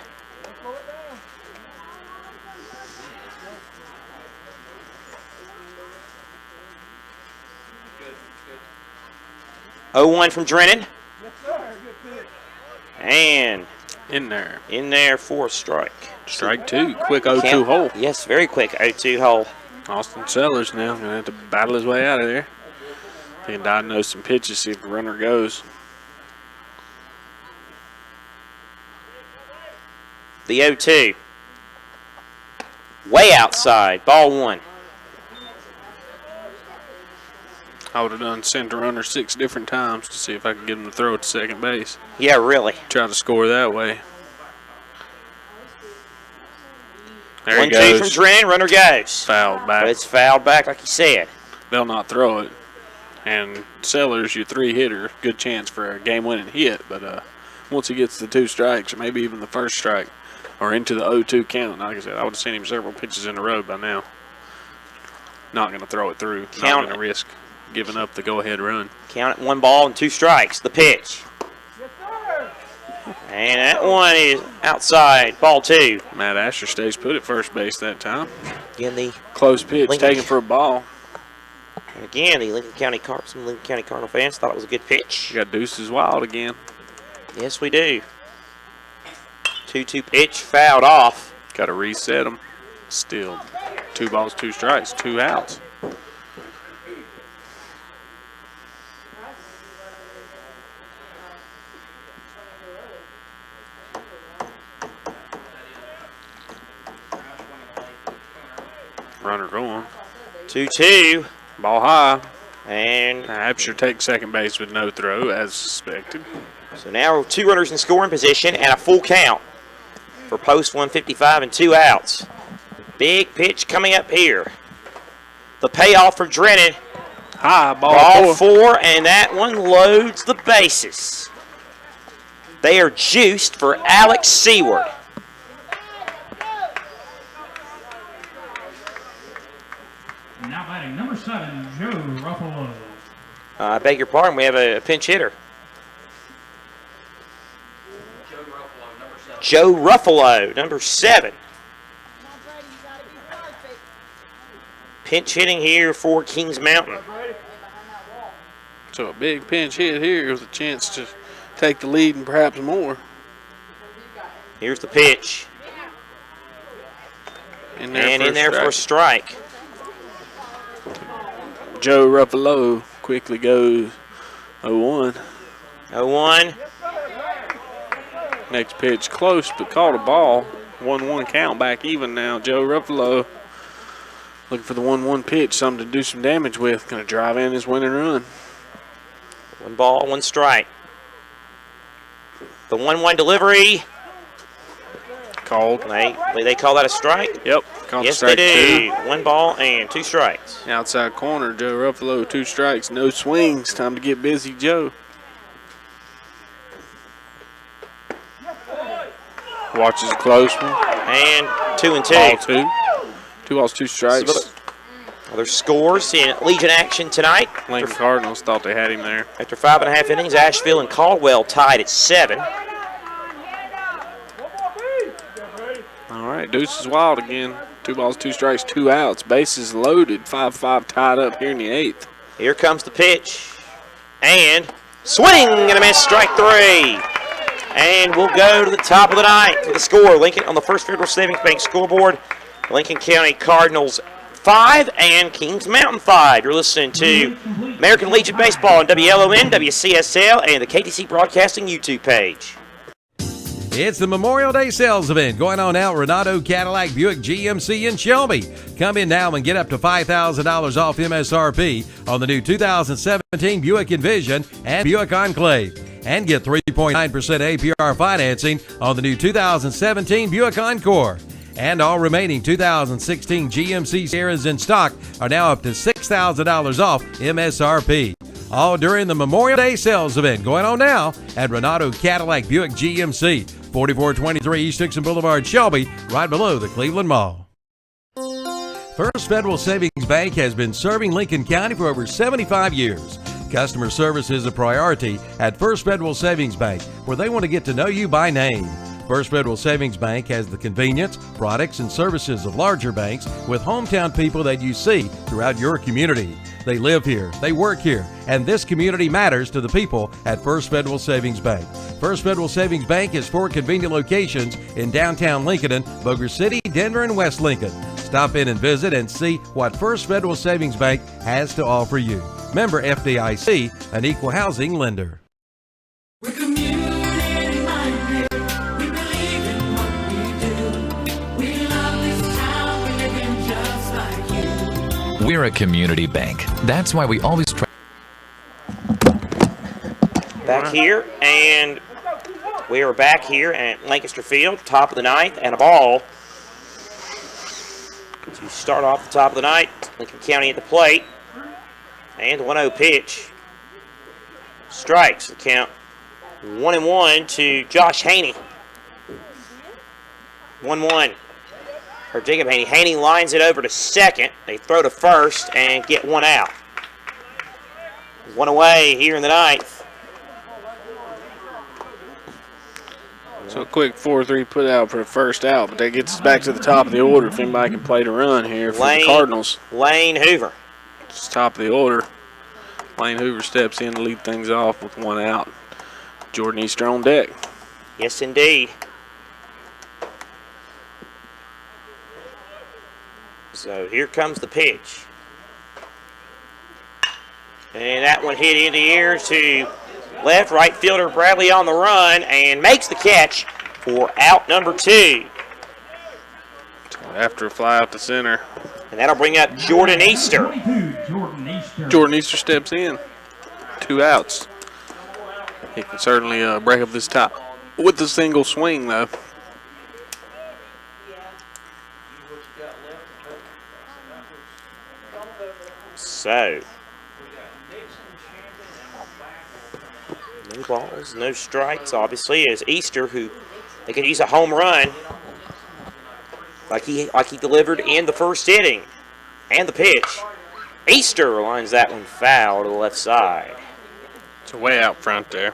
A: Oh, 1 from Drennan. And
E: in
A: there for a strike.
E: Strike 2. Quick 0-2 hole.
A: Yes, very quick 0-2 hole.
E: Austin Sellers now going to have to battle his way out of there. He can diagnose some pitches, see if the runner goes.
A: The 0-2. Way outside. Ball 1.
E: I would have done sent a runner 6 different times to see if I could get him to throw it to second base.
A: Yeah, really.
E: Try to score that way. There he
A: 1-2
E: goes.
A: from Drennan. Runner goes.
E: Fouled back.
A: But it's fouled back like you said.
E: They'll not throw it. And Sellers, your 3-hitter, good chance for a game-winning hit. But once he gets the 2 strikes, or maybe even the first strike, or into the 0-2 count, like I said, I would have seen him several pitches in a row by now. Not going to throw it through. Not going to risk giving up the go-ahead run.
A: Count it 1 ball and 2 strikes. The pitch. And that one is outside. Ball 2.
E: Matt Asher stays put at first base that time.
A: Again, the
E: close pitch taken for a ball.
A: And again, the Lincoln County Cardinal fans thought it was a good pitch.
E: We got Deuces Wild again.
A: Yes, we do. 2-2 pitch, fouled off.
E: Got to reset them. Still 2 balls, 2 strikes, 2 outs. Runner going.
A: 2-2.
E: Ball high.
A: And
E: Absher takes second base with no throw, as suspected.
A: So now 2 runners in scoring position and a full count for post 155 and 2 outs. Big pitch coming up here. The payoff for Drennan.
E: High, ball
A: 4, and that one loads the bases. They are juiced for Alex Seward.
B: Now batting number 7, Joe Ruffalo.
A: I beg your pardon, we have a pinch hitter. Joe Ruffalo, number 7. Pinch hitting here for Kings Mountain.
E: So a big pinch hit here with a chance to take the lead and perhaps more.
A: Here's the pitch.
E: In there
A: for a strike.
E: Joe Ruffalo quickly goes 0-1.
A: 0-1.
E: Next pitch close, but caught a ball. 1-1 count, back even now. Joe Ruffalo looking for the 1-1 pitch, something to do some damage with. Going to drive in his winning run.
A: 1 ball, 1 strike. The 1-1 delivery.
E: Called.
A: They call that a strike?
E: Yep.
A: Yes, they do. 1 ball and 2 strikes.
E: Outside corner, Joe Ruffalo, 2 strikes, no swings. Time to get busy, Joe. Watches a close one.
A: And 2-2.
E: Ball 2. 2 balls, 2 strikes.
A: Other scores in Legion action tonight.
E: Lincoln Cardinals thought they had him there.
A: After 5.5 innings, Asheville and Caldwell tied at 7.
E: All right, Deuce is wild again. 2 balls, 2 strikes, 2 outs. Bases loaded. 5-5 tied up here in the 8th.
A: Here comes the pitch. And swing and a miss, strike 3. And we'll go to the top of the 9th with the score. Lincoln on the First Federal Savings Bank scoreboard. Lincoln County Cardinals 5 and Kings Mountain 5. You're listening to American Legion Baseball on WLON, WCSL, and the KTC Broadcasting YouTube page.
D: It's the Memorial Day sales event going on now at Renato Cadillac Buick GMC in Shelby. Come in now and get up to $5,000 off MSRP on the new 2017 Buick Envision and Buick Enclave. And get 3.9% APR financing on the new 2017 Buick Encore. And all remaining 2016 GMC Sierras in stock are now up to $6,000 off MSRP. All during the Memorial Day sales event going on now at Renato Cadillac Buick GMC, 4423 East Dixon Boulevard, Shelby, right below the Cleveland Mall. First Federal Savings Bank has been serving Lincoln County for over 75 years. Customer service is a priority at First Federal Savings Bank, where they want to get to know you by name. First Federal Savings Bank has the convenience, products, and services of larger banks with hometown people that you see throughout your community. They live here, they work here, and this community matters to the people at First Federal Savings Bank. First Federal Savings Bank has 4 convenient locations in downtown Lincoln, Boger City, Denver, and West Lincoln. Stop in and visit and see what First Federal Savings Bank has to offer you. Member FDIC, an equal housing lender.
J: We're a community bank. That's why we always try.
A: Back here, and we are back here at Lancaster Field, top of the 9th, and a ball. To start off the top of the 9th, Lincoln County at the plate. And the 1-0 pitch. Strikes the count. 1-1 to Josh Haney. 1-1. Or Jacob Haney. Haney lines it over to second. They throw to first and get 1 out. 1 away here in the 9th.
E: So a quick 4-3 put out for the first out, but that gets us back to the top of the order if anybody can play the run here for the Cardinals.
A: Lane Hoover.
E: It's top of the order. Lane Hoover steps in to lead things off with 1 out. Jordan Easter on deck.
A: Yes, indeed. So here comes the pitch. And that one hit in the air to left. Right fielder Bradley on the run and makes the catch for out number 2.
E: After a fly out to center.
A: And that'll bring up Jordan Easter.
E: Jordan Easter steps in. 2 outs. He can certainly break up this top with a single swing, though.
A: So, no balls, no strikes, obviously, as Easter, who they could use a home run like he delivered in the first inning. And the pitch. Easter lines that one foul to the left side.
E: It's way out front there.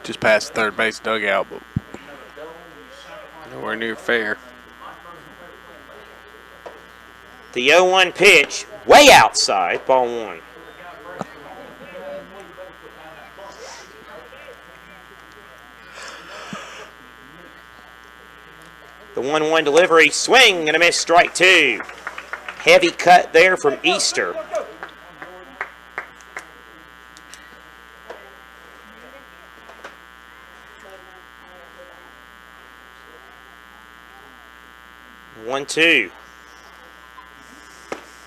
E: Just past the third base dugout, but nowhere near fair.
A: The 0-1 pitch, way outside, ball 1. The 1-1 delivery, swing and a miss, strike 2. Heavy cut there from Easter. One, 2.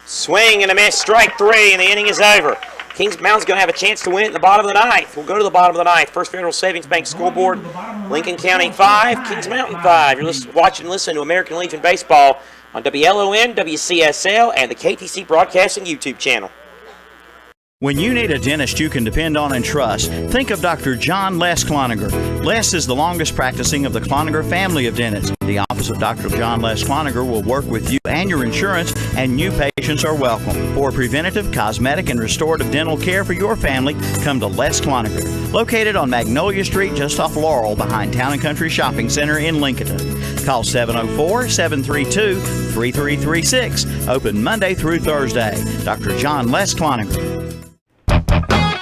A: Swing and a miss, strike 3, and the inning is over. Kings Mountain's going to have a chance to win it in the bottom of the 9th. We'll go to the bottom of the 9th. First Federal Savings Bank scoreboard, Lincoln County 5, Kings Mountain 5. You're watching and listening to American Legion Baseball on WLON, WCSL, and the KTC Broadcasting YouTube channel.
H: When you need a dentist you can depend on and trust, think of Dr. John Les Cloninger. Les is the longest practicing of the Cloninger family of dentists. The office office of Dr. John Les Cloninger will work with you and your insurance, and new patients are welcome. For preventative, cosmetic, and restorative dental care for your family, come to Les Cloninger, located on Magnolia Street just off Laurel behind Town & Country Shopping Center in Lincoln. Call 704-732-3336. Open Monday through Thursday. Dr. John Les Cloninger.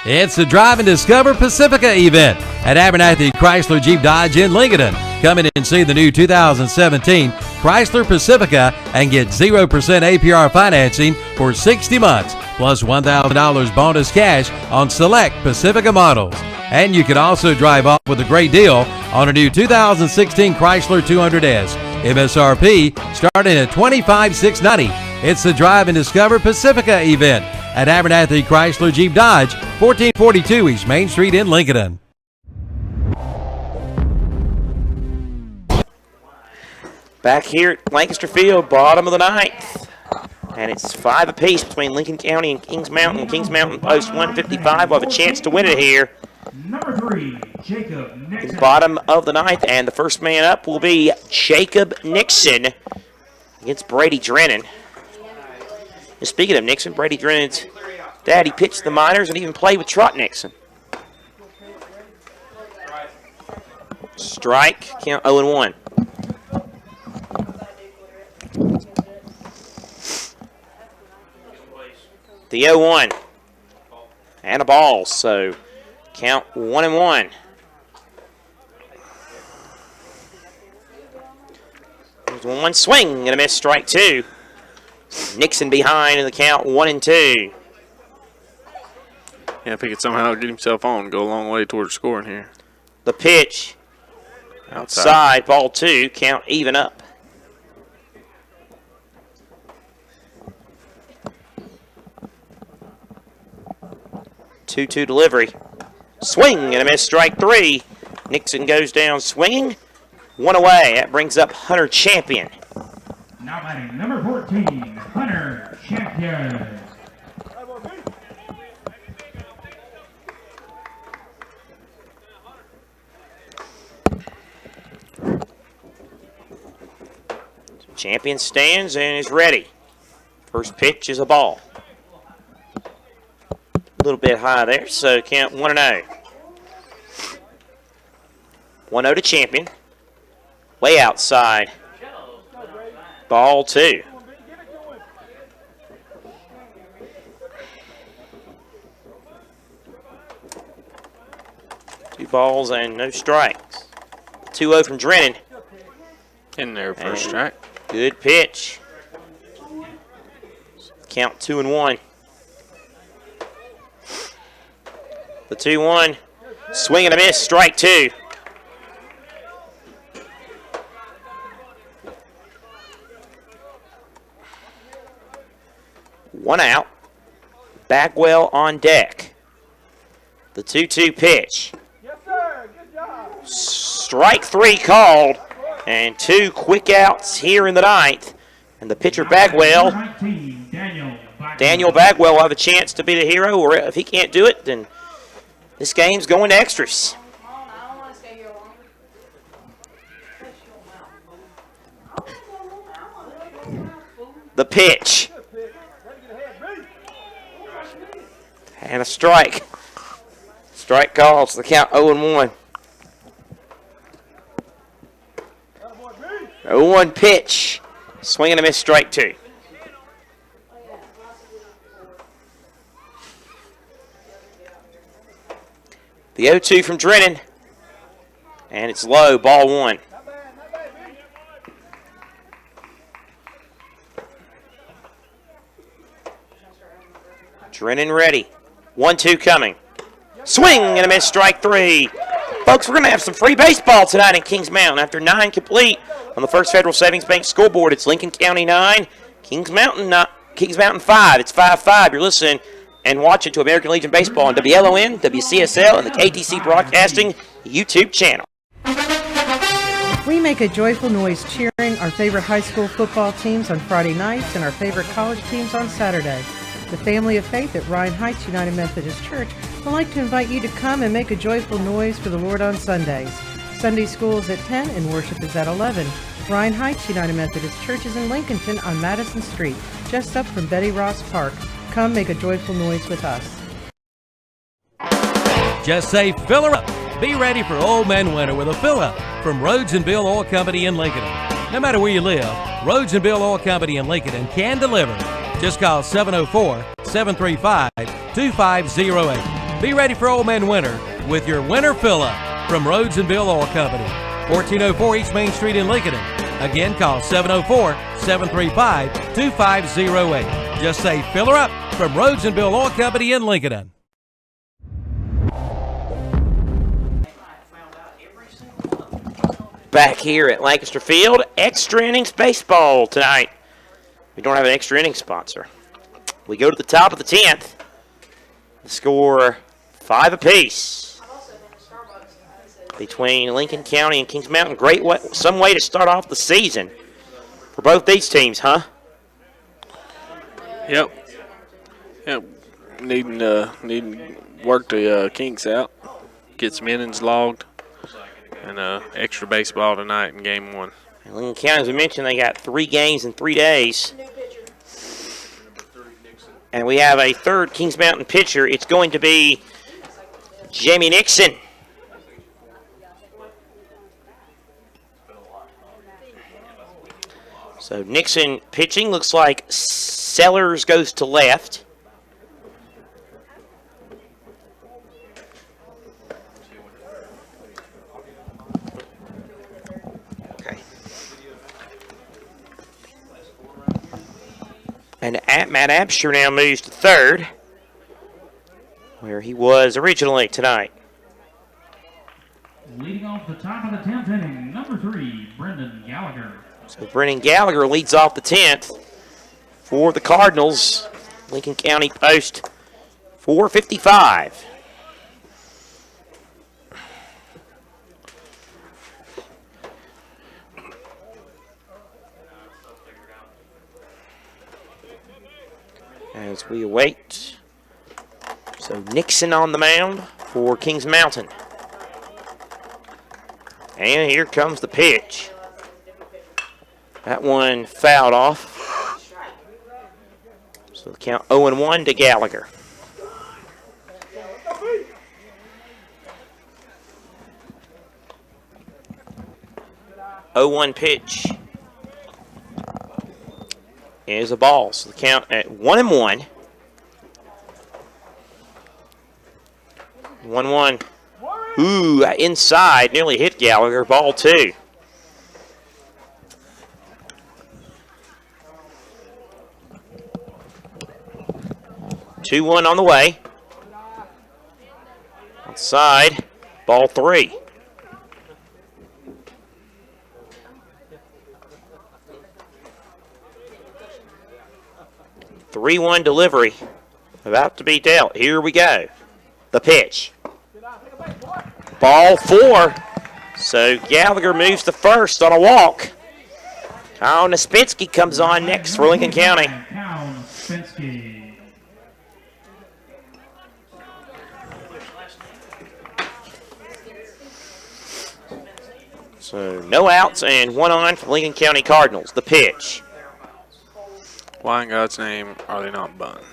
D: It's the Drive and Discover Pacifica event at Abernathy Chrysler Jeep Dodge in Lincoln. Come in and see the new 2017 Chrysler Pacifica and get 0% APR financing for 60 months, plus $1,000 bonus cash on select Pacifica models. And you can also drive off with a great deal on a new 2016 Chrysler 200S. MSRP starting at $25,690. It's the Drive and Discover Pacifica event at Abernathy Chrysler Jeep Dodge, 1442 East Main Street in Lincoln.
A: Back here at Lancaster Field, bottom of the ninth. And it's 5 apiece between Lincoln County and Kings Mountain. Kings Mountain post 155 will have a chance to win it here.
B: Number 3, Jacob Nixon.
A: Bottom of the ninth, and the first man up will be Jacob Nixon against Brady Drennan. And speaking of Nixon, Brady Drennan's daddy pitched the minors and even played with Trot Nixon. Strike, count 0-1. The 0-1. And a ball, so count 1-1. There's one swing and a miss, strike 2. Nixon behind in the count 1-2.
E: Yeah, if he could somehow get himself on, go a long way towards scoring here.
A: The pitch outside, ball 2, count even up. Two-two delivery. Swing and a miss, strike 3. Nixon goes down swinging. One away. That brings up Hunter Champion.
B: Now batting number 14, Hunter Champion.
A: Champion stands and is ready. First pitch is a ball. A little bit high there, so count 1-0. 1-0 to Champion. Way outside. Ball 2. Two balls and no strikes. 2-0 from Drennan.
E: In there, first strike.
A: Good pitch. Count 2-1. The 2-1. Swing and a miss, strike 2. One out. Bagwell on deck. The 2-2 pitch.
G: Yes, sir. Good job.
A: Strike 3 called. And 2 quick outs here in the ninth. And the pitcher Bagwell. Daniel Bagwell will have a chance to be the hero, or if he can't do it, then this game's going to extras. The pitch. And a strike. Strike calls the count 0-1. 0-1 pitch. Swing and a miss, strike 2. The 0-2 from Drennan. And it's low, ball 1. Drennan ready. 1-2 coming. Swing and a miss, strike 3. Folks, we're going to have some free baseball tonight in Kings Mountain. After 9 complete on the First Federal Savings Bank scoreboard, it's Lincoln County 9, Kings Mountain 5. It's 5-5. You're listening and watching to American Legion Baseball on WLON, WCSL, and the KTC Broadcasting YouTube channel.
C: We make a joyful noise cheering our favorite high school football teams on Friday nights and our favorite college teams on Saturday. The Family of Faith at Ryan Heights United Methodist Church would like to invite you to come and make a joyful noise for the Lord on Sundays. Sunday school is at 10 and worship is at 11. Ryan Heights United Methodist Church is in Lincolnton on Madison Street, just up from Betty Ross Park. Come make a joyful noise with us.
D: Just say fill her up. Be ready for Old Man Winter with a fill up from Rhodes and Bill Oil Company in Lincolnton. No matter where you live, Rhodes and Bill Oil Company in Lincolnton can deliver. Just call 704-735-2508. Be ready for Old Man Winter with your winter fill up from Rhodes and Bill Oil Company, 1404 East Main Street in Lincolnton. Again, call 704-735-2508. Just say fill her up from Rhodes and Bill Oil Company in Lincolnton.
A: Back here at Lancaster Field, extra innings baseball tonight. We don't have an extra innings sponsor. We go to the top of the 10th. The score 5 apiece between Lincoln County and Kings Mountain. Some way to start off the season for both these teams, huh?
E: Yep. Needing work the Kings out, get some innings logged, and extra baseball tonight in Game 1.
A: And Lincoln County, as we mentioned, they got 3 games in 3 days. And we have a third Kings Mountain pitcher. It's going to be Jamie Nixon. So Nixon pitching. Looks like Sellers goes to left. Okay. And Matt Absher now moves to third, where he was originally tonight.
B: Leading off the top of the 10th inning, number 3, Brendan Gallagher.
A: So Brendan Gallagher leads off the 10th for the Cardinals. Lincoln County Post 455. As we await. So Nixon on the mound for Kings Mountain. And here comes the pitch. That one fouled off. So the count 0-1 to Gallagher. Oh, 0-1 pitch is a ball. So the count at 1-1. 1-1. Ooh, inside, nearly hit Gallagher. Ball 2. Two 2-1 on the way. Outside, ball 3. Three-1 delivery about to be dealt. Here we go. The pitch. Ball 4. So Gallagher moves to first on a walk. Kyle Naspinski comes on next for Lincoln County.
B: Kyle Naspinski.
A: So no outs and 1 on for Lincoln County Cardinals. The pitch.
E: Why in God's name are they not bunting?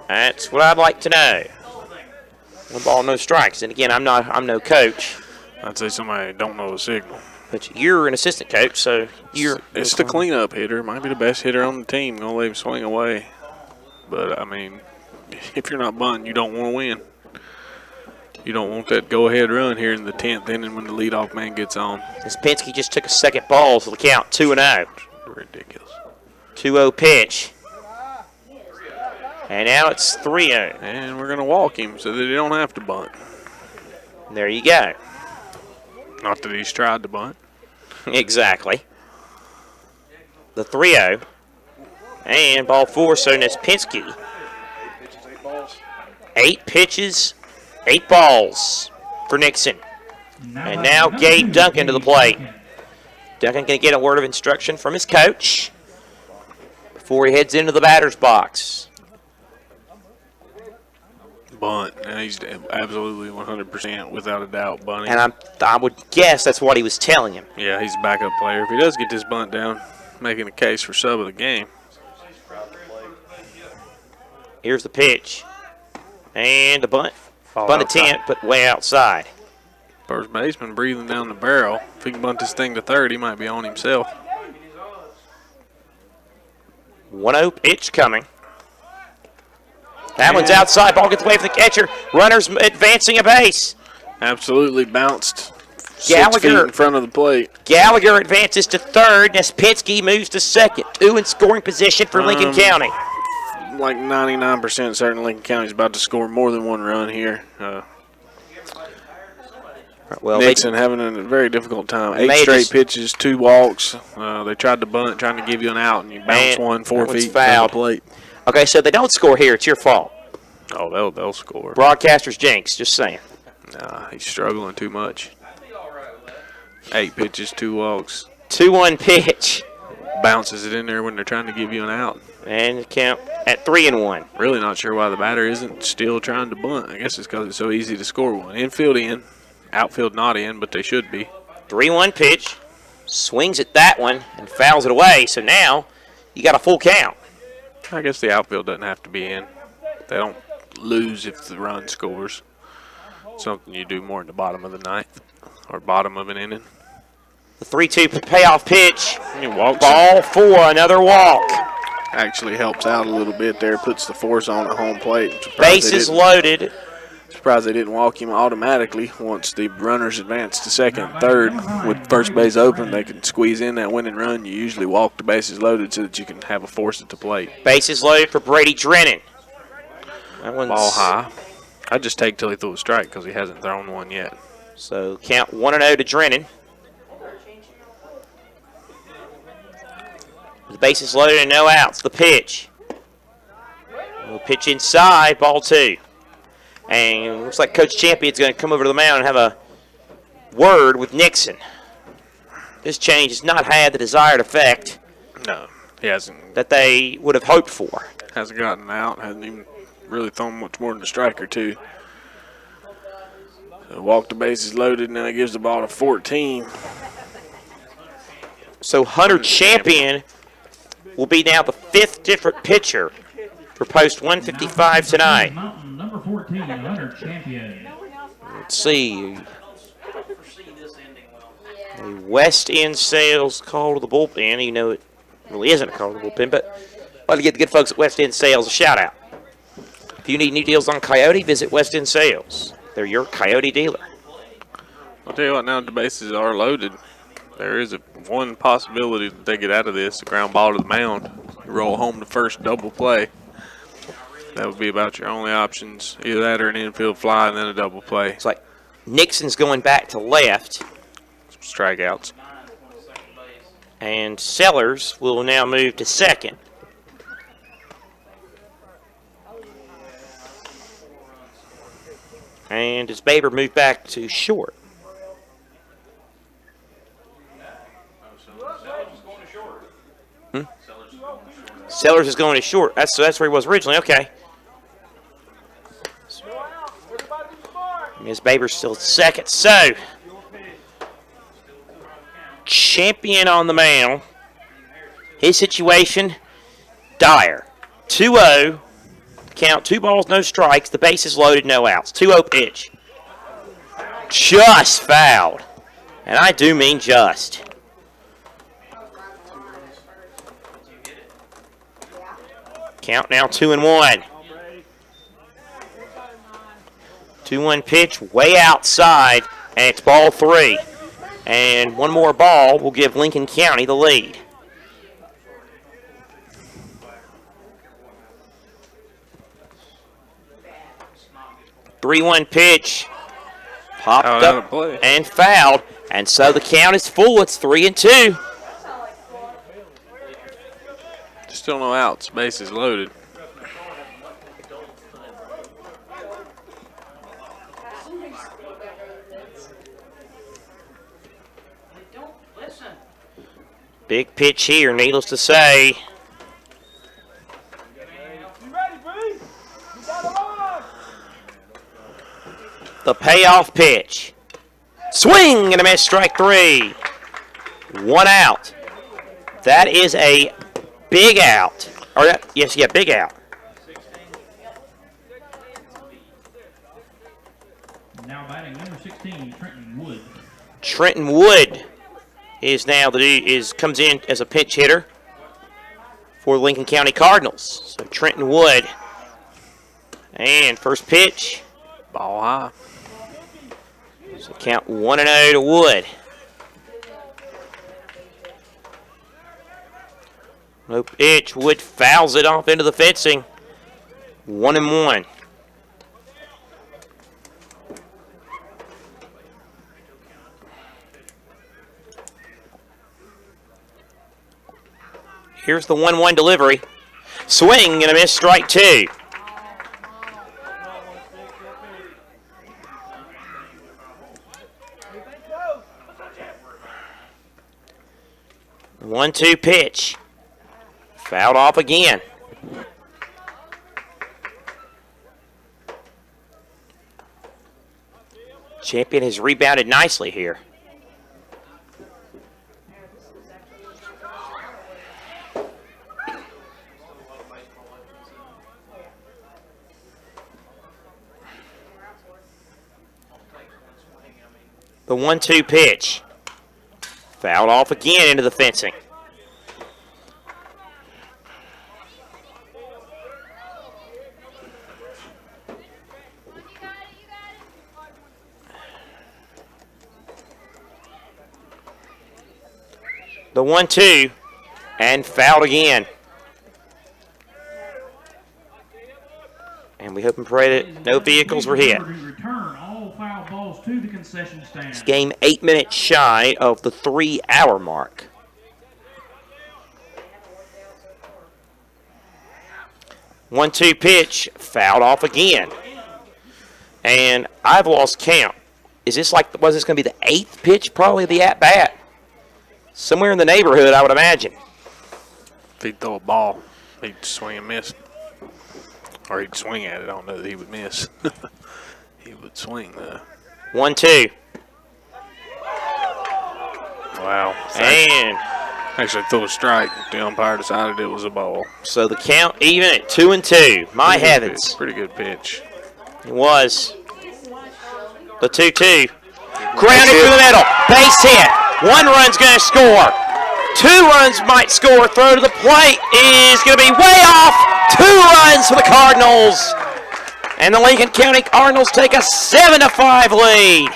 A: That's what I'd like to know. 1 ball, no strikes. And again, I'm no coach.
E: I'd say somebody don't know the signal.
A: But you're an assistant coach, so you're.
E: It's the cleanup hitter. Might be the best hitter on the team. Gonna let him swing away. But I mean, if you're not bunting, you don't want to win. You don't want that go-ahead run here in the 10th inning when the leadoff man gets on.
A: Naspinski just took a second ball, so the count 2-0.
E: Ridiculous.
A: 2-0 pitch. And now it's 3-0.
E: And we're going to walk him so that he don't have to bunt.
A: There you go.
E: Not that he's tried to bunt.
A: Exactly. The 3-0. And ball 4, so Naspinski. 8 pitches, 8 balls for Nixon. And now Gabe Duncan to the plate. Duncan going to get a word of instruction from his coach before he heads into the batter's box.
E: Bunt, and he's absolutely 100% without a doubt bunting.
A: And I would guess that's what he was telling him.
E: Yeah, he's a backup player. If he does get this bunt down, making a case for sub of the game.
A: Here's the pitch. And a bunt. Bunt attempt, but way outside.
E: First baseman breathing down the barrel. If he can bunt this thing to third, he might be on himself.
A: 1-0 pitch coming. That one's outside. Ball gets away from the catcher. Runners advancing a base.
E: Absolutely bounced 6 feet in front of the plate.
A: Gallagher advances to third. Nespinski moves to second. 2 in scoring position for Lincoln County.
E: Like 99% certain Lincoln County's about to score more than one run here. Nixon having a very difficult time. 8 straight pitches, 2 walks. They tried to bunt, trying to give you an out, and you bounce one 4 feet from the plate.
A: Okay, so they don't score here. It's your fault.
E: Oh, they'll score.
A: Broadcaster's jinx, just saying.
E: Nah, he's struggling too much. 8 pitches, 2 walks.
A: 2-1 pitch.
E: Bounces it in there when they're trying to give you an out.
A: And count at 3-1.
E: Really not sure why the batter isn't still trying to bunt. I guess it's because it's so easy to score one. Infield in, outfield not in, but they should be.
A: 3-1 pitch. Swings at that one and fouls it away. So now you got a full count.
E: I guess the outfield doesn't have to be in. They don't lose if the run scores. Something you do more in the bottom of the ninth or bottom of an inning.
A: The 3-2 payoff pitch.
E: He walks
A: Ball 4, another walk.
E: Actually helps out a little bit there, puts the force on at home plate.
A: Bases loaded.
E: Surprised they didn't walk him automatically once the runners advance to second and third. With first base open, they can squeeze in that winning run. You usually walk the bases loaded so that you can have a force at the plate.
A: Bases loaded for Brady Drennan. That one's
E: ball high. I'd just take till he threw a strike because he hasn't thrown one yet.
A: So count 1-0 to Drennan. The bases loaded and no outs. The pitch. We'll pitch inside, ball 2. And looks like Coach Champion's going to come over to the mound and have a word with Nixon. This change has not had the desired effect.
E: No, he hasn't.
A: That they would have hoped for.
E: Hasn't gotten out. Hasn't even really thrown much more than a strike or 2. So walk the bases loaded, now he gives the ball to 14.
A: So Hunter Champion will be now the 5th different pitcher for post 155 tonight.
B: Number 14, Hunter Champion.
A: Let's see. A West End Sales call to the bullpen. You know it really isn't a call to the bullpen, but I'll give the good folks at West End Sales a shout out. If you need new deals on Coyote, visit West End Sales. They're your Coyote dealer.
E: I'll tell you what, now the bases are loaded. There is one possibility that they get out of this, a ground ball to the mound. You roll home the first double play. That would be about your only options. Either that or an infield fly and then a double play.
A: It's like Nixon's going back to left.
E: Strikeouts.
A: And Sellers will now move to second. And does Baber move back to short? Sellers is going to short. That's where he was originally. Okay. Ms. Baber's still second. So, Champion on the mound. His situation, dire. 2-0. Count 2 balls, no strikes. The bases loaded, no outs. 2-0 pitch. Just fouled. And I do mean just. Count now 2-1. 2-1 pitch way outside, and it's ball 3. And one more ball will give Lincoln County the lead. (3-1) pitch popped up and fouled, and so the count is full. It's 3-2.
E: Still no outs. Bases loaded.
A: Big pitch here, needless to say. The payoff pitch. Swing and a miss, strike 3. 1 out. That is a big out. Big out.
B: Now batting number 16, Trenton Wood.
A: Trenton Wood is now comes in as a pinch hitter for the Lincoln County Cardinals. So Trenton Wood. And first pitch.
E: Ball high.
A: So count 1-0 to Wood. No pitch. Wood fouls it off into the fencing. 1-1. Here's the 1-1 delivery. Swing and a miss, strike 2. The 1-2 pitch. Fouled off again. Champion has rebounded nicely here. The 1-2 pitch. Fouled off again into the fencing. The 1-2 and fouled again. And we hope and pray that no vehicles were hit.
B: Return all foul balls to the concession stand.
A: This game 8 minutes shy of the 3-hour mark. One 1-2 pitch, fouled off again. And I've lost count. Was this going to be the 8th pitch, probably, the at-bat? Somewhere in the neighborhood, I would imagine.
E: If he'd throw a ball, he'd swing and miss. Or he'd swing at it. I don't know that he would miss. He would swing, though.
A: 1-2.
E: Wow.
A: And
E: actually threw a strike. The umpire decided it was a ball.
A: So the count even at 2-2. My heavens.
E: Pretty good pitch.
A: It was. The 2-2. Grounded through the middle. Base hit. 1 run's going to score. 2 runs might score. Throw to the plate is going to be way off. 2 runs for the Cardinals. And the Lincoln County Cardinals take a 7-5 lead.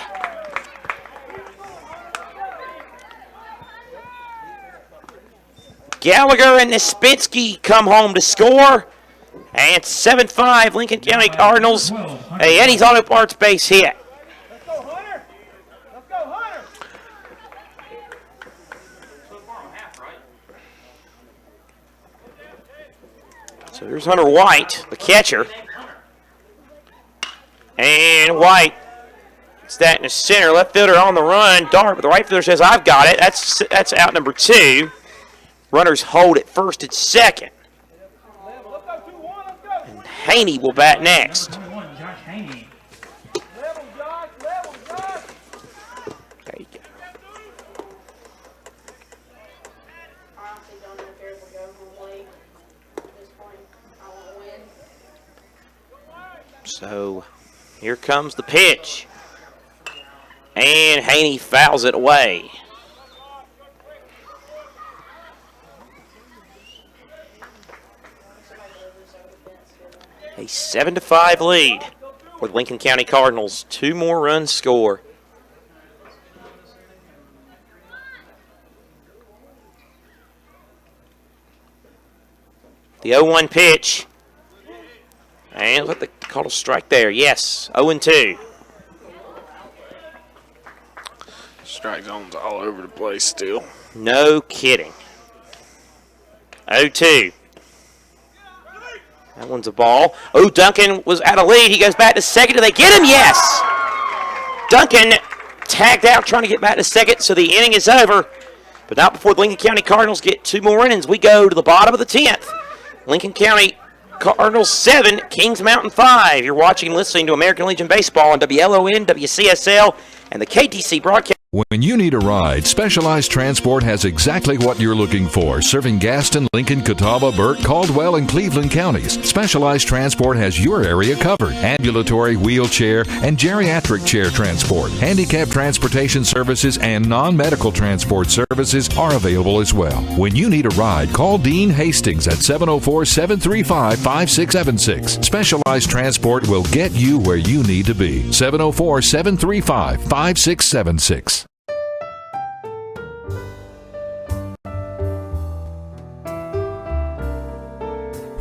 A: Gallagher and Nispinski come home to score. And 7-5 Lincoln County Cardinals. A Eddie's Auto Parts base hit. So there's Hunter White, the catcher. And White gets that in the center. Left fielder on the run. Dart, but the right fielder says, I've got it. That's out number 2. Runners hold at first and second. And Haney will bat next. There you go. So here comes the pitch. And Haney fouls it away. A 7-5 lead for the Lincoln County Cardinals. 2 more runs score. The 0-1 pitch. And let the call a strike there. Yes, 0-2.
E: Strike zone's all over the place still.
A: No kidding. 0-2. That one's a ball. Oh, Duncan was out of lead. He goes back to second. Do they get him? Yes. Duncan tagged out trying to get back to second, so the inning is over. But not before the Lincoln County Cardinals get 2 more innings. We go to the bottom of the 10th. Lincoln County Cardinals 7, Kings Mountain 5. You're watching and listening to American Legion Baseball on WLON, WCSL, and the KTC Broadcasting.
F: When you need a ride, Specialized Transport has exactly what you're looking for, serving Gaston, Lincoln, Catawba, Burke, Caldwell, and Cleveland counties. Specialized Transport has your area covered. Ambulatory, wheelchair, and geriatric chair transport. Handicap transportation services and non-medical transport services are available as well. When you need a ride, call Dean Hastings at 704-735-5676. Specialized Transport will get you where you need to be. 704-735-5676.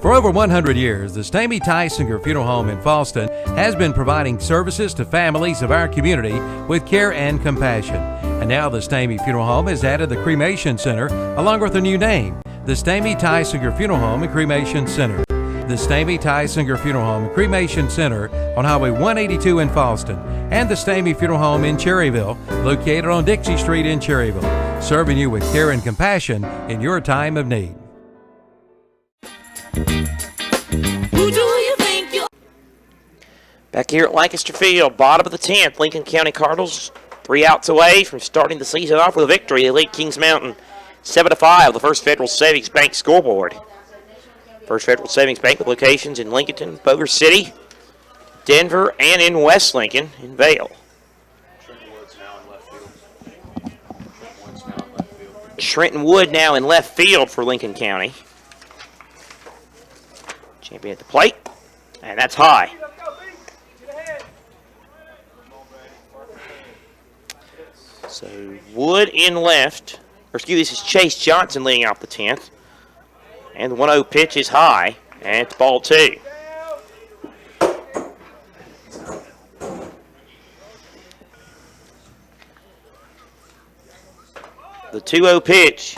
D: For over 100 years, the Stamey Tysinger Funeral Home in Fallston has been providing services to families of our community with care and compassion. And now the Stamey Funeral Home has added the Cremation Center along with a new name, the Stamey Tysinger Funeral Home and Cremation Center. The Stamey Tysinger Funeral Home and Cremation Center on Highway 182 in Fallston, and the Stamey Funeral Home in Cherryville, located on Dixie Street in Cherryville, serving you with care and compassion in your time of need.
L: Who do you think you
A: Back here at Lancaster Field, bottom of the 10th, Lincoln County Cardinals 3 outs away from starting the season off with a victory. They lead Kings Mountain 7-5, the First Federal Savings Bank scoreboard. First Federal Savings Bank with locations in Lincoln, Boulder City, Denver, and in West Lincoln in Vale. Trenton Wood now in left field for Lincoln County. Champion at the plate, and that's high. So Wood in left, or excuse me, this is Chase Johnson leading off the 10th. And the 1-0 pitch is high, and it's ball 2. The 2-0 pitch.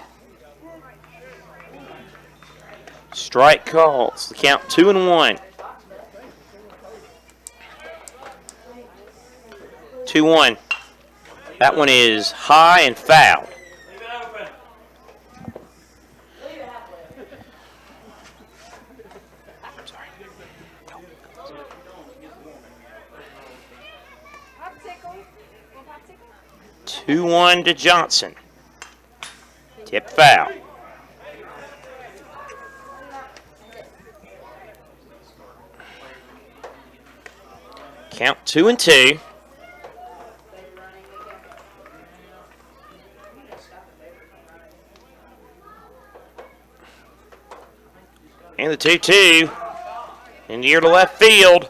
A: Strike calls. The count 2-1. 2-1. That one is high and foul. Sorry. 2-1 to Johnson. Tip foul. Count 2-2. And the 2-2. In the air to left field.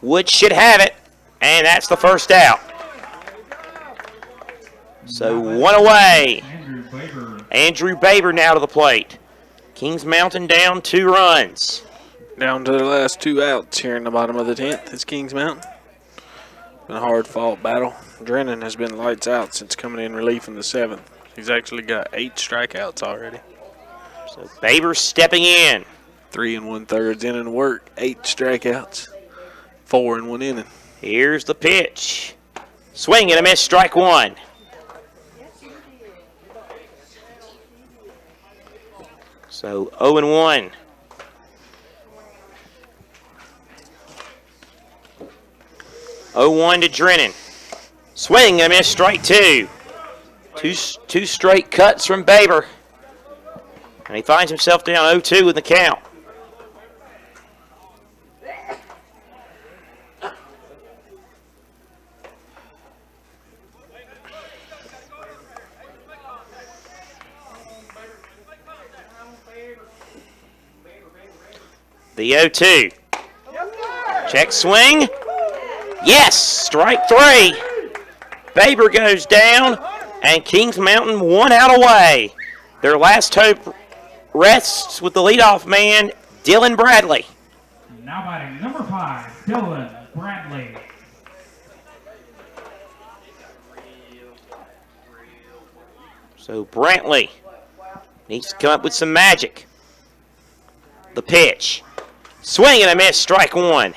A: Wood should have it. And that's the first out. So 1 away. Andrew Baber now to the plate. Kings Mountain down 2 runs.
E: Down to the last 2 outs here in the bottom of the 10th. It's Kings Mountain. Been a hard-fought battle. Drennan has been lights out since coming in relief in the 7th. He's actually got 8 strikeouts already.
A: So Baber stepping in.
E: 3 1/3 inning work, 8 strikeouts, 4 in 1 inning.
A: Here's the pitch. Swing and a miss, strike 1. So 0-1. To Drennan. Swing and a miss, strike 2. Two straight cuts from Baber. And he finds himself down 0-2 in the count. The 0-2. Check swing. Yes, strike 3. Baber goes down, and Kings Mountain 1 out away. Their last hope rests with the leadoff man, Dylan Bradley.
B: Now batting number 5, Dylan Bradley.
A: So Brantley needs to come up with some magic. The pitch. Swing and a miss, strike 1.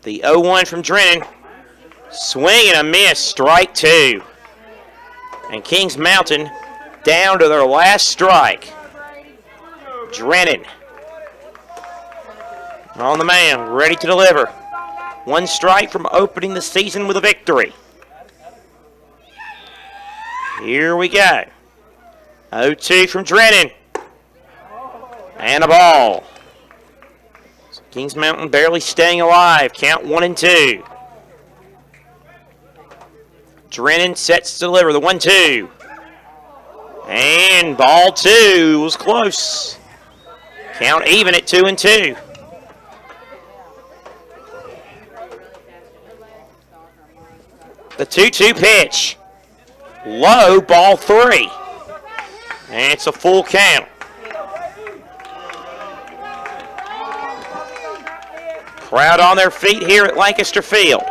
A: The 0-1 from Drennan. Swing and a miss, strike 2. And Kings Mountain down to their last strike. Drennan on the mound, ready to deliver. 1 strike from opening the season with a victory. Here we go. 0-2 from Drennan. And a ball. So Kings Mountain barely staying alive. Count 1-2. Drennan sets to deliver the 1-2. And ball 2 was close. Count even at 2-2. The 2-2 pitch. Low, ball 3. And it's a full count. Crowd on their feet here at Lancaster Field.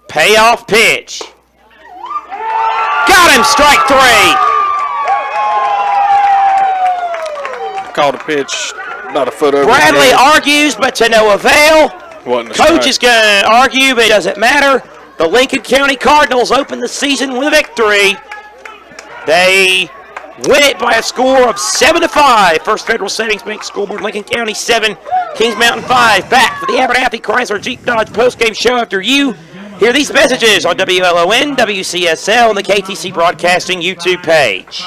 A: Payoff pitch. Got him, strike 3.
E: Called a pitch about a foot over.
A: Bradley argues, but to no avail. Coach is going to argue, but it doesn't matter. The Lincoln County Cardinals open the season with a victory. They win it by a score of 7-5. First Federal Savings Bank Scoreboard, Lincoln County 7, Kings Mountain 5. Back for the Abernathy Chrysler Jeep Dodge postgame show after you hear these messages on WLON, WCSL, and the KTC Broadcasting YouTube page.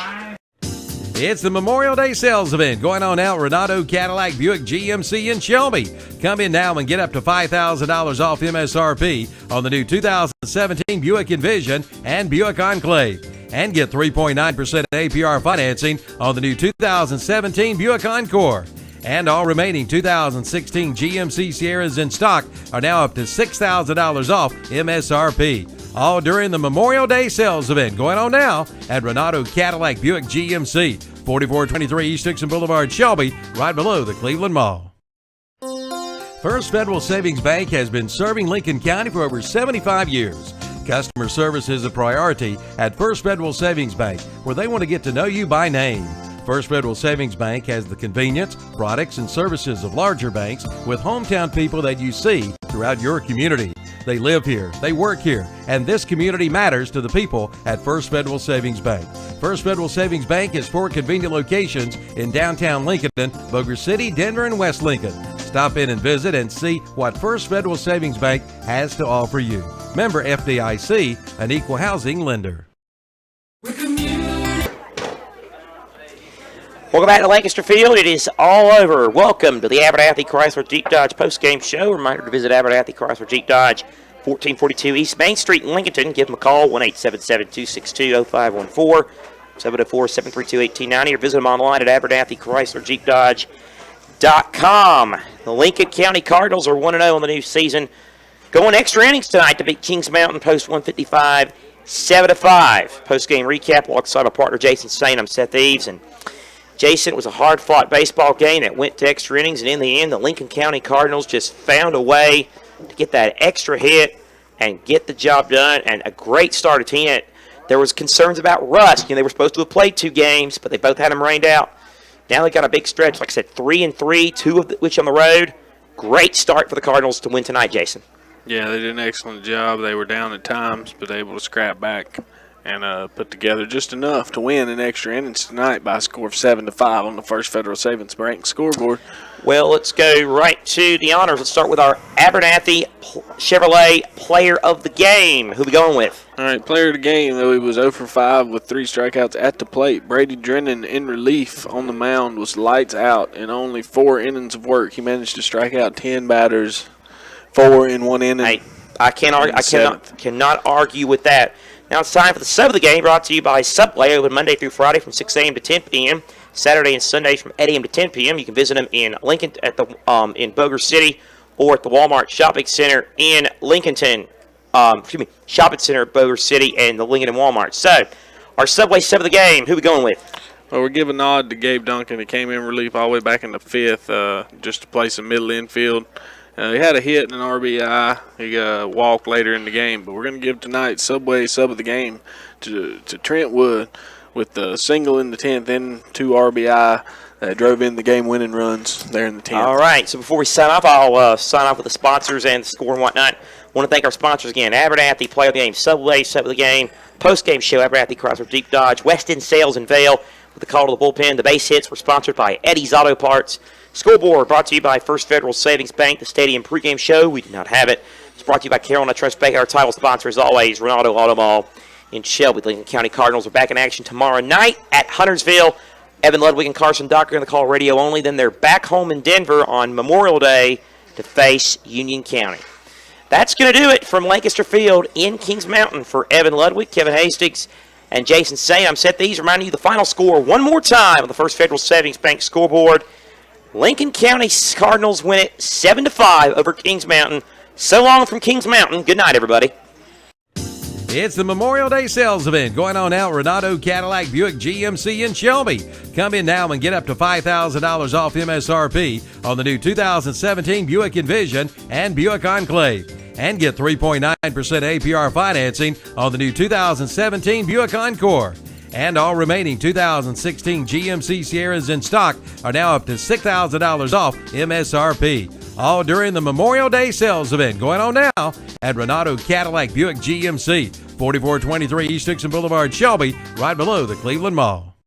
D: It's the Memorial Day sales event going on now at Renato Cadillac Buick GMC in Shelby. Come in now and get up to $5,000 off MSRP on the new 2017 Buick Envision and Buick Enclave. And get 3.9% APR financing on the new 2017 Buick Encore. And all remaining 2016 GMC Sierras in stock are now up to $6,000 off MSRP. All during the Memorial Day sales event going on now at Renato Cadillac Buick GMC, 4423 East Dixon Boulevard, Shelby, right below the Cleveland Mall. First Federal Savings Bank has been serving Lincoln County for over 75 years. Customer service is a priority at First Federal Savings Bank, where they want to get to know you by name. First Federal Savings Bank has the convenience, products, and services of larger banks with hometown people that you see throughout your community. They live here, they work here, and this community matters to the people at First Federal Savings Bank. First Federal Savings Bank has 4 convenient locations in downtown Lincoln, Boger City, Denver, and West Lincoln. Stop in and visit and see what First Federal Savings Bank has to offer you. Member FDIC, an equal housing lender.
A: Welcome back to Lancaster Field. It is all over. Welcome to the Abernathy Chrysler Jeep Dodge postgame show. Reminder to visit Abernathy Chrysler Jeep Dodge, 1442 East Main Street in Lincoln. Give them a call, 1-877-262-0514, 704-732-1890, or visit them online at AbernathyChrysler.com. The Lincoln County Cardinals are 1-0 in the new season. Going extra innings tonight to beat Kings Mountain post 155, 7-5. Postgame recap alongside my partner Jason Sain. I'm Seth Eves, and Jason, it was a hard-fought baseball game that went to extra innings, and in the end, the Lincoln County Cardinals just found a way to get that extra hit and get the job done, and a great start at 10. There was concerns about rust. They were supposed to have played 2 games, but they both had them rained out. Now they got a big stretch, like I said, 3-3, 2 of which on the road. Great start for the Cardinals to win tonight, Jason.
E: Yeah, they did an excellent job. They were down at times, but able to scrap back and put together just enough to win in extra innings tonight by a score of 7-5 on the First Federal Savings Bank scoreboard.
A: Well, let's go right to the honors. Let's start with our Abernathy Chevrolet Player of the Game. Who we going with?
E: All right, Player of the Game, though he was 0 for 5 with 3 strikeouts at the plate. Brady Drennan in relief on the mound was lights out in only 4 innings of work. He managed to strike out 10 batters, 4 in 1 inning.
A: I cannot argue with that. Now it's time for the sub of the game, brought to you by Subway, open Monday through Friday from 6 a.m. to 10 p.m., Saturday and Sundays from 8 a.m. to 10 p.m. You can visit them in Lincoln at the in Boger City, or at the Walmart Shopping Center in Lincolnton. Shopping Center at Boger City and the Lincoln and Walmart. So, our Subway sub of the game, who we going with?
E: Well, we're giving a nod to Gabe Duncan. He came in relief all the way back in the 5th just to play some middle infield. He had a hit and an RBI. He walked later in the game. But we're going to give tonight Subway sub of the game to Trent Wood. with the single in the 10th and 2 RBI that drove in the game-winning runs there in the 10th.
A: All right, so before we sign off, I'll sign off with the sponsors and the score and whatnot. Want to thank our sponsors again: Abernathy, Play of the Game, Subway, Sub of the Game, Post-Game Show, Abernathy, Chrysler, Jeep, Dodge, West End Sales, and Vale. With the call to the bullpen, the base hits were sponsored by Eddie's Auto Parts. Scoreboard brought to you by First Federal Savings Bank. The Stadium pregame show, we do not have it. It's brought to you by Carolina Trust Bank. Our title sponsor, as always, Ronaldo Auto Mall in Shelby. The Lincoln County Cardinals are back in action tomorrow night at Huntersville. Evan Ludwig and Carson Docker on the call radio only. Then they're back home in Denver on Memorial Day to face Union County. That's going to do it from Lancaster Field in Kings Mountain. For Evan Ludwig, Kevin Hastings, and Jason Saint, I'm Seth These, reminding you the final score one more time on the First Federal Savings Bank scoreboard. Lincoln County Cardinals win it 7-5 over Kings Mountain. So long from Kings Mountain. Good night, everybody.
D: It's the Memorial Day sales event going on now at Renato Cadillac Buick GMC in Shelby. Come in now and get up to $5,000 off MSRP on the new 2017 Buick Envision and Buick Enclave. And get 3.9% APR financing on the new 2017 Buick Encore. And all remaining 2016 GMC Sierras in stock are now up to $6,000 off MSRP. All during the Memorial Day sales event going on now at Renato Cadillac Buick GMC, 4423 East Dixon Boulevard, Shelby, right below the Cleveland Mall.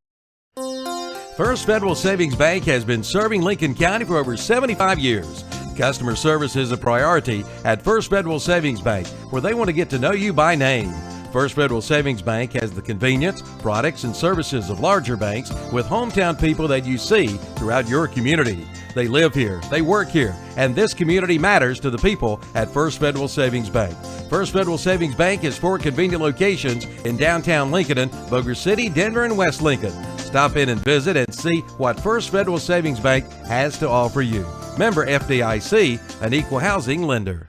D: First Federal Savings Bank has been serving Lincoln County for over 75 years. Customer service is a priority at First Federal Savings Bank, where they want to get to know you by name. First Federal Savings Bank has the convenience, products, and services of larger banks with hometown people that you see throughout your community. They live here, they work here, and this community matters to the people at First Federal Savings Bank. First Federal Savings Bank has 4 convenient locations in downtown Lincoln, Bossier City, Denver, and West Lincoln. Stop in and visit and see what First Federal Savings Bank has to offer you. Member FDIC, an equal housing lender.